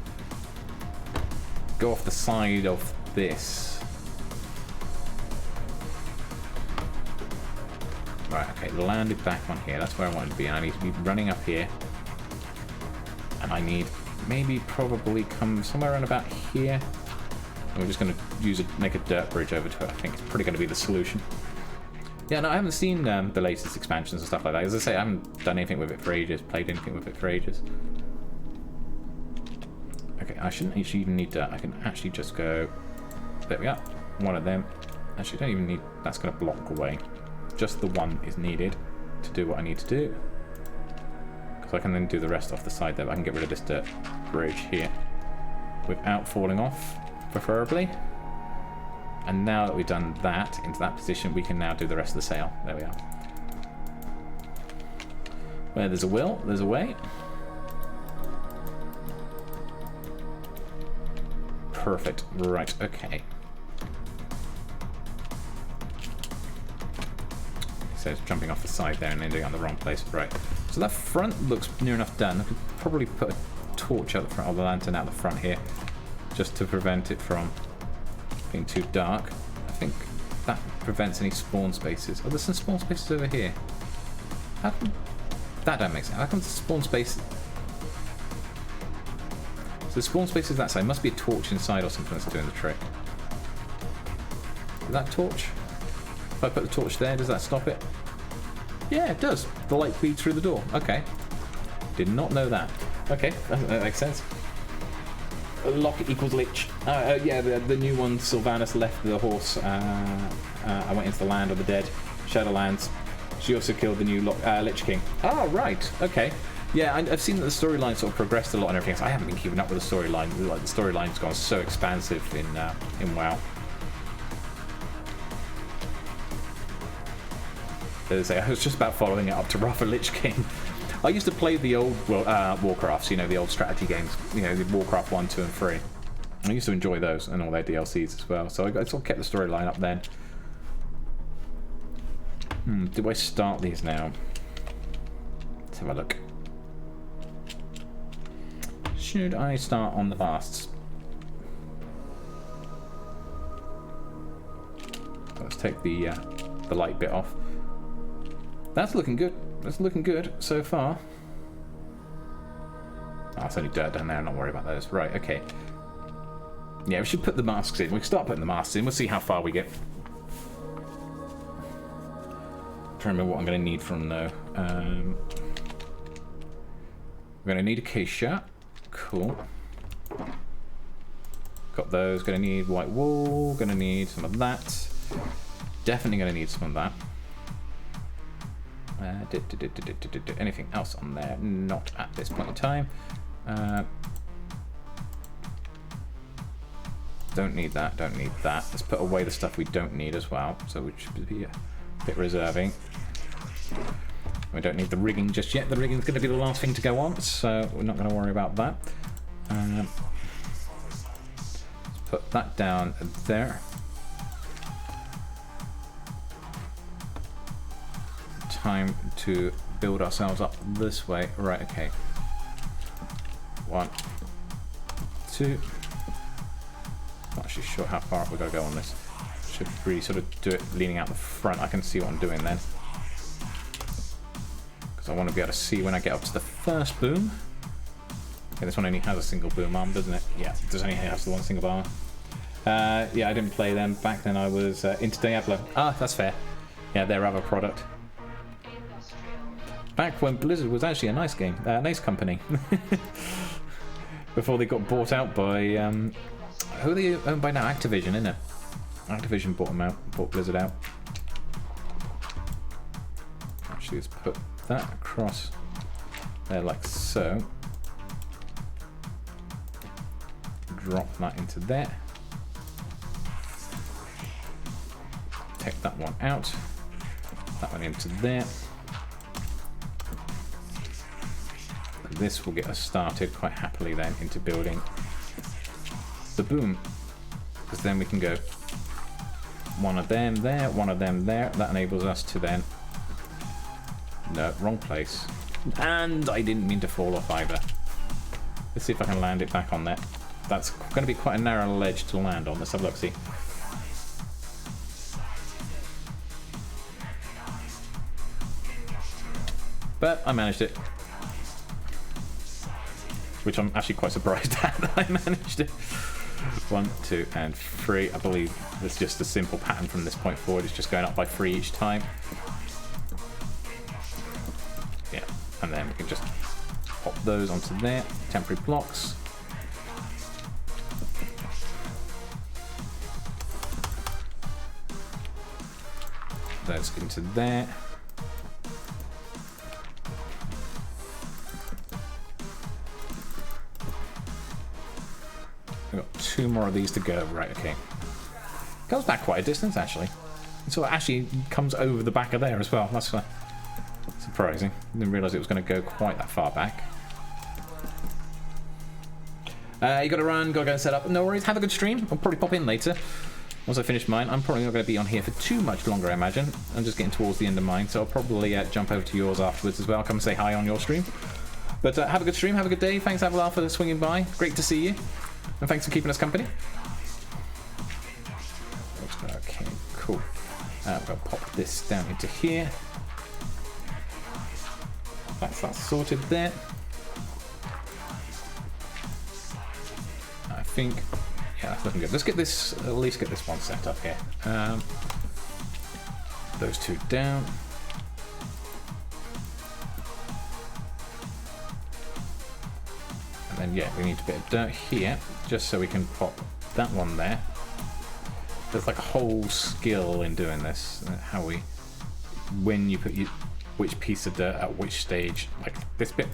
go off the side of this. Right, okay, landed back on here. That's where I wanted to be. And I need to be running up here. And I need maybe probably come somewhere around about here. And we're just going to make a dirt bridge over to it. I think it's probably going to be the solution. Yeah, no, I haven't seen the latest expansions and stuff like that. As I say, I haven't done anything with it for ages, played anything with it for ages. Okay, I shouldn't actually even need to... I can actually just go... There we are. One of them. Actually, don't even need... That's going to block away. Just the one is needed to do what I need to do. Because I can then do the rest off the side there. But I can get rid of this dirt bridge here without falling off, preferably. And now that we've done that into that position, we can now do the rest of the sail. There we are. Where there's a will, there's a way. Perfect. Right, okay. So it's jumping off the side there and ending on the wrong place. Right. So that front looks near enough done. I could probably put a torch out the front, or the lantern out the front here, just to prevent it from being too dark. I think that prevents any spawn spaces. Oh, there's some spawn spaces over here. That don't make sense. How comes the spawn space... So the spawn space is that side. Must be a torch inside or something that's doing the trick. Is that torch? If I put the torch there, does that stop it? Yeah, it does. The light feeds through the door. Okay. Did not know that. Okay, that makes sense. Lock equals lich. Yeah, the new one, Sylvanas left the horse. I went into the land of the dead, Shadowlands. She also killed the new Lich King. Oh, right. Okay. Yeah, I've seen that the storyline sort of progressed a lot and everything. So I haven't been keeping up with the storyline. Like, the storyline's gone so expansive in WoW. I was just about following it up to Wrath of Lich King. I used to play the old Warcrafts, you know, the old strategy games, you know, the Warcraft 1, 2, and 3. I used to enjoy those and all their DLCs as well. So I sort of kept the storyline up then. Do I start these now? Let's have a look. Should I start on the masts? Let's take the light bit off. That's looking good. That's looking good so far. Oh, it's only dirt down there. I'm not worried about those. Right, okay. Yeah, we should put the masks in. We can start putting the masks in. We'll see how far we get. I'm trying to remember what I'm going to need from them, though. We're going to need a acacia. Cool. Got those. Going to need white wool. Going to need some of that. Definitely going to need some of that. Anything else on there? Not at this point in time. Don't need that, don't need that. Let's put away the stuff we don't need as well, so we should be a bit reserving. We don't need the rigging just yet. The rigging's going to be the last thing to go on, so we're not going to worry about that. Let's put that down there. Time to build ourselves up this way. Right, okay. 1, 2. Not actually sure how far up we've got to go on this. Should really sort of do it leaning out the front. I can see what I'm doing then. Because I want to be able to see when I get up to the first boom. Okay, this one only has a single boom arm, doesn't it? Yeah, it does only have the one single arm. Yeah, I didn't play them. Back then I was into Diablo. Ah, that's fair. Yeah, their other product. Back when Blizzard was actually a nice game, nice company. Before they got bought out by, who are they owned by now? Activision, isn't it? Activision bought them out, bought Blizzard out. Actually, let's put that across there like so. Drop that into there. Take that one out. That one into there. This will get us started quite happily then into building the boom, because then we can go one of them there, one of them there. That enables us to then, no, wrong place, and I didn't mean to fall off either. Let's see if I can land it back on there. That's going to be quite a narrow ledge to land on. Let's have a look, see. But I managed it. Which I'm actually quite surprised at that I managed it. 1, 2, and 3. I believe it's just a simple pattern from this point forward. It's just going up by 3 each time. Yeah, and then we can just pop those onto there. Temporary blocks. Those into there. We've got 2 more of these to go. Right, okay. Goes back quite a distance, actually. So it actually comes over the back of there as well. That's surprising. Didn't realise it was going to go quite that far back. You got to run, got to go and set up. No worries, have a good stream. I'll probably pop in later once I finish mine. I'm probably not going to be on here for too much longer, I imagine. I'm just getting towards the end of mine, so I'll probably jump over to yours afterwards as well. Come and say hi on your stream. But have a good stream, have a good day. Thanks, Avalar, for swinging by. Great to see you. And thanks for keeping us company. Okay, cool. We're going to pop this down into here. That's that sorted there. I think, yeah, that's looking good. Let's get this, at least get this one set up here. Those two down. And then, yeah, we need a bit of dirt here, just so we can pop that one there. There's like a whole skill in doing this, how we, when you put which piece of dirt at which stage, like this bit.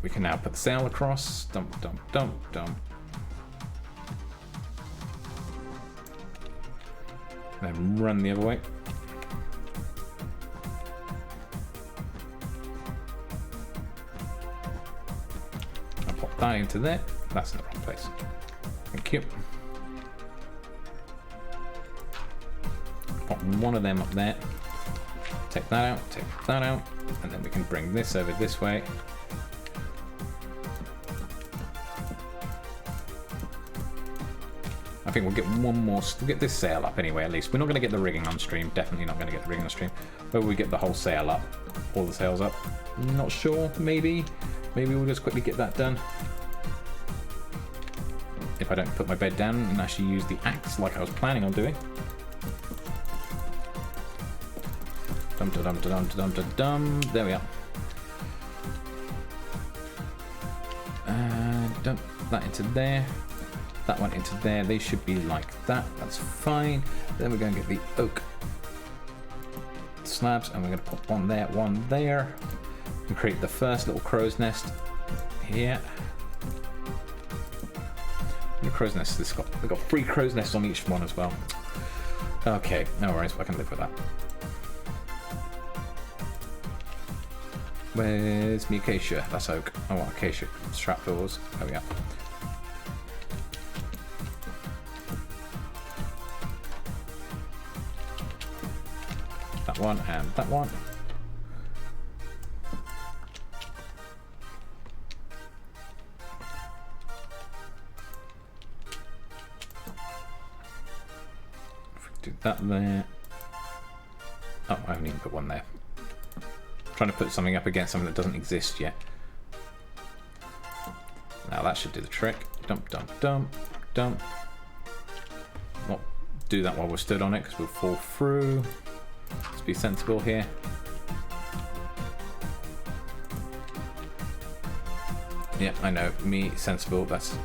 We can now put the sail across, dump, dump, dump, dump. Then run the other way. I'll pop that into there. That's in the wrong place. Thank you. Pop one of them up there. Take that out, and then we can bring this over this way. I think we'll get one more, we'll get this sail up anyway at least. We're not going to get the rigging on stream, definitely not going to get the rigging on stream. But we get the whole sail up, all the sails up. Not sure, maybe we'll just quickly get that done. If I don't put my bed down and actually use the axe like I was planning on doing. Dum da dum da dum da dum da dum. There we are. Dump that into there. That one into there. They should be like that. That's fine. Then we're going to get the oak slabs, and we're going to put one there, and create the first little crow's nest here. The crow's nest. We've got 3 crow's nests on each one as well. Okay, no worries. I can live with that. Where's my acacia? That's oak. I want acacia trapdoors. There we are. That one and that one. Do that there. Oh, I haven't even put one there. Trying to put something up against something that doesn't exist yet. Now that should do the trick. Dump, dump, dump, dump. Not do that while we're stood on it because we'll fall through. Let's be sensible here. Yeah, I know, me sensible. That's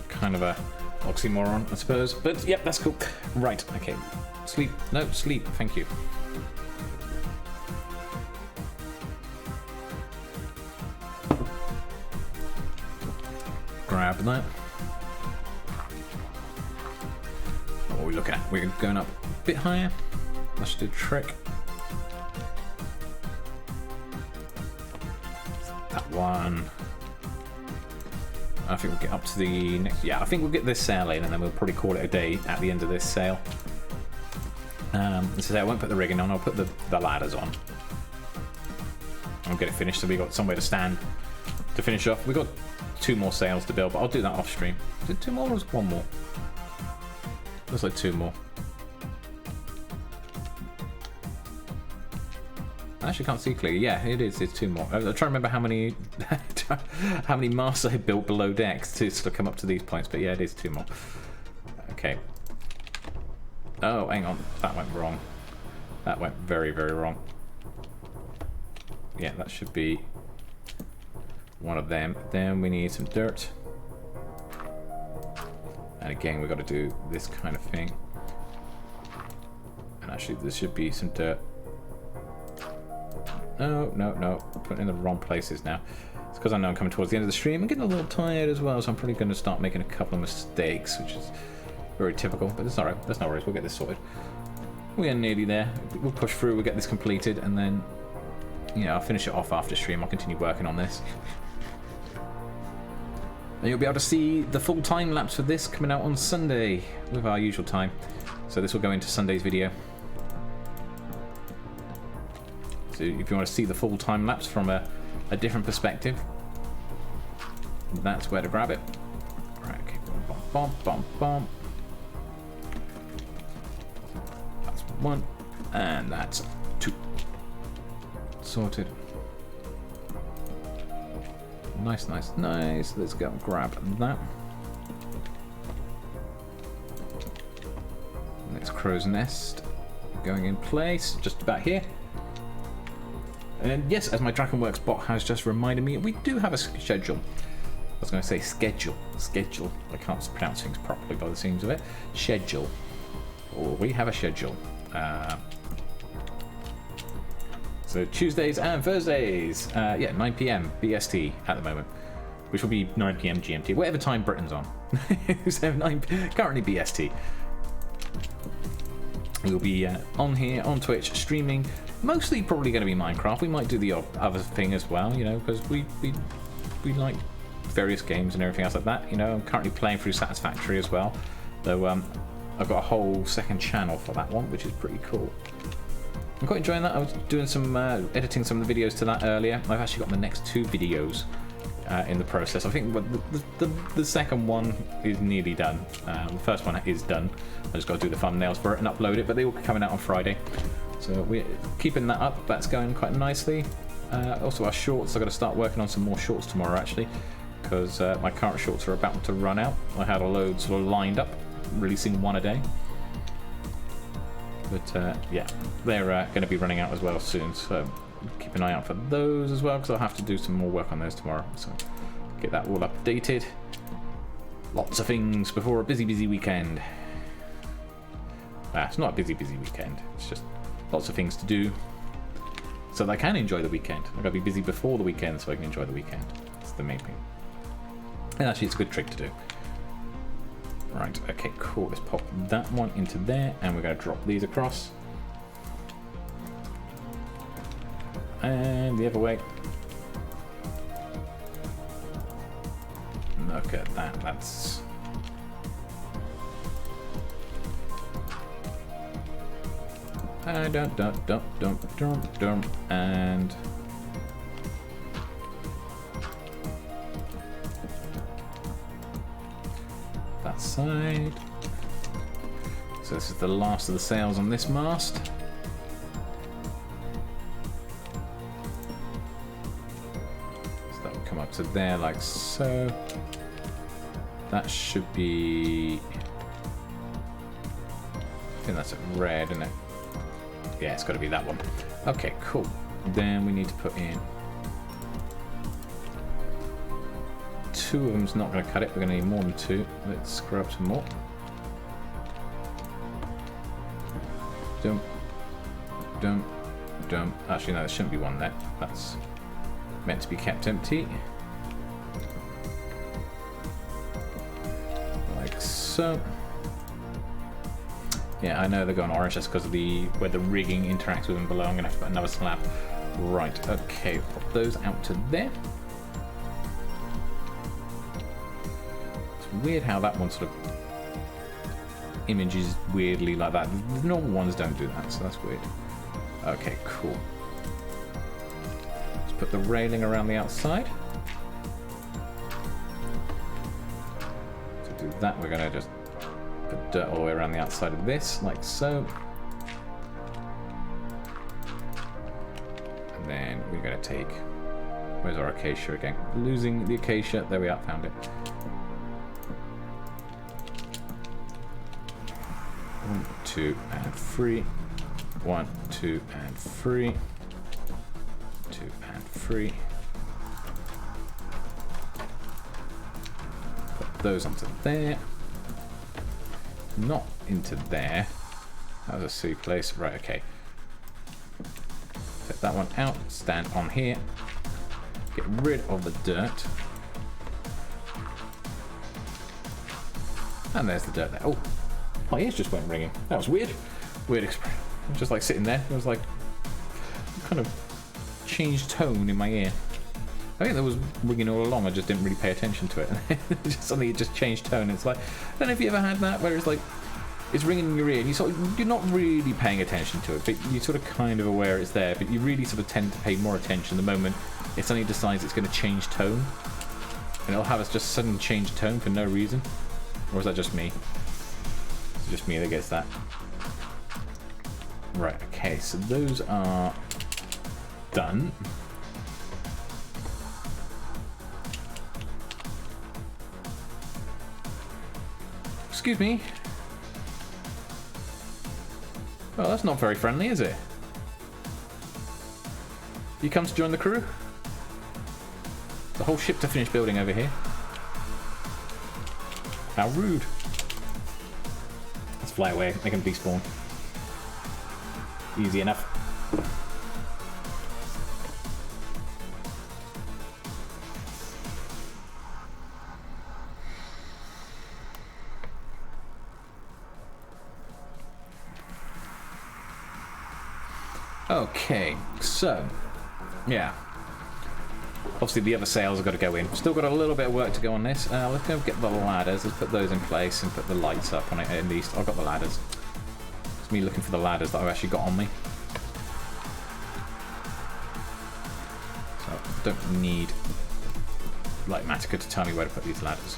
kind of a oxymoron, I suppose. But yep, that's cool. Right, okay. Sleep. No, sleep. Thank you. Grab that. What are we looking at? We're going up a bit higher. That should do the trick. That one. I think we'll get up to the next. Yeah, I think we'll get this sail in, and then we'll probably call it a day at the end of this sail. So I won't put the rigging on. I'll put the ladders on. I'll get it finished, so we got somewhere to stand to finish off. We got 2 more sails to build, but I'll do that off stream. Is it 2 more or is it 1 more? Looks like 2 more. I actually can't see clearly. Yeah, it is. It's 2 more. I'm trying to remember how many how many masts I built below decks to sort of come up to these points, but yeah, it is 2 more. Okay. Oh, hang on. That went wrong. That went very, very wrong. Yeah, that should be one of them. Then we need some dirt. And again, we've got to do this kind of thing. And actually, this should be some dirt. No, no, no. Putting in the wrong places now. It's because I know I'm coming towards the end of the stream. I'm getting a little tired as well, so I'm probably going to start making a couple of mistakes, which is very typical. But it's alright. That's no worries. We'll get this sorted. We are nearly there. We'll push through. We'll get this completed, and then, you know, I'll finish it off after stream. I'll continue working on this. And you'll be able to see the full time lapse for this coming out on Sunday with our usual time. So this will go into Sunday's video. So if you want to see the full time lapse from a different perspective, that's where to grab it. Right, okay. Bum, bum, bum, bum. That's 1, and that's 2. sorted. Nice, nice, nice. Let's go and grab that. Next crow's nest going in place, just about here. And yes, as my DrakenWerks bot has just reminded me, we do have a schedule. I was going to say schedule. I can't pronounce things properly by the seams of it. Schedule. Or we have a schedule. So Tuesdays and Thursdays. Yeah, 9 PM BST at the moment. Which will be 9 PM GMT. Whatever time Britain's on. So currently BST. We'll be on here, on Twitch, streaming. Mostly probably going to be Minecraft. We might do the other thing as well, you know, because we like various games and everything else like that. You know, I'm currently playing through Satisfactory as well. Though I've got a whole second channel for that one, which is pretty cool. I'm quite enjoying that. I was doing some editing some of the videos to that earlier. I've actually got the next 2 videos in the process. I think the second one is nearly done. The first one is done. I just got to do the thumbnails for it and upload it, but they will be coming out on Friday. So we're keeping that up. That's going quite nicely. Also our shorts, I've got to start working on some more shorts tomorrow actually, because my current shorts are about to run out. I had a load sort of lined up, releasing one a day. But yeah, they're going to be running out as well soon, so keep an eye out for those as well, because I'll have to do some more work on those tomorrow. So get that all updated. Lots of things before a busy weekend. It's not a busy weekend, it's just lots of things to do so that I can enjoy the weekend. I've got to be busy before the weekend so I can enjoy the weekend. That's the main thing. And actually it's a good trick to do. Right, okay, cool. Let's pop that one into there and we're going to drop these across. And the other way. Look at that, that's... and that side. So this is the last of the sails on this mast. So that will come up to there like so. That should be... I think that's red, isn't it? Yeah, it's got to be that one. Okay, cool. Then we need to put in... 2 of them's not going to cut it. We're going to need more than 2. Let's screw up some more. Dump. Dump. Dump. Actually, no, there shouldn't be one there. That's meant to be kept empty. Like so. Yeah, I know they're going orange just because of where the rigging interacts with them below. I'm going to have to put another slab. Right, okay, pop those out to there. It's weird how that one sort of images weirdly like that. The normal ones don't do that, so that's weird. Okay, cool. Let's put the railing around the outside. To do that, we're going to just put dirt all the way around the outside of this, like so. And then we're going to take... Where's our acacia again? Losing the acacia. There we are, found it. 1, 2, and 3. 1, 2, and 3. 2 and 3. Put those onto there. Not into there. That was a silly place. Right, okay. Take that one out. Stand on here. Get rid of the dirt. And there's the dirt there. Oh, my ears just went ringing. That was weird. Weird experience. Just like sitting there. It was like kind of changed tone in my ear. I think that was ringing all along. I just didn't really pay attention to it. Suddenly it just changed tone. It's like, I don't know if you ever had that where it's like it's ringing in your ear and you're not really paying attention to it, but you're sort of kind of aware it's there, but you really sort of tend to pay more attention the moment it suddenly decides it's going to change tone, and it'll have us just suddenly change tone for no reason. Or is that just me? It's just me that gets that. Right, okay, so those are done. Excuse me. Well, that's not very friendly, is it? You come to join the crew? The whole ship to finish building over here. How rude. Let's fly away, make him despawn. Easy enough. Okay, so, yeah. Obviously the other sails have got to go in. Still got a little bit of work to go on this. Let's go get the ladders. Let's put those in place and put the lights up on it at least. I've got the ladders. It's me looking for the ladders that I've actually got on me. So I don't need Light Matica to tell me where to put these ladders.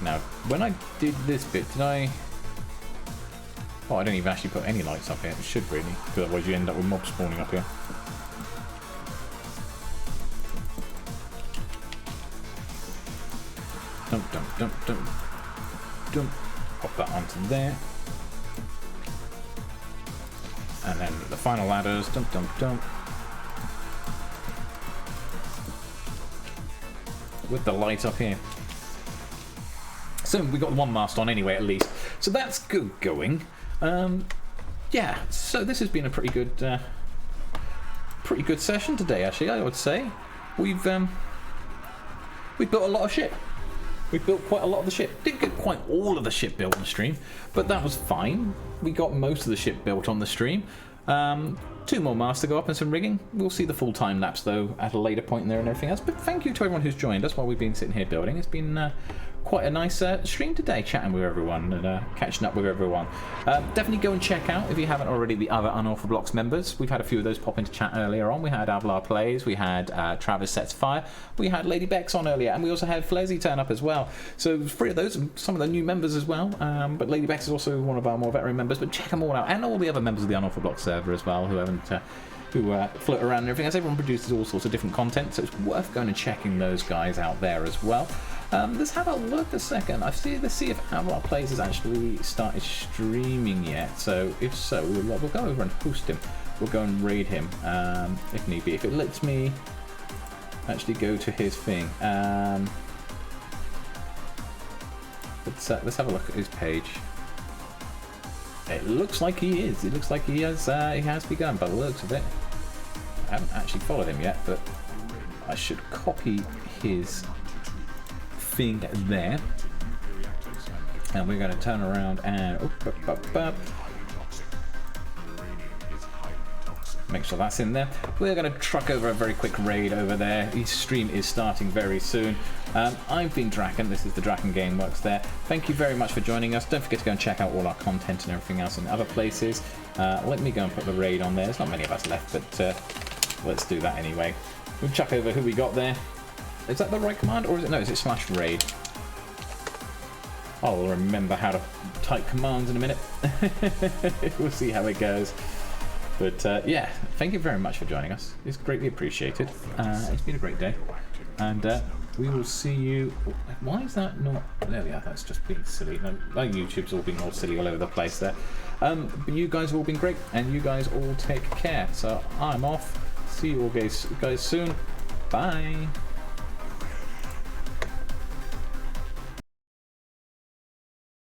Now, when I did this bit, did I... Oh, I don't even actually put any lights up here. It should really, because otherwise you end up with mobs spawning up here. Dump, dump, dump, dump, dump. Pop that onto there. And then the final ladders. Dump, dump, dump. With the light up here. So we got one mast on anyway, at least. So that's good going. Yeah. So this has been a pretty good session today. Actually, I would say we've built a lot of ship. We built quite a lot of the ship. Didn't get quite all of the ship built on the stream, but that was fine. We got most of the ship built on the stream. 2 more masts to go up and some rigging. We'll see the full time lapse though at a later point in there and everything else. But thank you to everyone who's joined us while we've been sitting here building. It's been quite a nice stream today, chatting with everyone and catching up with everyone. Definitely go and check out, if you haven't already, the other Unorthoblocks members. We've had a few of those pop into chat earlier on. We had Avlar Plays, we had Travis Sets Fire, we had Lady Bex on earlier, and we also had Flezzy turn up as well. So 3 of those, and some of the new members as well. But Lady Bex is also one of our more veteran members, but check them all out. And all the other members of the Unorthoblocks server as well, who haven't... who float around and everything, as everyone produces all sorts of different content, so it's worth going and checking those guys out there as well. Let's have a look a second. Let's see if Avlar Plays has actually started streaming yet. So if so, we'll go over and host him. We'll go and raid him if need be. If it lets me actually go to his thing. Let's have a look at his page. It looks like he is. It looks like he has begun by the looks of it. I haven't actually followed him yet, but I should copy his thing there. And we're going to turn around and make sure that's in there. We're going to truck over a very quick raid over there. His stream is starting very soon. I've been Draken. This is the DrakenWerks there. Thank you very much for joining us. Don't forget to go and check out all our content and everything else in other places. Let me go and put the raid on there. There's not many of us left, but let's do that anyway. We'll chuck over who we got there. Is that the right command, or is it? No, is it /raid? I'll remember how to type commands in a minute. We'll see how it goes. But yeah, thank you very much for joining us. It's greatly appreciated. It's been a great day. And we will see you... Why is that not... There we are, that's just being silly. No, YouTube's all being all silly all over the place there. But you guys have all been great, and you guys all take care. So I'm off. See you all guys soon. Bye.